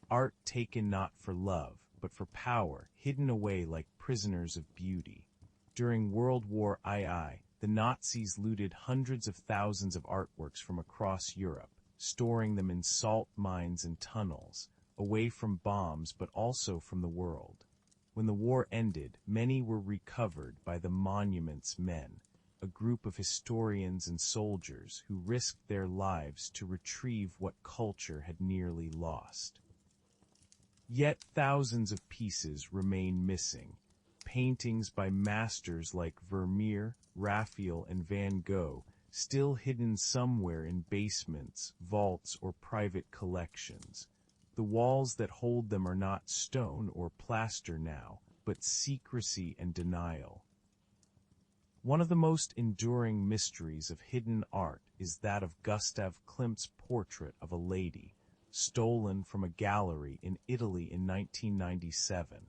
Art taken not for love, but for power, hidden away like prisoners of beauty. During World War II, the Nazis looted hundreds of thousands of artworks from across Europe, storing them in salt mines and tunnels, away from bombs but also from the world. When the war ended, many were recovered by the Monuments Men, a group of historians and soldiers who risked their lives to retrieve what culture had nearly lost. Yet thousands of pieces remain missing. Paintings by masters like Vermeer, Raphael, and Van Gogh, still hidden somewhere in basements, vaults, or private collections. The walls that hold them are not stone or plaster now, but secrecy and denial. One of the most enduring mysteries of hidden art is that of Gustav Klimt's portrait of a lady, stolen from a gallery in Italy in 1997.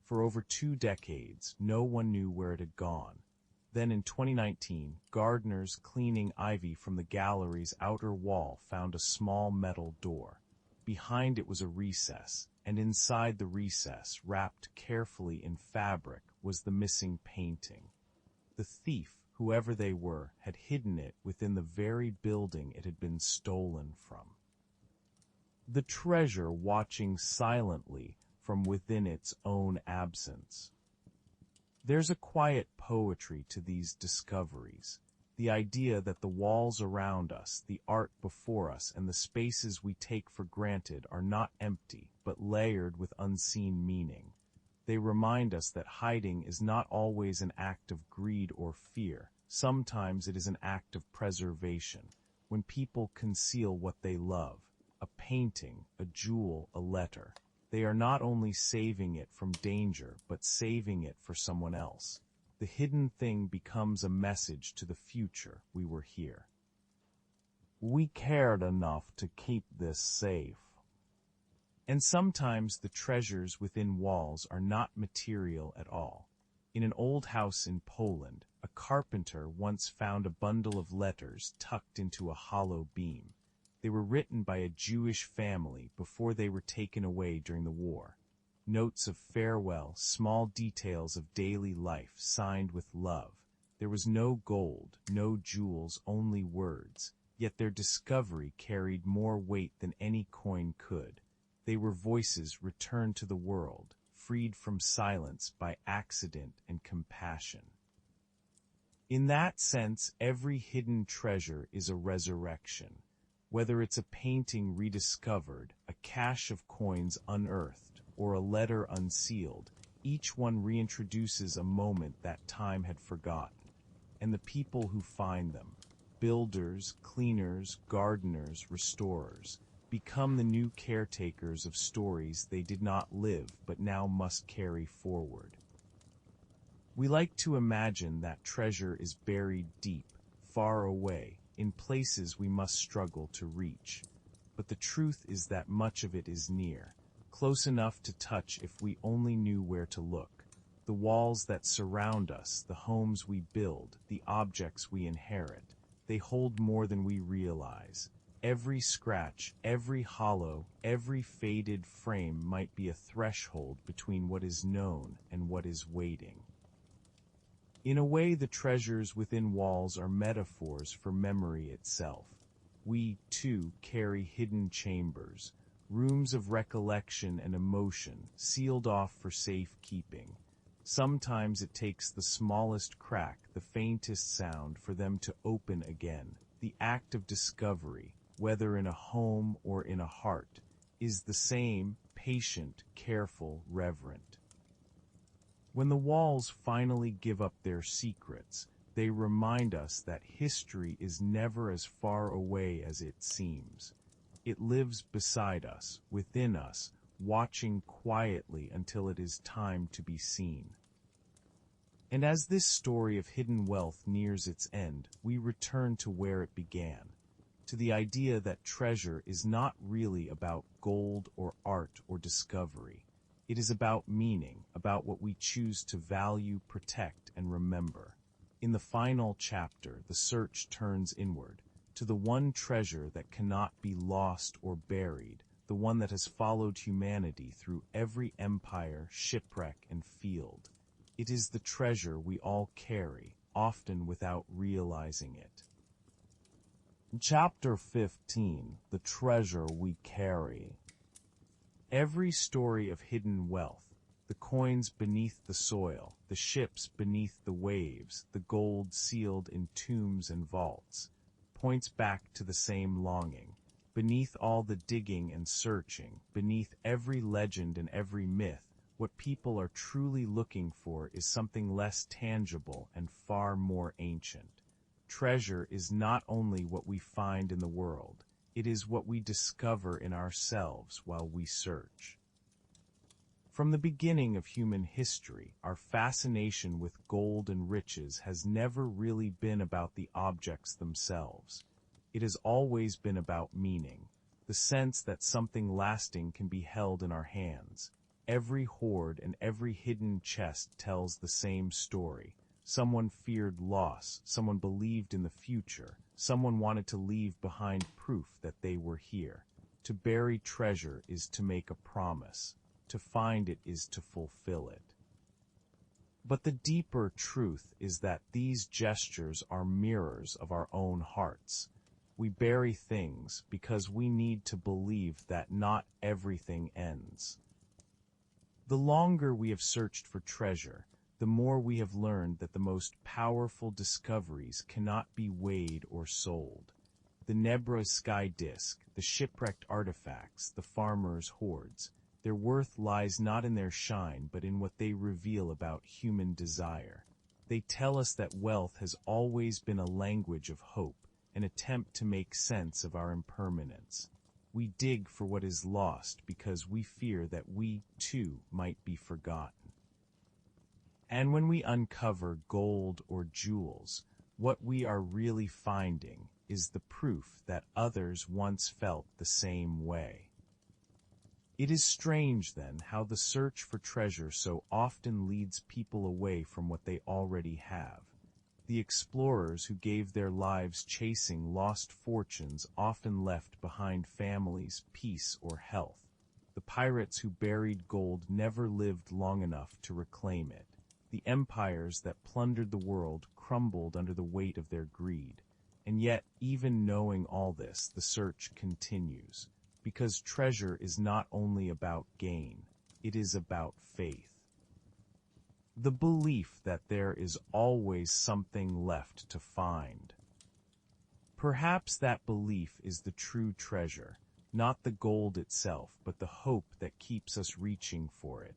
For over 2 decades, no one knew where it had gone. Then in 2019, gardeners cleaning ivy from the gallery's outer wall found a small metal door. Behind it was a recess, and inside the recess, wrapped carefully in fabric, was the missing painting. The thief, whoever they were, had hidden it within the very building it had been stolen from. The treasure watching silently from within its own absence. There's a quiet poetry to these discoveries, the idea that the walls around us, the art before us, and the spaces we take for granted are not empty, but layered with unseen meaning. They remind us that hiding is not always an act of greed or fear. Sometimes it is an act of preservation. When people conceal what they love, a painting, a jewel, a letter, they are not only saving it from danger, but saving it for someone else. The hidden thing becomes a message to the future we were here. We cared enough to keep this safe. And sometimes the treasures within walls are not material at all. In an old house in Poland, a carpenter once found a bundle of letters tucked into a hollow beam. They were written by a Jewish family before they were taken away during the war. Notes of farewell, small details of daily life signed with love. There was no gold, no jewels, only words. Yet their discovery carried more weight than any coin could. They were voices returned to the world, freed from silence by accident and compassion. In that sense, every hidden treasure is a resurrection. Whether it's a painting rediscovered, a cache of coins unearthed, or a letter unsealed, each one reintroduces a moment that time had forgotten. And the people who find them, builders, cleaners, gardeners, restorers, become the new caretakers of stories they did not live but now must carry forward. We like to imagine that treasure is buried deep, far away, in places we must struggle to reach. But the truth is that much of it is near, close enough to touch if we only knew where to look. The walls that surround us, the homes we build, the objects we inherit, they hold more than we realize. Every scratch, every hollow, every faded frame might be a threshold between what is known and what is waiting. In a way, the treasures within walls are metaphors for memory itself. We, too, carry hidden chambers, rooms of recollection and emotion, sealed off for safekeeping. Sometimes it takes the smallest crack, the faintest sound, for them to open again. The act of discovery, whether in a home or in a heart, is the same, patient, careful, reverent. When the walls finally give up their secrets, they remind us that history is never as far away as it seems. It lives beside us, within us, watching quietly until it is time to be seen. And as this story of hidden wealth nears its end, we return to where it began, to the idea that treasure is not really about gold or art or discovery. It is about meaning, about what we choose to value, protect, and remember. In the final chapter, the search turns inward, to the one treasure that cannot be lost or buried, the one that has followed humanity through every empire, shipwreck, and field. It is the treasure we all carry, often without realizing it. Chapter 15, The Treasure We Carry. Every story of hidden wealth, the coins beneath the soil, the ships beneath the waves, the gold sealed in tombs and vaults, points back to the same longing. Beneath all the digging and searching, beneath every legend and every myth, what people are truly looking for is something less tangible and far more ancient. Treasure is not only what we find in the world, it is what we discover in ourselves while we search. From the beginning of human history, our fascination with gold and riches has never really been about the objects themselves. It has always been about meaning, the sense that something lasting can be held in our hands. Every hoard and every hidden chest tells the same story. Someone feared loss, someone believed in the future, someone wanted to leave behind proof that they were here. To bury treasure is to make a promise. To find it is to fulfill it. But the deeper truth is that these gestures are mirrors of our own hearts. We bury things because we need to believe that not everything ends. The longer we have searched for treasure, the more we have learned that the most powerful discoveries cannot be weighed or sold. The Nebra's sky disk, the shipwrecked artifacts, the farmer's hoards, their worth lies not in their shine but in what they reveal about human desire. They tell us that wealth has always been a language of hope, an attempt to make sense of our impermanence. We dig for what is lost because we fear that we, too, might be forgotten. And when we uncover gold or jewels, what we are really finding is the proof that others once felt the same way. It is strange, then, how the search for treasure so often leads people away from what they already have. The explorers who gave their lives chasing lost fortunes often left behind families, peace, or health. The pirates who buried gold never lived long enough to reclaim it. The empires that plundered the world crumbled under the weight of their greed. And yet, even knowing all this, the search continues. Because treasure is not only about gain, it is about faith. The belief that there is always something left to find. Perhaps that belief is the true treasure, not the gold itself, but the hope that keeps us reaching for it.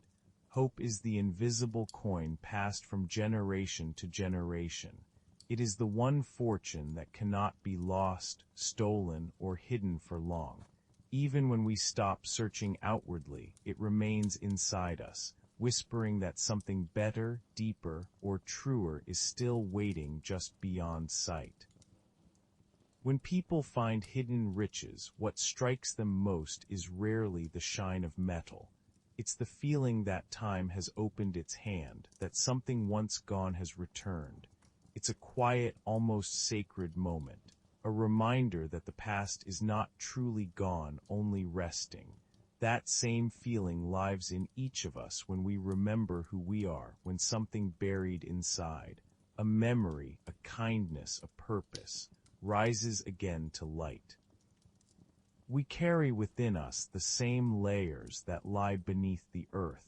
Hope is the invisible coin passed from generation to generation. It is the one fortune that cannot be lost, stolen, or hidden for long. Even when we stop searching outwardly, it remains inside us, whispering that something better, deeper, or truer is still waiting just beyond sight. When people find hidden riches, what strikes them most is rarely the shine of metal. It's the feeling that time has opened its hand, that something once gone has returned. It's a quiet, almost sacred moment, a reminder that the past is not truly gone, only resting. That same feeling lives in each of us when we remember who we are, when something buried inside, a memory, a kindness, a purpose, rises again to light. We carry within us the same layers that lie beneath the earth,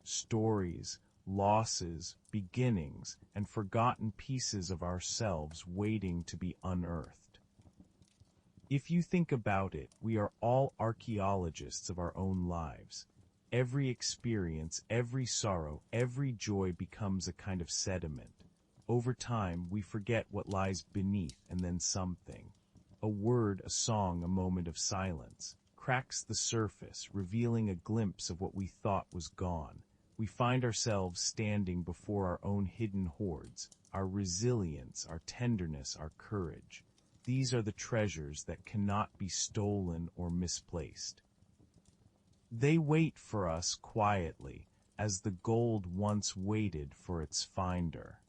stories, losses, beginnings, and forgotten pieces of ourselves waiting to be unearthed. If you think about it, we are all archaeologists of our own lives. Every experience, every sorrow, every joy becomes a kind of sediment. Over time, we forget what lies beneath, and then something, a word, a song, a moment of silence, cracks the surface, revealing a glimpse of what we thought was gone. We find ourselves standing before our own hidden hoards, our resilience, our tenderness, our courage. These are the treasures that cannot be stolen or misplaced. They wait for us quietly, as the gold once waited for its finder.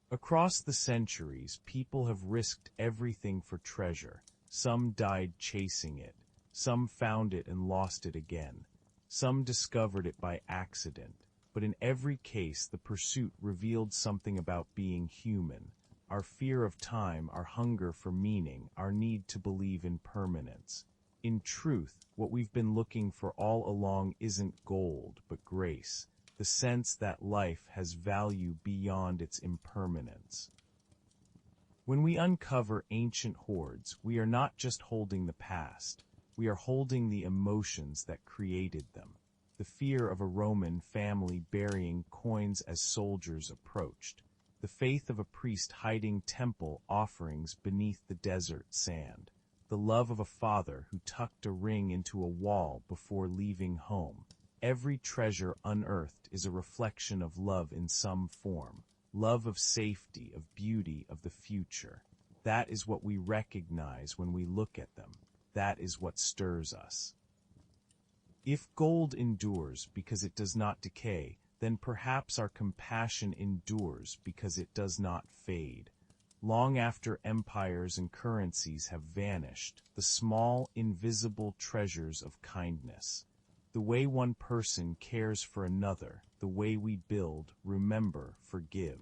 Across the centuries, people have risked everything for treasure. Some died chasing it. Some found it and lost it again. Some discovered it by accident. But in every case, the pursuit revealed something about being human. Our fear of time, our hunger for meaning, our need to believe in permanence. In truth, what we've been looking for all along isn't gold, but grace. The sense that life has value beyond its impermanence. When we uncover ancient hoards, we are not just holding the past, we are holding the emotions that created them. The fear of a Roman family burying coins as soldiers approached. The faith of a priest hiding temple offerings beneath the desert sand. The love of a father who tucked a ring into a wall before leaving home. Every treasure unearthed is a reflection of love in some form, love of safety, of beauty, of the future. That is what we recognize when we look at them. That is what stirs us. If gold endures because it does not decay, then perhaps our compassion endures because it does not fade. Long after empires and currencies have vanished, the small, invisible treasures of kindness, the way one person cares for another, the way we build, remember, forgive,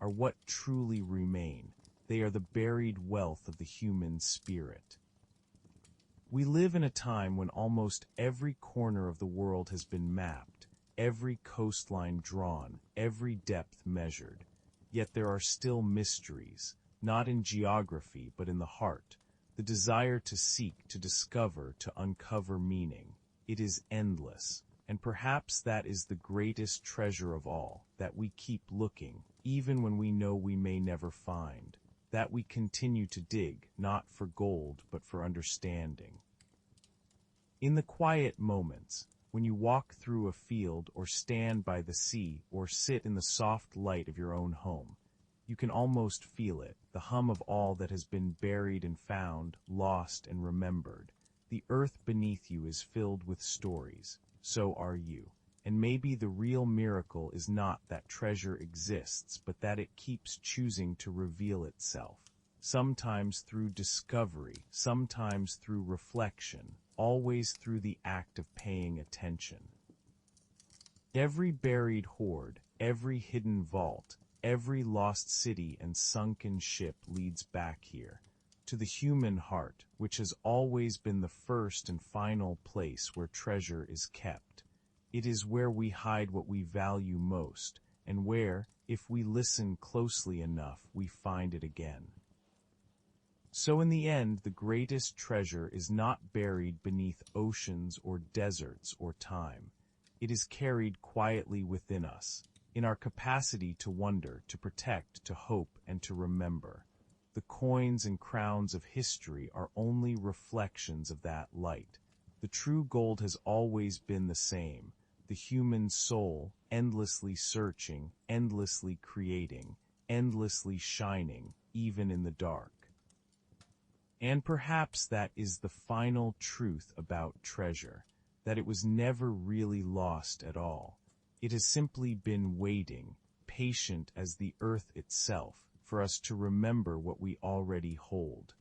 are what truly remain. They are the buried wealth of the human spirit. We live in a time when almost every corner of the world has been mapped, every coastline drawn, every depth measured. Yet there are still mysteries, not in geography but in the heart, the desire to seek, to discover, to uncover meaning. It is endless, and perhaps that is the greatest treasure of all, that we keep looking, even when we know we may never find, that we continue to dig, not for gold but for understanding. In the quiet moments, when you walk through a field or stand by the sea or sit in the soft light of your own home, you can almost feel it, the hum of all that has been buried and found, lost and remembered. The earth beneath you is filled with stories, so are you. And maybe the real miracle is not that treasure exists, but that it keeps choosing to reveal itself. Sometimes through discovery, sometimes through reflection, always through the act of paying attention. Every buried hoard, every hidden vault, every lost city and sunken ship leads back here, to the human heart, which has always been the first and final place where treasure is kept. It is where we hide what we value most, and where, if we listen closely enough, we find it again. So in the end, the greatest treasure is not buried beneath oceans or deserts or time. It is carried quietly within us, in our capacity to wonder, to protect, to hope, and to remember. The coins and crowns of history are only reflections of that light. The true gold has always been the same, the human soul, endlessly searching, endlessly creating, endlessly shining, even in the dark. And perhaps that is the final truth about treasure, that it was never really lost at all. It has simply been waiting, patient as the earth itself, for us to remember what we already hold.